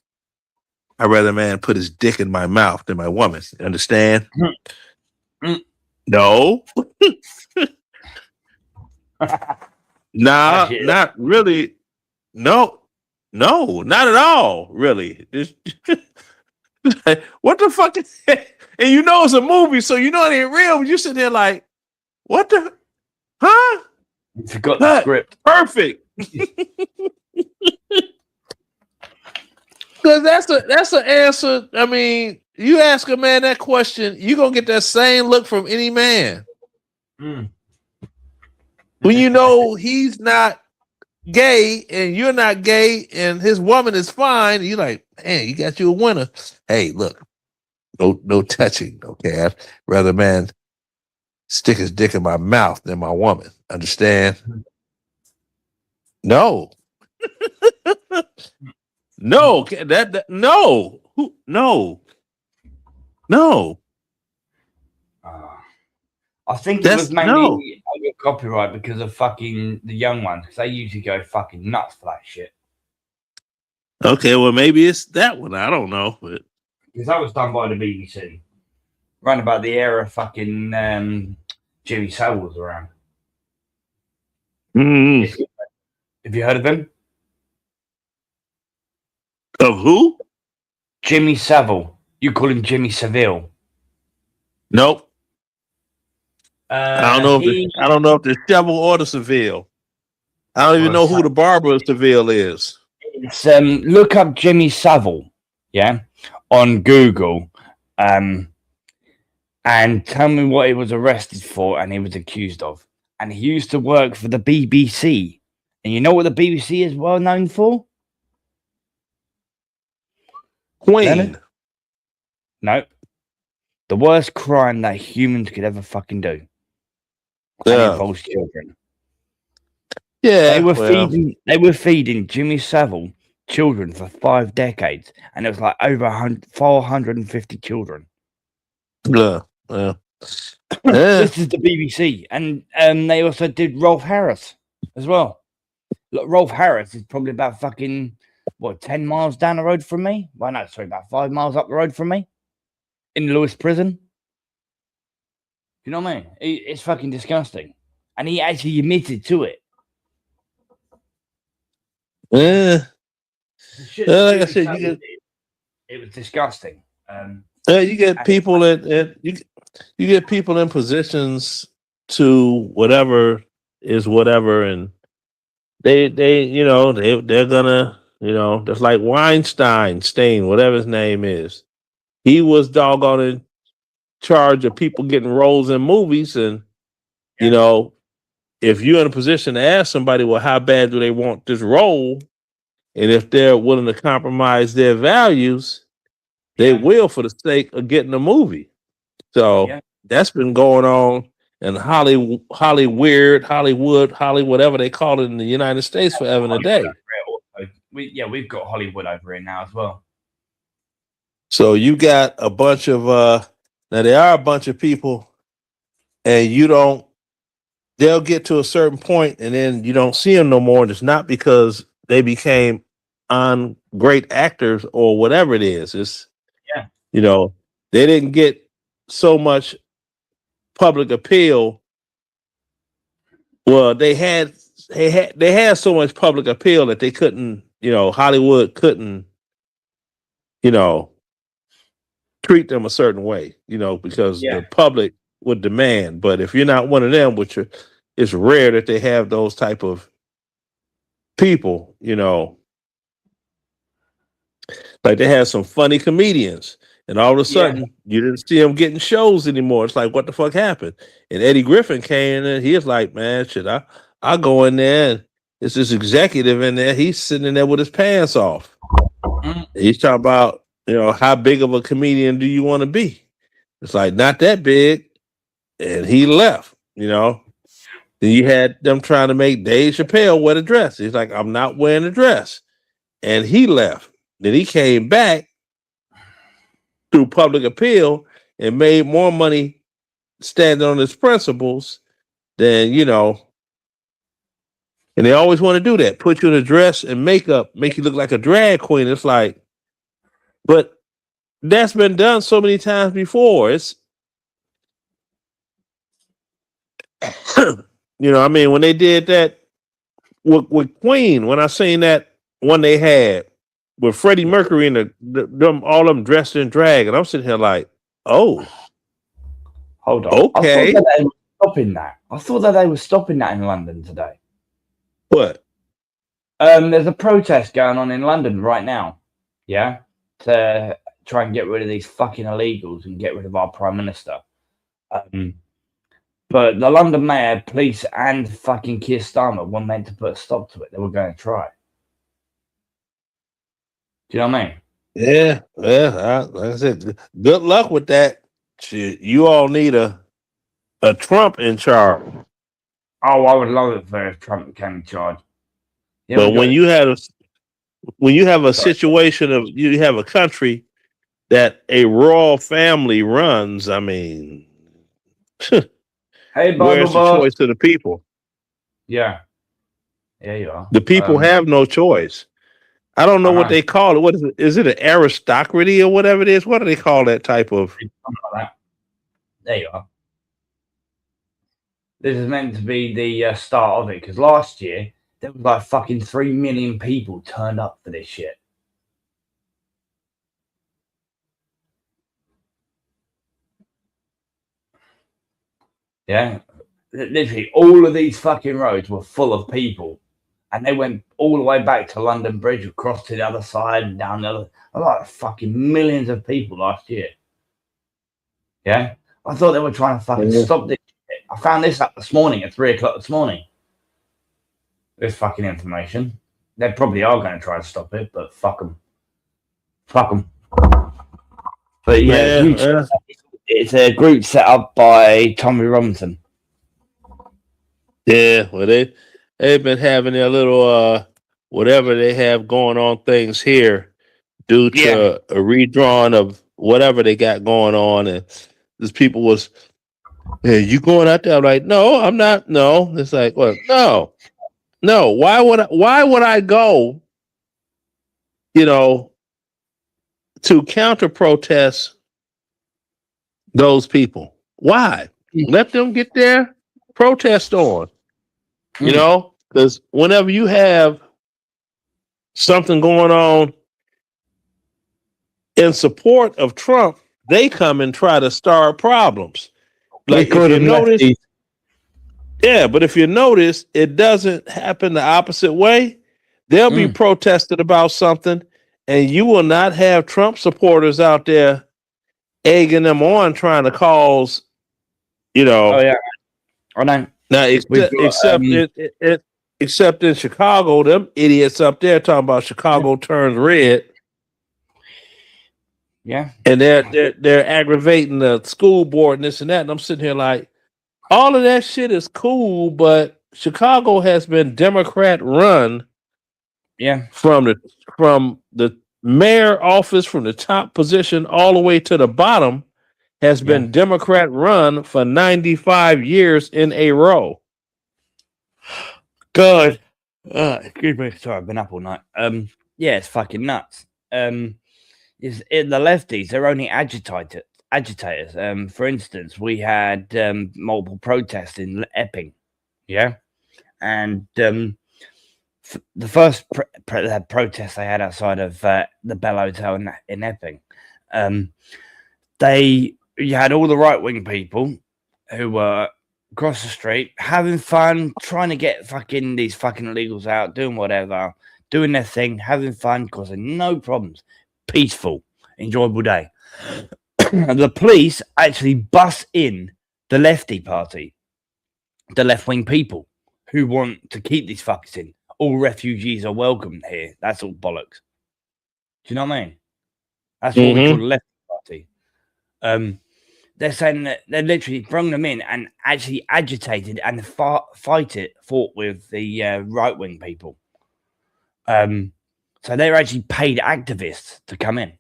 I'd rather a man put his dick in my mouth than my woman. Understand? No. Nah, not really. No, not at all. Really. What the fuck is that? And you know it's a movie, so you know it ain't real. But you sit there like, what the? Huh? You forgot the script. Perfect. Because that's an answer. I mean, you ask a man that question, you're gonna get that same look from any man. When you know he's not gay and you're not gay and his woman is fine, you're like, man, you got you a winner. Hey, look, no touching, okay? I'd rather a man stick his dick in my mouth than my woman. Understand? No. No, no. I think it was mainly under copyright because of fucking the young ones. Because they usually go fucking nuts for that shit. Okay, well maybe it's that one. I don't know, but because that was done by the BBC, around about the era fucking Jimmy Savile was around. Have you heard of him? Of who? Jimmy Savile. You call him Jimmy Savile. Nope. I don't know if the Seville or the Seville. I don't even know who the barber of Seville is. It's look up Jimmy Savile, yeah, on Google, and tell me what he was arrested for and he was accused of. And he used to work for the BBC. And you know what the BBC is well known for? Queen. Leonard? No. The worst crime that humans could ever fucking do. And it involves children. Yeah. They were feeding Jimmy Savile children for 5 decades. And it was like over 450 children. Yeah. This is the BBC. And they also did Rolf Harris as well. Look, Rolf Harris is probably about fucking 10 miles down the road from me? Well, no, sorry, about 5 miles up the road from me in Lewis Prison. You know what I mean? It's fucking disgusting. And he actually admitted to it. Yeah. Like I said, it was disgusting. You get people you get people in positions to whatever is whatever, and they're gonna, just like Weinstein, whatever his name is. He was doggone in charge of people getting roles in movies, and if you're in a position to ask somebody, well, how bad do they want this role, and if they're willing to compromise their values, they will for the sake of getting a movie. So that's been going on in Hollywood, whatever they call it in the United States forever and a day. We've got Hollywood over here now as well. So you got a bunch of now there are a bunch of people, and they'll get to a certain point and then you don't see them no more. And it's not because they became great actors or whatever it is. It's they didn't get so much public appeal. Well, they had so much public appeal that they couldn't, Hollywood couldn't, treat them a certain way, because the public would demand. But if you're not one of them, it's rare that they have those type of people, like they have some funny comedians, and all of a sudden you didn't see them getting shows anymore. It's like, what the fuck happened? And Eddie Griffin came in and he was like, man, shit, I'll go in there and it's this executive in there. He's sitting in there with his pants off. He's talking about, how big of a comedian do you want to be? It's like, not that big. And he left, Then you had them trying to make Dave Chappelle wear the dress. He's like, I'm not wearing the dress. And he left. Then he came back through public appeal and made more money standing on his principles than, and they always want to do that, put you in a dress and makeup, make you look like a drag queen. It's like, but that's been done so many times before. It's, I mean, when they did that with Queen, when I seen that one they had with Freddie Mercury and them all of them dressed in drag, and I'm sitting here like, oh, hold on, okay. I thought that they were stopping that. I thought that they were stopping that in London today. What? There's a protest going on in London right now. Yeah, to try and get rid of these fucking illegals and get rid of our Prime Minister. But the London Mayor, police, and fucking Keir Starmer were meant to put a stop to it. They were going to try. Do you know what I mean? Yeah. Like I said, good luck with that. Shit, you all need a Trump in charge. Oh, I would love it if Trump came in charge. Yeah, but when you have a situation of you have a country that a royal family runs, I mean, hey, where's the choice to the people? Yeah, you are. The people have no choice. I don't know what they call it. What is it? Is it an aristocracy or whatever it is? What do they call that type of? Something like that. There you are. This is meant to be the start of it, because last year there was like fucking 3 million people turned up for this shit. Yeah, literally all of these fucking roads were full of people, and they went all the way back to London Bridge, across to the other side, and down the other. Like fucking millions of people last year. Yeah, I thought they were trying to fucking stop this shit. I found this up this morning at 3 o'clock this morning. This fucking information. They probably are going to try to stop it, but fuck them. Fuck them. But yeah. It's a group set up by Tommy Robinson. Yeah, well, they've been having their little whatever they have going on things here due to a redrawing of whatever they got going on, and these people was, hey, you going out there? I'm like, no, I'm not. No, it's like, well, no. Why would I go? To counter protest those people. Why? Let them get their protest on. Because whenever you have something going on in support of Trump, they come and try to start problems. Like if you notice, but if you notice, it doesn't happen the opposite way. They'll be protested about something, and you will not have Trump supporters out there egging them on, trying to cause, Oh yeah, I know. Now, except in Chicago, them idiots up there talking about Chicago turns red. Yeah, and they're aggravating the school board and this and that. And I'm sitting here like, all of that shit is cool, but Chicago has been Democrat run. Yeah, from the mayor office, from the top position all the way to the bottom, has been Democrat run for 95 years in a row. God, excuse me. Sorry, I've been up all night. Yeah, it's fucking nuts. Is in the lefties? They're only agitators. For instance, we had multiple protests in Epping. Yeah, and the first protest they had outside of the Bell Hotel in Epping, you had all the right-wing people who were across the street having fun, trying to get these fucking illegals out, doing whatever, doing their thing, having fun, causing no problems, peaceful, enjoyable day. The police actually bust in the lefty party, the left-wing people who want to keep these fuckers in. All refugees are welcome here. That's all bollocks. Do you know what I mean? That's what we call the left party. They're saying that they literally brought them in and actually agitated and fought with the right-wing people. So they're actually paid activists to come in.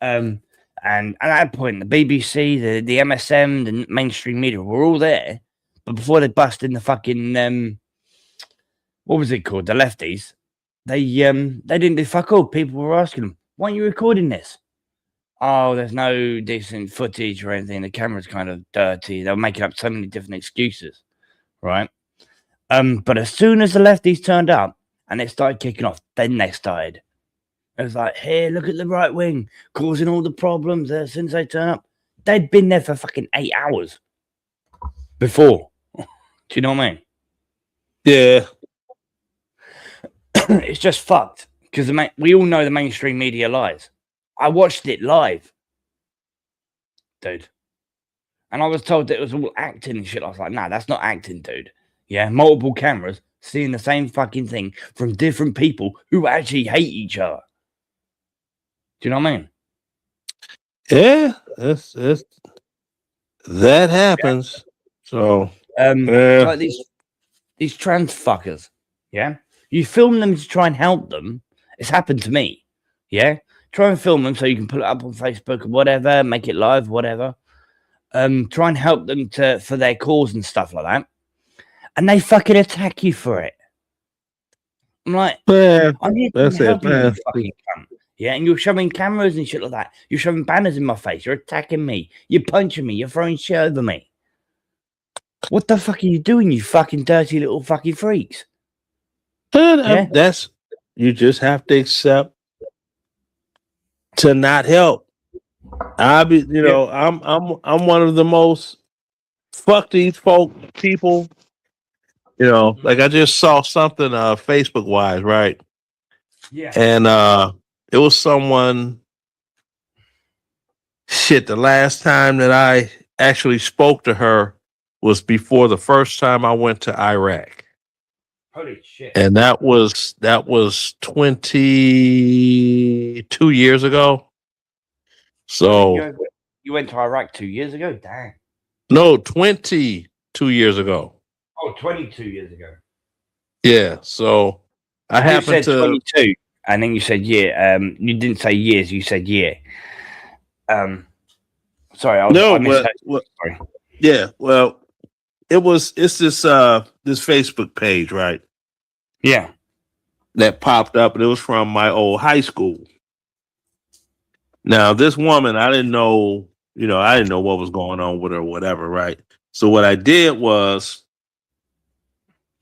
And And at that point, the BBC, the MSM, the mainstream media were all there. But before they bust in the fucking what was it called? The lefties. They didn't do fuck all. People were asking them, "Why aren't you recording this?" Oh, there's no decent footage or anything. The camera's kind of dirty. They were making up so many different excuses, right? But as soon as the lefties turned up and it started kicking off, then they started. It was like, hey, look at the right wing causing all the problems there since they turned up. They'd been there for fucking 8 hours before. Do you know what I mean? Yeah. It's just fucked because we all know the mainstream media lies. I watched it live, dude. And I was told that it was all acting and shit. I was like, nah, that's not acting, dude. Yeah, multiple cameras seeing the same fucking thing from different people who actually hate each other. Do you know what I mean? Yeah, that happens. So, like these trans fuckers, yeah? You film them to try and help them. It's happened to me, yeah? Try and film them so you can put it up on Facebook or whatever, make it live, whatever. Try and help them for their cause and stuff like that. And they fucking attack you for it. I'm like, I'm here to help you, you fucking cunt. Yeah, and you're shoving cameras and shit like that. You're shoving banners in my face. You're attacking me. You're punching me. You're throwing shit over me. What the fuck are you doing, you fucking dirty little fucking freaks? Yeah? You just have to accept to not help. I'm one of the most fuck these people. You know, like I just saw something Facebook wise, right? Yeah. And it was someone. Shit, the last time that I actually spoke to her was before the first time I went to Iraq. Holy shit. And that was 22 years ago. So you went to Iraq 2 years ago? Damn. No, 22 years ago. Oh, 22 years ago. Yeah. So I happened to 22, and then you said year. You didn't say years, you said year. Sorry, I misheard. Sorry. Yeah, well, it's this Facebook page, right? Yeah. That popped up, and it was from my old high school. Now, this woman, I didn't know what was going on with her or whatever, right? So what I did was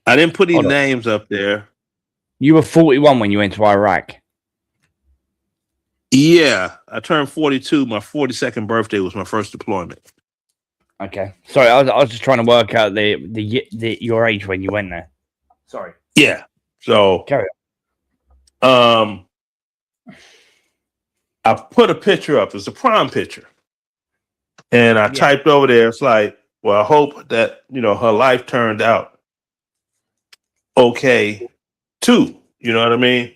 I didn't put any names up there. You were 41 when you went to Iraq. Yeah, I turned 42. My 42nd birthday was my first deployment. Okay, sorry, I was just trying to work out your age when you went there. Sorry. Yeah. So carry on. I put a picture up. It's a prom picture, and I typed over there. It's like, well, I hope that her life turned out okay too. You know what I mean?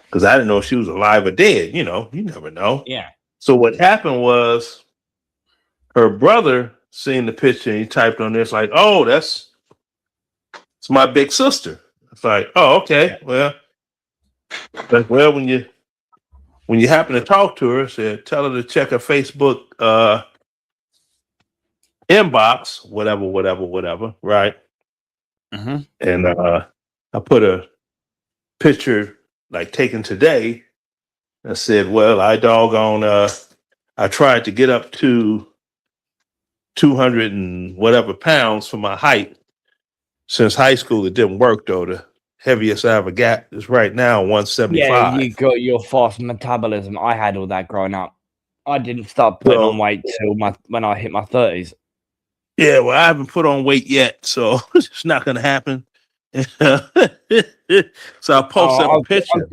Because I didn't know if she was alive or dead. You never know. Yeah. So what happened was her brother seen the picture and he typed on this like, "Oh, it's my big sister." It's like, "Oh, okay. Well, when you happen to talk to her, tell her to check her Facebook inbox, whatever, right?" Mm-hmm. And I put a picture like taken today. I said, "Well, I tried to get up to 200 and whatever pounds for my height. Since high school, it didn't work though. The heaviest I ever got is right now 175. Yeah, you got your fast metabolism. I had all that growing up. I didn't start putting on weight till when I hit my 30s. Yeah, well, I haven't put on weight yet, so it's not going to happen. So I posted a picture.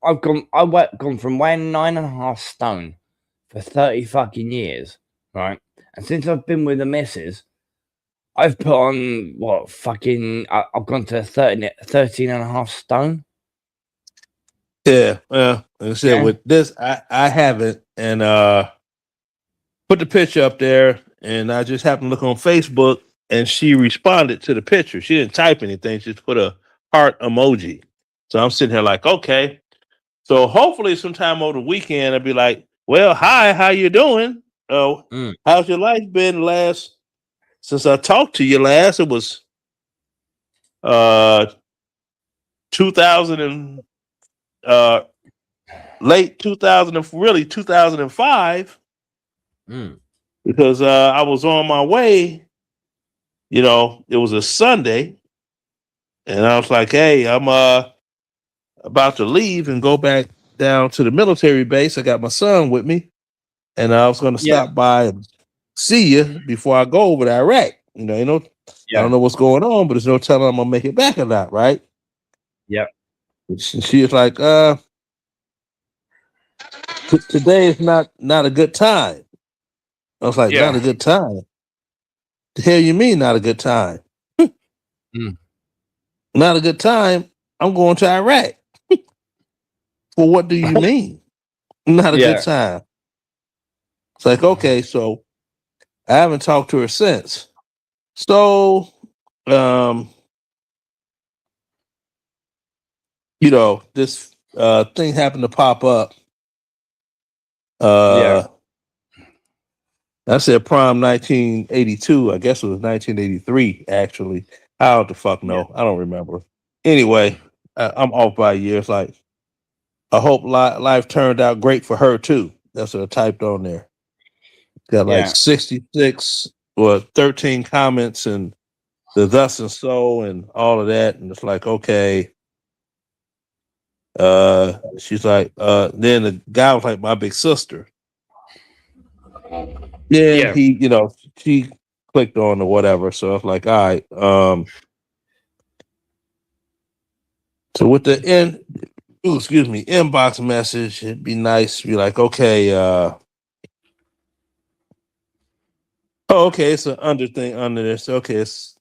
I've gone from weighing 9.5 stone for 30 fucking years, right? And since I've been with the missus, I've put on I've gone to 13.5 stone. Yeah, well, like I said, with this, I haven't, and put the picture up there, and I just happened to look on Facebook, and she responded to the picture. She didn't type anything; she just put a heart emoji. So I'm sitting here like, okay. So hopefully, sometime over the weekend, I'll be like, Well, hi, how you doing? Oh, how's your life been since I talked to you last? It was 2000 and late 2000 and really 2005 because I was on my way. You know, it was a Sunday, and I was like, "Hey, I'm about to leave and go back down to the military base. I got my son with me, and I was going to stop by and see you before I go over to Iraq. You know, I don't know what's going on, but there's no telling I'm gonna make it back or not, right?" Yep. She was like, today is not a good time. I was like, not a good time. The hell you mean not a good time? Not a good time. I'm going to Iraq. Well, what do you mean? Not a good time. It's like, okay, so I haven't talked to her since. So, you know, this thing happened to pop up. I said prom 1982. I guess it was 1983, actually. How the fuck no? I don't remember. Anyway, I'm off by a year. It's like, I hope life turned out great for her too. That's what I typed on there. Got like 66 or 13 comments and the thus and so and all of that. And it's like, okay. She's like, then the guy was like my big sister. Yeah, he, you know, she clicked on or whatever. So I was like, all right. So with the inbox message, it'd be nice to be like, okay, okay, it's an under thing under this. Okay, it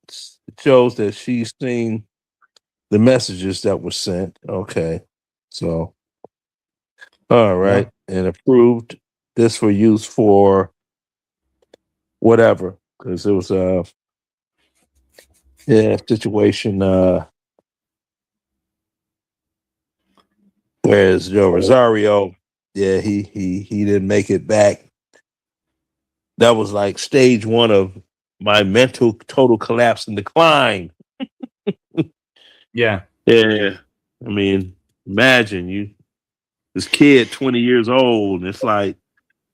shows that she's seen the messages that were sent. Okay, so all right, and approved this for use for whatever, because it was a situation. Whereas Joe Rosario, he didn't make it back. That was like stage 1 of my mental total collapse and decline. Yeah. I mean, imagine this kid, 20 years old, and it's like,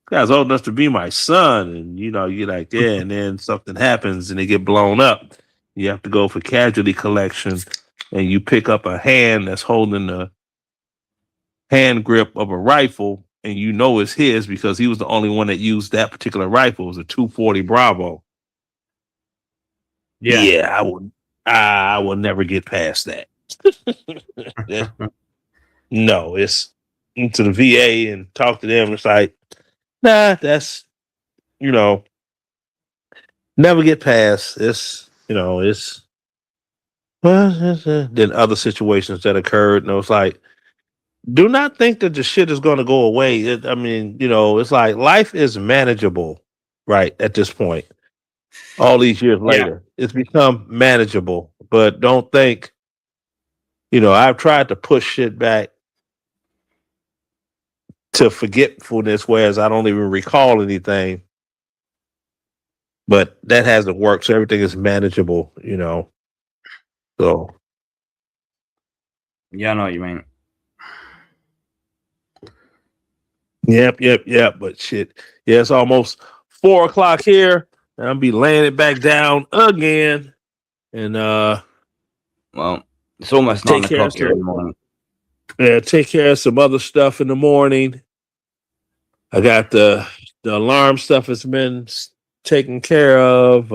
guy's old enough to be my son, and you know, you're like, and then something happens and they get blown up. You have to go for casualty collection, and you pick up a hand that's holding the hand grip of a rifle, and you know it's his because he was the only one that used that particular rifle. It was a 240 Bravo. I will never get past that. No, it's into the VA and talk to them. It's like, nah, that's, you know, never get past. It's, you know, it's then other situations that occurred, and it was like, do not think that the shit is going to go away. I mean, you know, it's like life is manageable, right? At this point, all these years later, it's become manageable. But don't think, you know, I've tried to push shit back to forgetfulness, whereas I don't even recall anything. But that hasn't worked. So everything is manageable, you know. So, yeah, I know what you mean. Yep. But shit, it's almost 4 o'clock here, and I'll be laying it back down again. And well, it's almost 9 o'clock here in the morning. Yeah, take care of some other stuff in the morning. I got the alarm stuff has been taken care of.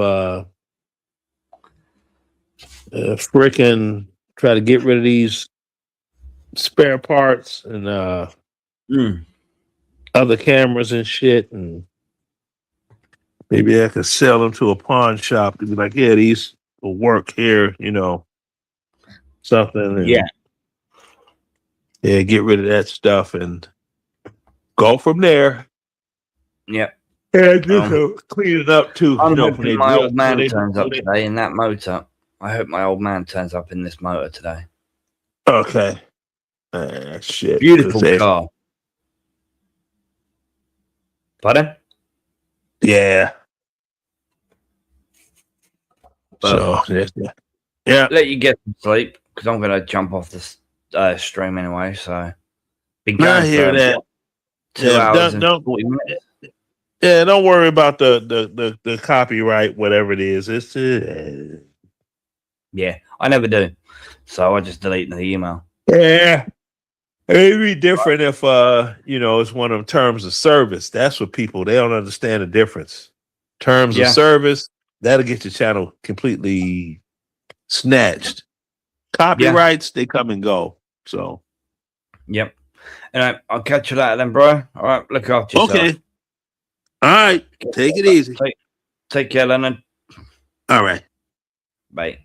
Freaking try to get rid of these spare parts and other cameras and shit, and maybe I could sell them to a pawn shop to be like, yeah, these will work here, you know, something. And, get rid of that stuff and go from there. Yeah. And just clean it up too. I'm hoping my old man turns up today in that motor. I hope my old man turns up in this motor today. Okay. Shit. Beautiful car. Pardon? Yeah. But yeah. Let you get some sleep because I'm gonna jump off this stream anyway. So been going I hear for that. 2 hours and 40 minutes. Yeah, don't worry about the copyright, whatever it is. It's Yeah, I never do. So I just delete the email. yeah. It'd be different if it's one of them terms of service. That's what people they don't understand the difference. Terms of service, that'll get your channel completely snatched. Copyrights, they come and go. So yep. Anyway, I'll catch you later then, bro. All right, look after yourself. Okay. All right. Take it easy. Take care, Leonard. All right. Bye.